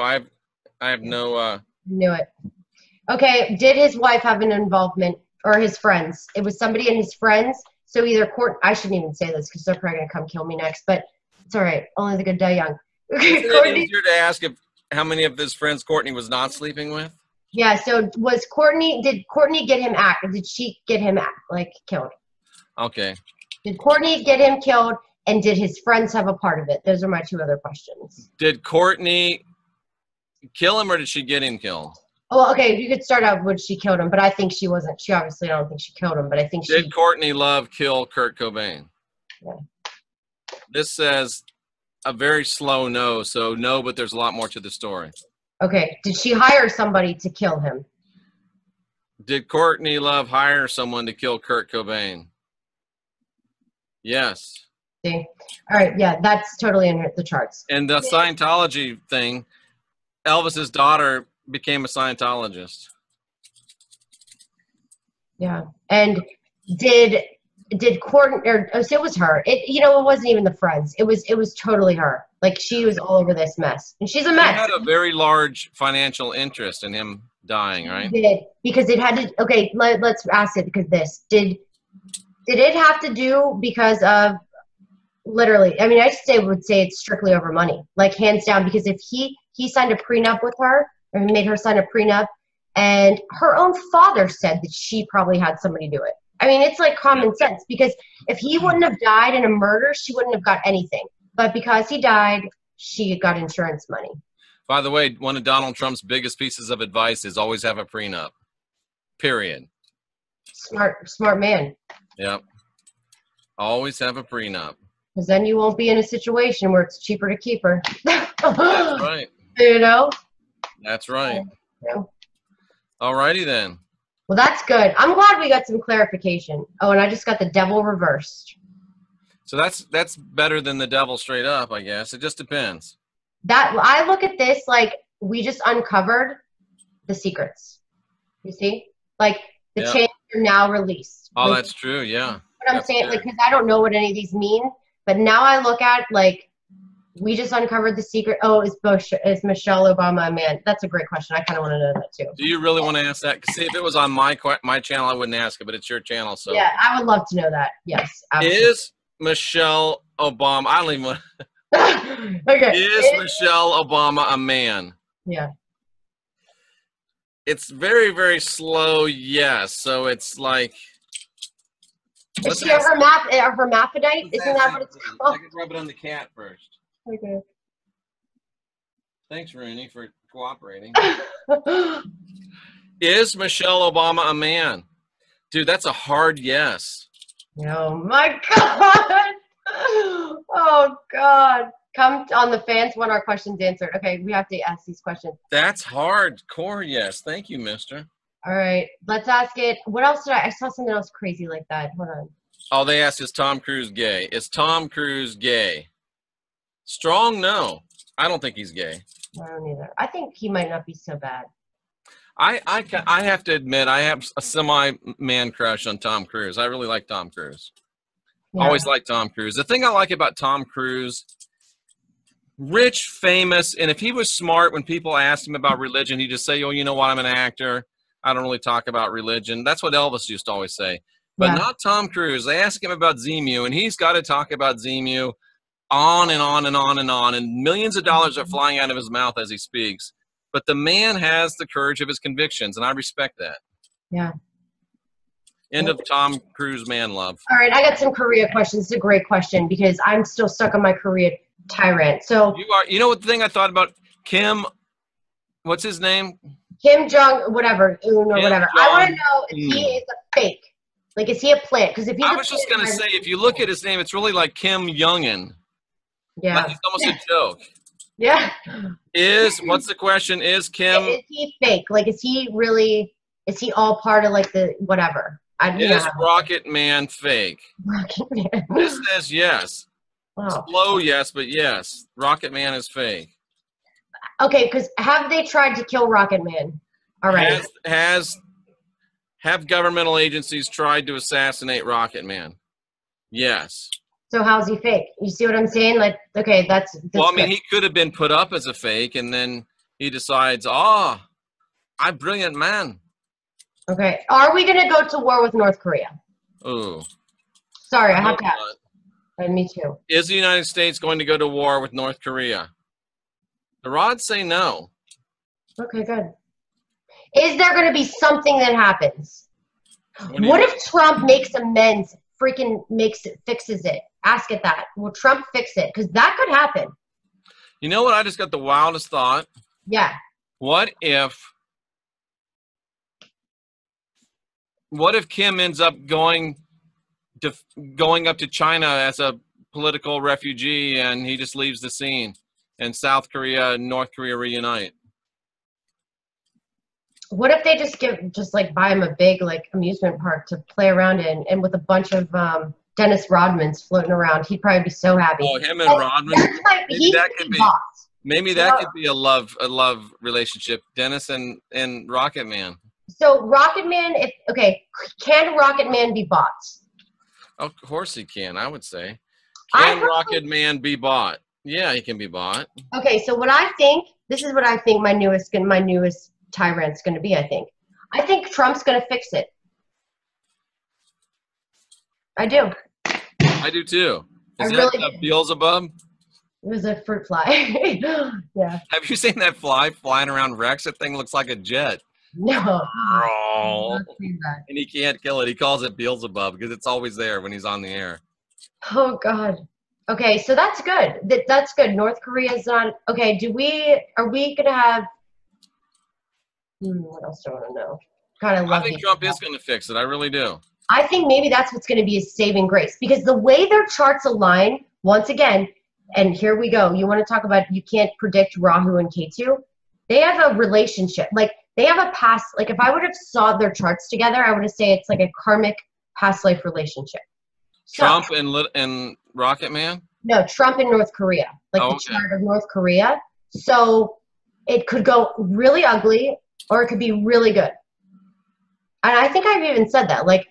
Knew it. Okay. Did his wife have an involvement, or his friends? It was somebody and his friends. So either I shouldn't even say this because they're probably gonna come kill me next. But it's all right. Only the good die young. Okay. Isn't it easier to ask how many of his friends Courtney was not sleeping with? Yeah. So did Courtney get him Did she get him killed? Okay. Did Courtney get him killed? And did his friends have a part of it? Those are my two other questions. Did Courtney kill him or did she get him killed? Oh, okay. You could start out with she killed him, but I think she wasn't. She obviously, I don't think she killed him, but I think Did Courtney Love kill Kurt Cobain? Yeah. This says a very slow no, so no, but there's a lot more to the story. Okay. Did she hire somebody to kill him? Did Courtney Love hire someone to kill Kurt Cobain? Yes. See? All right. Yeah, that's totally in the charts. And the Scientology thing, Elvis's daughter became a Scientologist. Yeah. And did Courtney, so it was her. It wasn't even the friends. It was totally her. Like she was all over this mess. And she's a mess. She had a very large financial interest in him dying, right? It did, because it had to, okay, let's ask it because did it have to do because of literally, I mean, would say it's strictly over money, like hands down, because if he signed a prenup with her, or he made her sign a prenup, and her own father said that she probably had somebody do it. I mean, it's like common sense, because if he wouldn't have died in a murder, she wouldn't have got anything. But because he died, she got insurance money. By the way, one of Donald Trump's biggest pieces of advice is always have a prenup. Period. Smart man. Yep. Always have a prenup. Because then you won't be in a situation where it's cheaper to keep her. That's right. You know? That's right. Yeah. All righty then. Well, that's good. I'm glad we got some clarification. Oh, and I just got the devil reversed. So that's better than the devil straight up, I guess. It just depends. I look at this like we just uncovered the secrets. You see? Like the chains are now released. Oh, like, that's true. Yeah. What I'm saying, like, because I don't know what any of these mean, but now I look at like we just uncovered the secret. Oh, is Michelle Obama a man? That's a great question. I kind of want to know that too. Do you really want to ask that? 'Cause see, if it was on my channel, I wouldn't ask it, but it's your channel, so. Yeah, I would love to know that. Yes. Absolutely. Is Michelle Obama? I don't even want. Okay. Is Michelle Obama a man? Yeah. It's very, very slow. Yes. So it's like. Is she a hermaphrodite? Isn't that what it's called? I can rub it on the cat first. Okay. Thanks, Rooney, for cooperating. Is Michelle Obama a man? Dude, that's a hard yes. Oh, my God. Oh, God. Come on, the fans want our questions answered. Okay, we have to ask these questions. That's hardcore, yes. Thank you, mister. All right, let's ask it. What else did I saw something else crazy like that. Hold on. Oh, they asked, is Tom Cruise gay? Is Tom Cruise gay? Strong no. I don't think he's gay. I don't either. I think he might not be so bad. I have to admit, I have a semi-man crush on Tom Cruise. I really like Tom Cruise. Yeah. Always like Tom Cruise. The thing I like about Tom Cruise, rich, famous, and if he was smart, when people asked him about religion, he'd just say, oh, you know what, I'm an actor. I don't really talk about religion. That's what Elvis used to always say. But not Tom Cruise. They ask him about Zemu, and he's got to talk about Zemu on and on and on and on, and millions of dollars are flying out of his mouth as he speaks. But the man has the courage of his convictions, and I respect that. Yeah. End of Tom Cruise man love. All right, I got some Korea questions. It's a great question because I'm still stuck on my Korea tyrant. So you know what the thing I thought about Kim, what's his name? Kim Jong, whatever, or whatever. I want to know if he is a fake. Like, is he a plant? Because if he's I was just going to say, if you look at his name, it's really like Kim Jong-un. Yeah. Like it's almost a joke. Yeah. What's the question? Is Kim, Is he fake? Like, is he all part of like the whatever? is Rocket Man fake? Rocket Man. This says yes. Wow. Slow yes, but yes. Rocket Man is fake. Okay, because have they tried to kill Rocket Man already? Have governmental agencies tried to assassinate Rocket Man? Yes. So how's he fake? You see what I'm saying? Like, okay, that's well, I mean, good. he could have been put up as a fake, and then he decides, I'm a brilliant man. Okay. Are we going to go to war with North Korea? Ooh. Sorry, I have to ask. Me too. Is the United States going to go to war with North Korea? The rods say no. Okay, good. Is there going to be something that happens? What if Trump makes amends, fixes it? Ask it that. Will Trump fix it? Because that could happen. You know what? I just got the wildest thought. Yeah. What if Kim ends up going up to China as a political refugee, and he just leaves the scene, and South Korea and North Korea reunite? What if they just like buy him a big like amusement park to play around in, and with a bunch of Dennis Rodmans floating around? He'd probably be so happy. Oh, him and Rodman. Maybe that could be a love relationship. Dennis and Rocket Man. So Rocket Man, can Rocket Man be bought? Of course he can, I would say. Can Rocket Man be bought? Yeah, he can be bought. Okay, so this is what I think my newest tyrant's going to be, I think Trump's going to fix it. I do. I do too. Is that Beelzebub? It was a fruit fly. Yeah. Have you seen that fly flying around Rex? That thing looks like a jet. No. Oh. And he can't kill it. He calls it Beelzebub because it's always there when he's on the air. Oh, God. Okay, so that's good. That's good. North Korea's on. Okay, are we going to have, what else do I want to know? God, I think Trump is going to fix it. I really do. I think maybe that's what's going to be his saving grace, because the way their charts align, once again, and here we go. You want to talk about you can't predict Rahu and Ketu? They have a relationship. Like, they have a past, like if I would have saw their charts together, I would have say it's like a karmic past life relationship. Trump and Rocket Man? No, Trump and North Korea. Like the chart of North Korea. So it could go really ugly or it could be really good. And I think I've even said that. Like,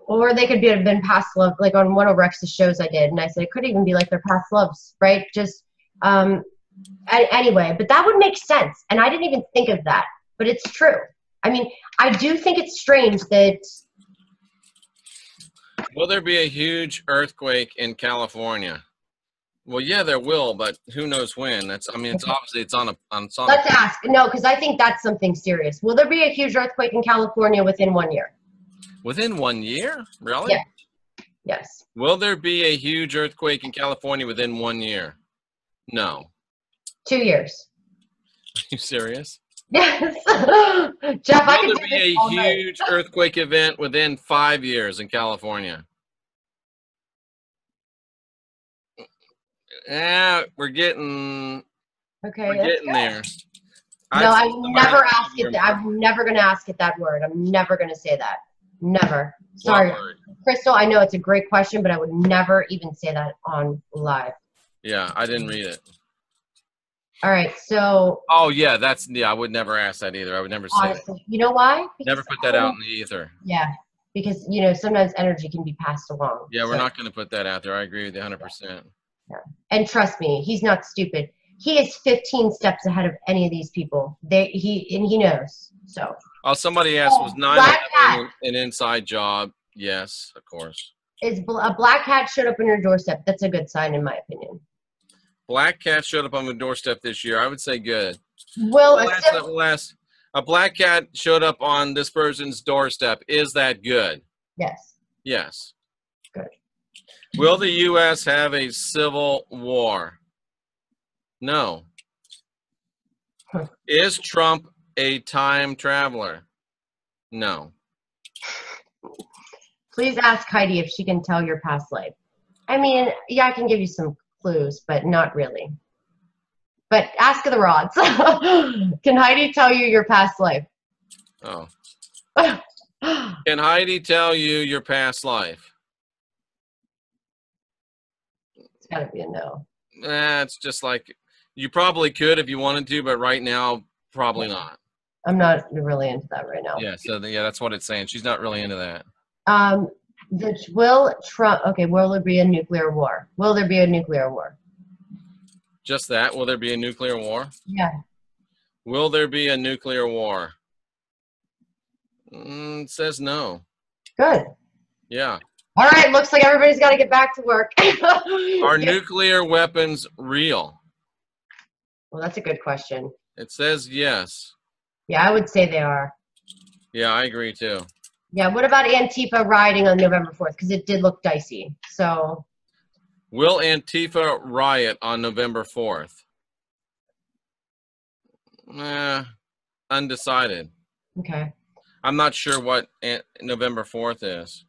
or they could have been past love, like on one of Rex's shows I did. And I said it could even be like their past loves, right? Just, anyway, but that would make sense. And I didn't even think of that. But it's true. I mean, I do think it's strange that. Will there be a huge earthquake in California? Well, yeah, there will, but who knows when? It's obviously it's on a. Let's ask. No, because I think that's something serious. Will there be a huge earthquake in California within 1 year? Within 1 year? Really? Yeah. Yes. Will there be a huge earthquake in California within 1 year? No. 2 years. Are you serious? Yes. Jeff, Will there be a huge earthquake event within 5 years in California? Yeah, we're getting there. No, I will never ask it. I'm never going to ask it that word. I'm never going to say that. Never. Sorry. Crystal, I know it's a great question, but I would never even say that on live. Yeah, I didn't read it. All right, so. Oh, yeah, I would never ask that either. I would never say that. You know why? Never put that out in the ether. Yeah, because, sometimes energy can be passed along. Yeah, we're not going to put that out there. I agree with you 100%. Yeah. And trust me, he's not stupid. He is 15 steps ahead of any of these people. He knows, so. Oh, somebody asked, was 9/11 an inside job? Yes, of course. A black cat showed up on your doorstep. That's a good sign, in my opinion. Black cat showed up on the doorstep this year. I would say good. Well, a black cat showed up on this person's doorstep. Is that good? Yes. Yes. Good. Will the U.S. have a civil war? No. Huh. Is Trump a time traveler? No. Please ask Heidi if she can tell your past life. I mean, yeah, I can give you some clues, but not really. But ask of the rods. Can Heidi tell you your past life? Oh. Can Heidi tell you your past life? It's got to be a no. It's just like, you probably could if you wanted to, but right now, probably not. I'm not really into that right now. Yeah, so yeah, that's what it's saying. She's not really into that. Will Trump, okay, will there be a nuclear war? Will there be a nuclear war? Just that. Will there be a nuclear war? Yeah. Will there be a nuclear war? It says no. Good. Yeah. All right, looks like everybody's got to get back to work. Are nuclear weapons real? Well, that's a good question. It says yes. Yeah, I would say they are. Yeah, I agree too. Yeah, what about Antifa rioting on November 4th? Because it did look dicey. So, will Antifa riot on November 4th? Undecided. okay. I'm not sure what November 4th is.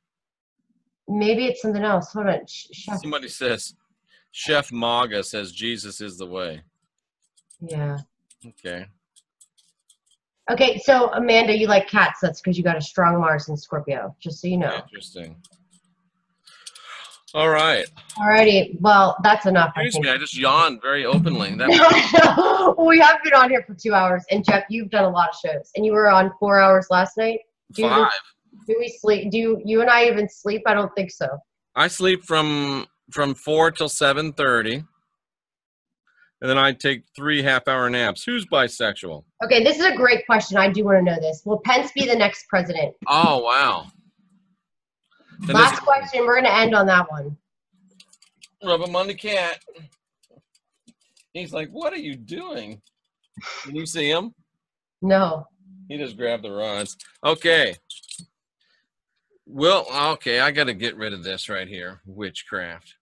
Maybe it's something else. Hold on. Chef. Somebody says, Chef Maga says Jesus is the way. Yeah. Okay. Okay, so Amanda, you like cats. That's because you got a strong Mars in Scorpio, just so you know. Interesting. All right. Alrighty. Well, that's enough. Excuse me, I just yawned very openly. We have been on here for 2 hours, and Jeff, you've done a lot of shows, and you were on 4 hours last night. 5. Do we sleep? Do you and I even sleep? I don't think so. I sleep from 4 till 7:30, and then I take 3 half-hour naps. Who's bisexual? Okay, this is a great question. I do want to know this. Will Pence be the next president? Oh, wow. Last question. We're going to end on that one. Rub him on the cat. He's like, what are you doing? Can you see him? No. He just grabbed the rods. Okay. Well, okay, I got to get rid of this right here. Witchcraft.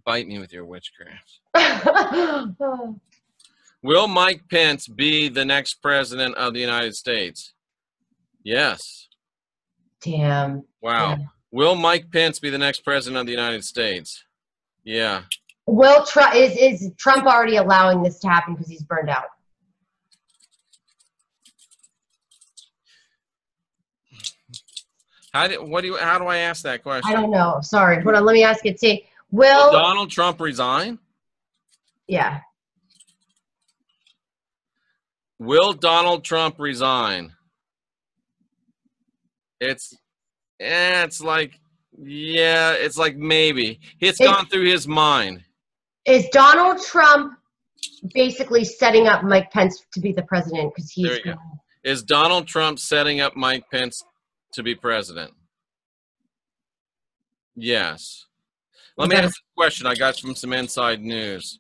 Bite me with your witchcraft. Will Mike Pence be the next president of the United States? Yes. Damn. Wow. Yeah. Will Mike Pence be the next president of the United States? Yeah. Will Trump is Trump already allowing this to happen because he's burned out? How do I ask that question? I don't know. Sorry. Hold on. Let me ask it. See, will Donald Trump resign? Yeah. Will Donald Trump resign? It's like, yeah, it's like maybe. It's gone through his mind. Is Donald Trump basically setting up Mike Pence to be the president because he's There you go. Is Donald Trump setting up Mike Pence to be president? Yes. Let me ask a question I got from some inside news.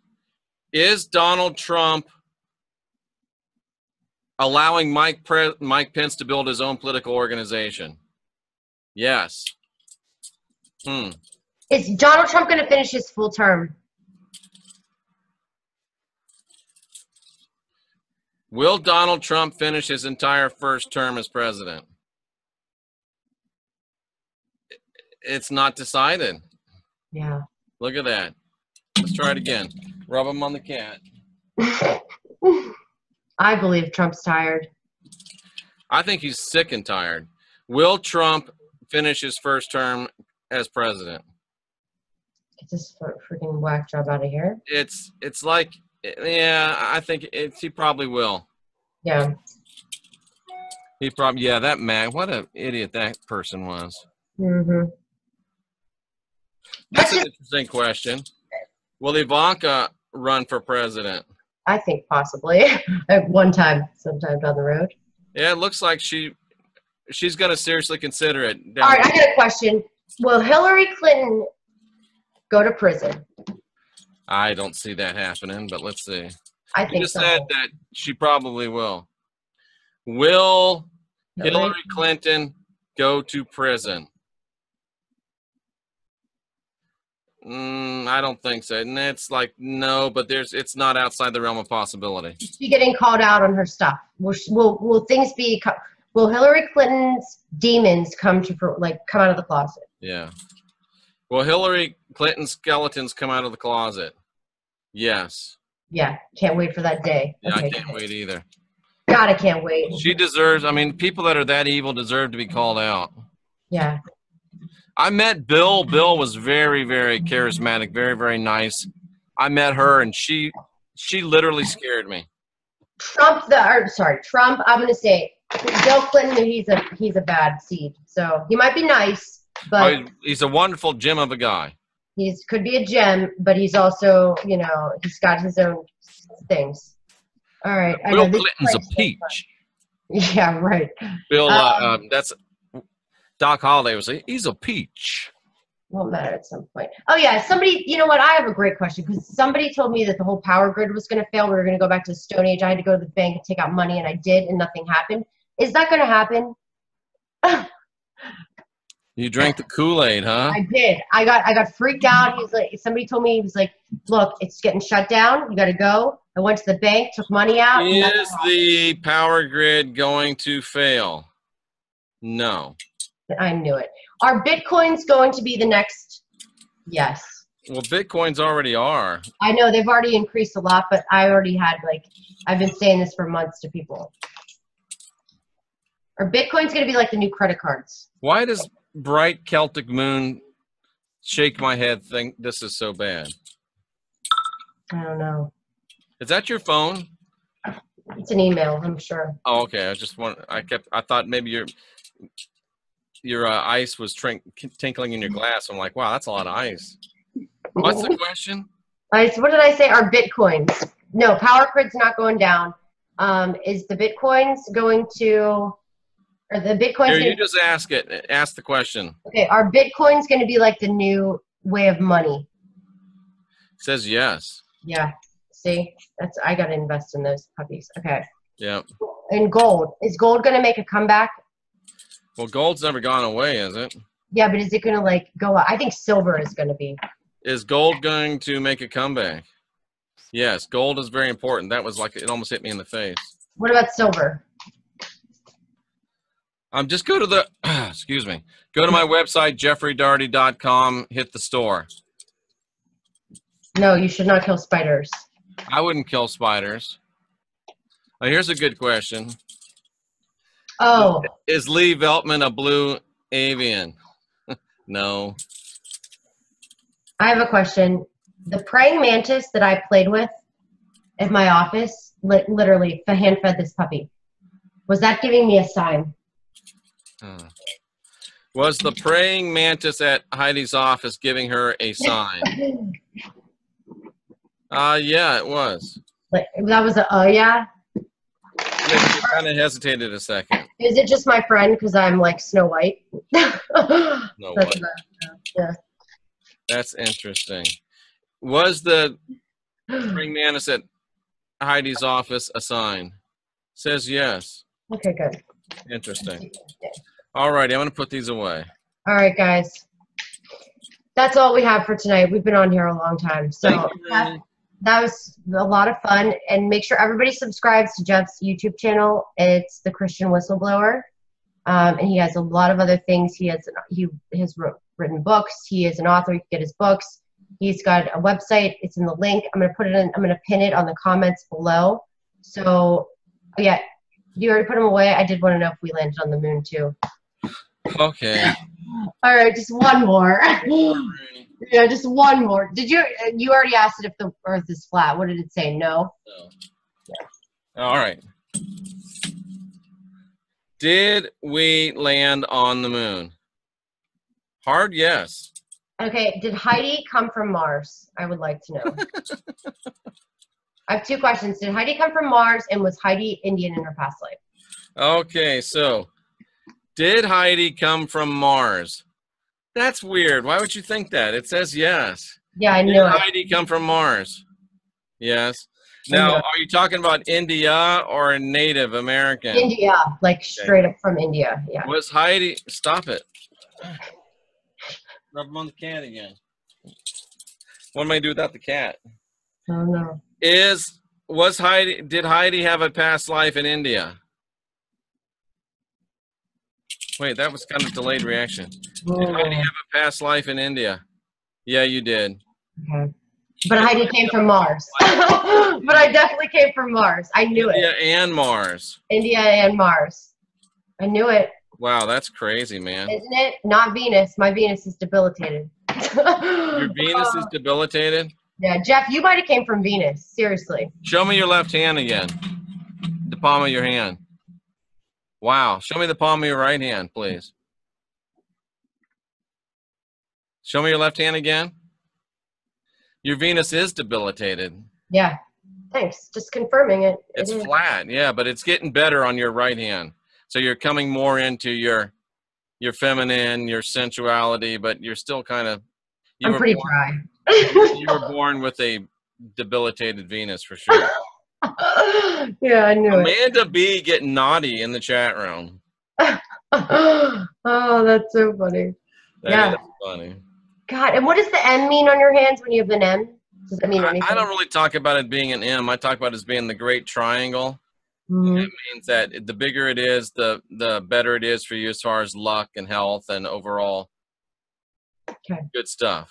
Is Donald Trump allowing Mike Pence to build his own political organization? Yes. Is Donald Trump going to finish his full term? Will Donald Trump finish his entire first term as president? It's not decided. Yeah. Look at that. Let's try it again. Rub him on the cat. I believe Trump's tired. I think he's sick and tired. Will Trump finish his first term as president? Get this freaking whack job out of here. It's like, yeah, I think he probably will. Yeah. He probably, yeah, that man, what an idiot that person was. Mm-hmm. That's an interesting question. Will Ivanka run for president? I think possibly at one time, sometime down the road. Yeah, it looks like she's going to seriously consider it. All right, I got a question. Will Hillary Clinton go to prison? I don't see that happening, but let's see. I think you just so. said that she probably will. Will Hillary Clinton go to prison? I don't think so. And it's like, no, but it's not outside the realm of possibility. She's getting called out on her stuff. Will things be? Will Hillary Clinton's demons come out of the closet? Yeah. Will Hillary Clinton's skeletons come out of the closet? Yes. Yeah, can't wait for that day. Yeah, Okay, I can't wait either. God, I can't wait. She deserves, I mean, people that are that evil deserve to be called out. Yeah. I met Bill. Bill was very, very charismatic, very, very nice. I met her, and she literally scared me. Trump, I'm gonna say Bill Clinton. He's a bad seed. So he might be nice, but He's a wonderful gem of a guy. he's could be a gem, but he's also, he's got his own things. All right. Bill Clinton's a peach. Yeah, right. Bill, that's Doc Holliday was. He's a peach. Won't matter at some point. Oh yeah, somebody. You know what? I have a great question because somebody told me that the whole power grid was going to fail. We were going to go back to the Stone Age. I had to go to the bank and take out money, and I did, and nothing happened. Is that going to happen? You drank the Kool-Aid, huh? I did. I got freaked out. He was like, somebody told me, he was like, look, it's getting shut down. You got to go. I went to the bank, took money out. Is the power grid going to fail? No. I knew it. Are Bitcoins going to be the next? Yes. Well, Bitcoins already are. I know they've already increased a lot, but I already had I've been saying this for months to people. Are Bitcoins going to be like the new credit cards? Why does Bright Celtic Moon shake my head think this is so bad? I don't know. Is that your phone? It's an email, I'm sure. Oh, okay. I thought maybe your ice was tinkling in your glass. I'm like, wow, that's a lot of ice. What's the question? What did I say? Are Bitcoins? No, power grid's not going down. Is the Bitcoins going to, or the Bitcoins? Here, you just ask it. Ask the question. Okay, are Bitcoins going to be like the new way of money? It says yes. Yeah. See, I got to invest in those puppies. Okay. Yeah. And gold. Is gold going to make a comeback? Well, gold's never gone away, is it? Yeah, but is it going to go up? I think silver is going to be. Is gold going to make a comeback? Yes, gold is very important. That was it almost hit me in the face. What about silver? Just go to the, excuse me, go to my website, jeffreydarty.com, hit the store. No, you should not kill spiders. I wouldn't kill spiders. Here's a good question. Oh. Is Lee Veltman a blue avian? No. I have a question. The praying mantis that I played with at my office, literally hand-fed this puppy. Was that giving me a sign? Was the praying mantis at Heidi's office giving her a sign? Yeah, it was. That was yeah? You kind of hesitated a second. Is it just my friend because I'm like Snow White? No way. Yeah. That's interesting. Was the praying mantis at Heidi's office a sign? Says yes. Okay, good. Interesting. All righty, I'm going to put these away. All right, guys. That's all we have for tonight. We've been on here a long time. So that was a lot of fun. And make sure everybody subscribes to Jeff's YouTube channel. It's The Christian Whistleblower. And he has a lot of other things. He has written books. He is an author. You can get his books. He's got a website. It's in the link. I'm going to pin it on the comments below. So, yeah. You already put them away? I did want to know if we landed on the moon, too. Okay. All right, just one more. Yeah, just one more. Did you already asked it if the Earth is flat. What did it say? No? No. Yeah. All right. Did we land on the moon? Hard yes. Okay, did Heidi come from Mars? I would like to know. I have two questions. Did Heidi come from Mars, and was Heidi Indian in her past life? Okay, so did Heidi come from Mars? That's weird. Why would you think that? It says yes. Yeah, I knew it. Did Heidi come from Mars? Yes. Now, are you talking about India or Native American? India, straight up from India. Yeah. Was Heidi? Stop it. Rub him on the cat again. What am I do without the cat? Oh no. Did Heidi have a past life in India? Wait, that was kind of delayed reaction. Did Heidi have a past life in India? Yeah, you did. Okay. But Heidi came from Mars. But I definitely came from Mars. I knew India it. and Mars. India and Mars. I knew it. Wow, that's crazy, man. Isn't it? Not Venus. My Venus is debilitated. Your Venus is debilitated? Yeah, Jeff, you might have came from Venus. Seriously. Show me your left hand again. The palm of your hand. Wow. Show me the palm of your right hand, please. Show me your left hand again. Your Venus is debilitated. Yeah. Thanks. Just confirming it. It's flat, yeah, but it's getting better on your right hand. So you're coming more into your feminine, your sensuality, but you're still kind of. I'm pretty dry. You were born with a debilitated Venus for sure. Yeah, I knew Amanda B getting naughty in the chat room. Oh, that's so funny. That is funny. God, and what does the M mean on your hands when you have an M? Does that mean anything? I don't really talk about it being an M. I talk about it as being the Great Triangle. Mm-hmm. It means that the bigger it is, the better it is for you as far as luck and health and overall good stuff.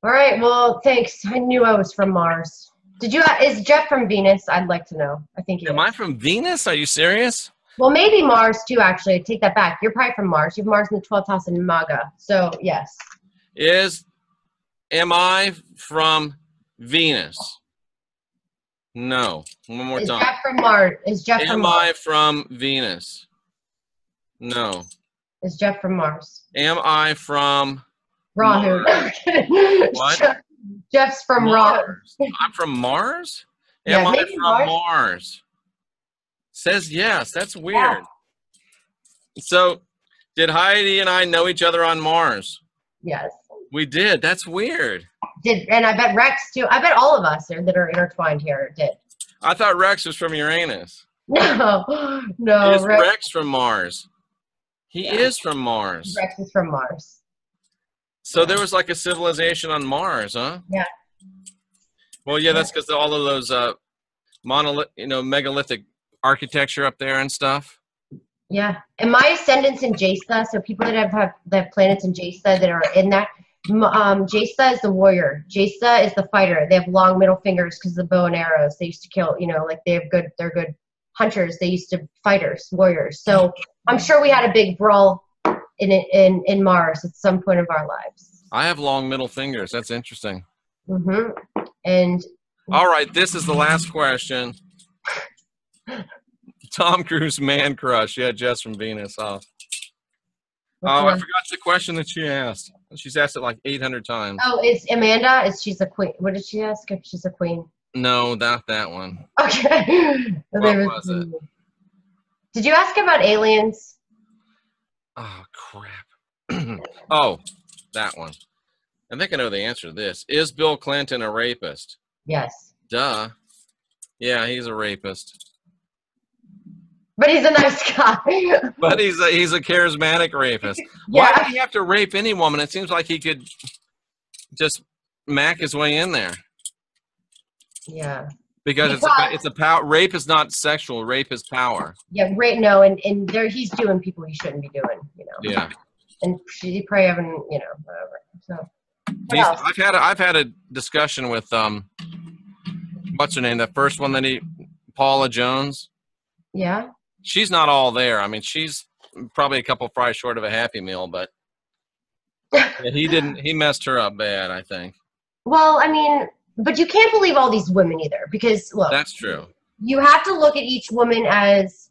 All right. Well, thanks. I knew I was from Mars. Is Jeff from Venus? I'd like to know. I think he is. Am I from Venus? Are you serious? Well, maybe Mars too, actually. I take that back. You're probably from Mars. You have Mars in the 12th house in Maga. So, yes. Am I from Venus? No. One more time. Is Jeff from Mars? Am I from Venus? No. Is Jeff from Mars? Am I from Rahu? What? Jeff's from Rahu. I'm from Mars? Yeah, Am I maybe from Mars? Mars? Says yes. That's weird. Yeah. So, did Heidi and I know each other on Mars? Yes. We did. That's weird. And I bet Rex too. I bet all of us that are intertwined here did. I thought Rex was from Uranus. No. Is Rex from Mars? He is from Mars. Rex is from Mars. So there was like a civilization on Mars, huh? Yeah. Well, yeah, that's because all of those megalithic architecture up there and stuff. Yeah, and my ascendant's in Jesa, so people that have planets in Jesa that are in that. Jesa is the warrior. Jesa is the fighter. They have long middle fingers because of the bow and arrows. They used to kill, like they're good hunters. They used to fighters, warriors. So I'm sure we had a big brawl in Mars at some point of our lives. I have long middle fingers. That's interesting. Mm-hmm. And all right, this is the last question. Tom Cruise man crush. Yeah, Jess from Venus. Oh, I forgot the question that she asked. She's asked it like 800 times. Oh, it's Amanda. She's a queen. What did she ask? If she's a queen? No, not that one. Okay. What was it? Did you ask about aliens? Oh, crap. Oh, that one. I think I know the answer to this. Is Bill Clinton a rapist? Yes. Duh. Yeah, he's a rapist. But he's a nice guy. But he's a charismatic rapist. Yeah. Why would he have to rape any woman? It seems like he could just mac his way in there. Yeah. Because it's a power. Rape is not sexual. Rape is power. Yeah, no, and there he's doing people he shouldn't be doing. Yeah. And he probably haven't, whatever. So. I've had a discussion with what's her name? The first one Paula Jones. Yeah. She's not all there. I mean, she's probably a couple fries short of a Happy Meal, but he messed her up bad, I think. Well, I mean, but you can't believe all these women either, because look, that's true. You have to look at each woman as,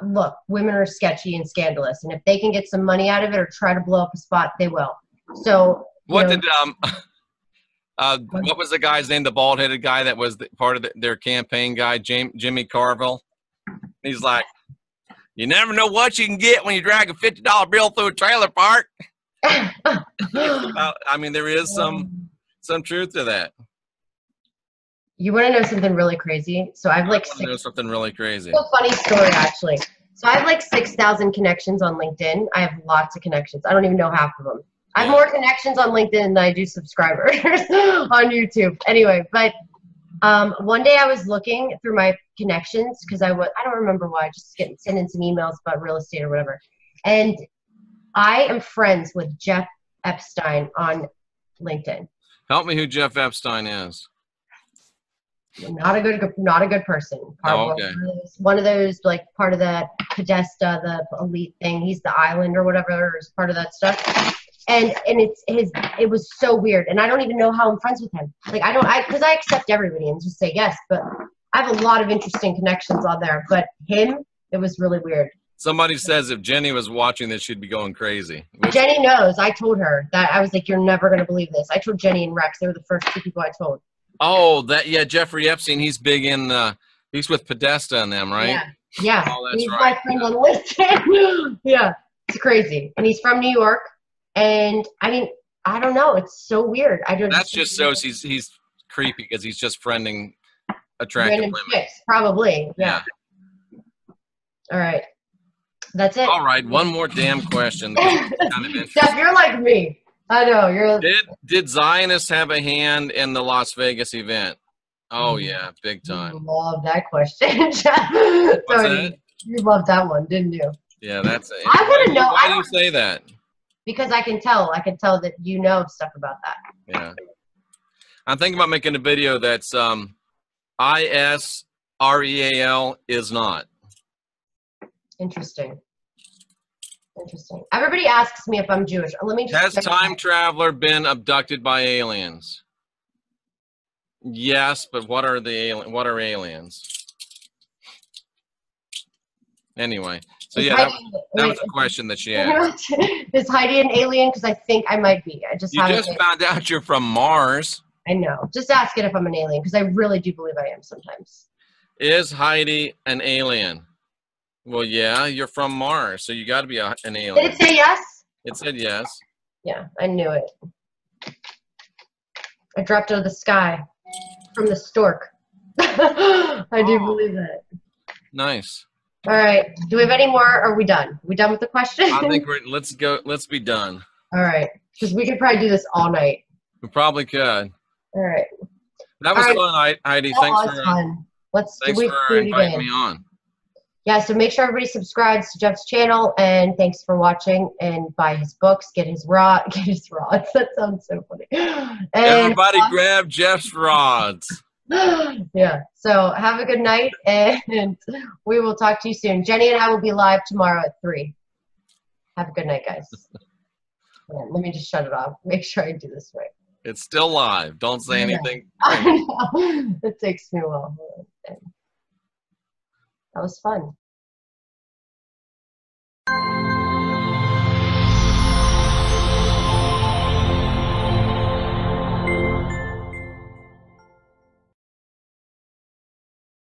look, women are sketchy and scandalous, and if they can get some money out of it or try to blow up a spot, they will. So what was the guy's name? The bald-headed guy that was part of their campaign guy, Jimmy Carville. He's like, you never know what you can get when you drag a $50 bill through a trailer park. I mean, there is some truth to that. You want to know something really crazy? So I have something really crazy. It's a funny story, actually. So I have 6,000 connections on LinkedIn. I have lots of connections. I don't even know half of them. I have more connections on LinkedIn than I do subscribers on YouTube. Anyway, but one day I was looking through my connections because I don't remember why, just sending some emails about real estate or whatever. And I am friends with Jeff Epstein on LinkedIn. Help me who Jeff Epstein is. Not a good person. Oh, okay. One of those, like part of that Podesta, the elite thing. He's the island or whatever, or is part of that stuff. And it was so weird. And I don't even know how I'm friends with him. Like because I accept everybody and just say yes, but I have a lot of interesting connections on there. But him, it was really weird. Somebody says if Jenny was watching this, she'd be going crazy. Jenny knows. I told her that. I was like, you're never going to believe this. I told Jenny and Rex. They were the first two people I told. Oh, yeah, Jeffrey Epstein. He's big in. He's with Podesta and them, right? Yeah. Oh, that's he's right. my friend on LinkedIn. Yeah, it's crazy. And he's from New York. And I mean, I don't know. It's so weird. That's just shows he's creepy because he's just friending attractive women. Chicks, probably. Yeah. All right. That's it. All right. One more damn question. Kind of Jeff, you're like me. I know. Did Zionists have a hand in the Las Vegas event? Oh, yeah. Big time. You love that question, Jeff. You loved that one, didn't you? Yeah, that's it. I want to know. Why do you say that? Because I can tell. I can tell that you know stuff about that. Yeah. I'm thinking about making a video that's ISREAL is not. Interesting. Everybody asks me if I'm Jewish. Let me just Has time traveler been abducted by aliens? Yes, but what are aliens? Anyway, so yeah, that was a question that she asked. Is Heidi an alien? Because I think I might be. You just found out you're from Mars. I know. Just ask it if I'm an alien, because I really do believe I am sometimes. Is Heidi an alien? Well, yeah, you're from Mars, so you got to be an alien. Did it say yes? It said yes. Yeah, I knew it. I dropped out of the sky from the stork. I do believe that. Nice. All right. Do we have any more? Or are we done? Are we done with the question? I think let's go. Let's be done. All right. Because we could probably do this all night. We probably could. All right. That was fun, Heidi. Thanks for inviting me on. Yeah, so make sure everybody subscribes to Jeff's channel, and thanks for watching, and buy his books, get his rods. That sounds so funny. And everybody grab Jeff's rods. Yeah, so have a good night, and we will talk to you soon. Jenny and I will be live tomorrow at 3. Have a good night, guys. Let me just shut it off. Make sure I do this right. It's still live. Don't say anything. I know. It takes me a while. That was fun.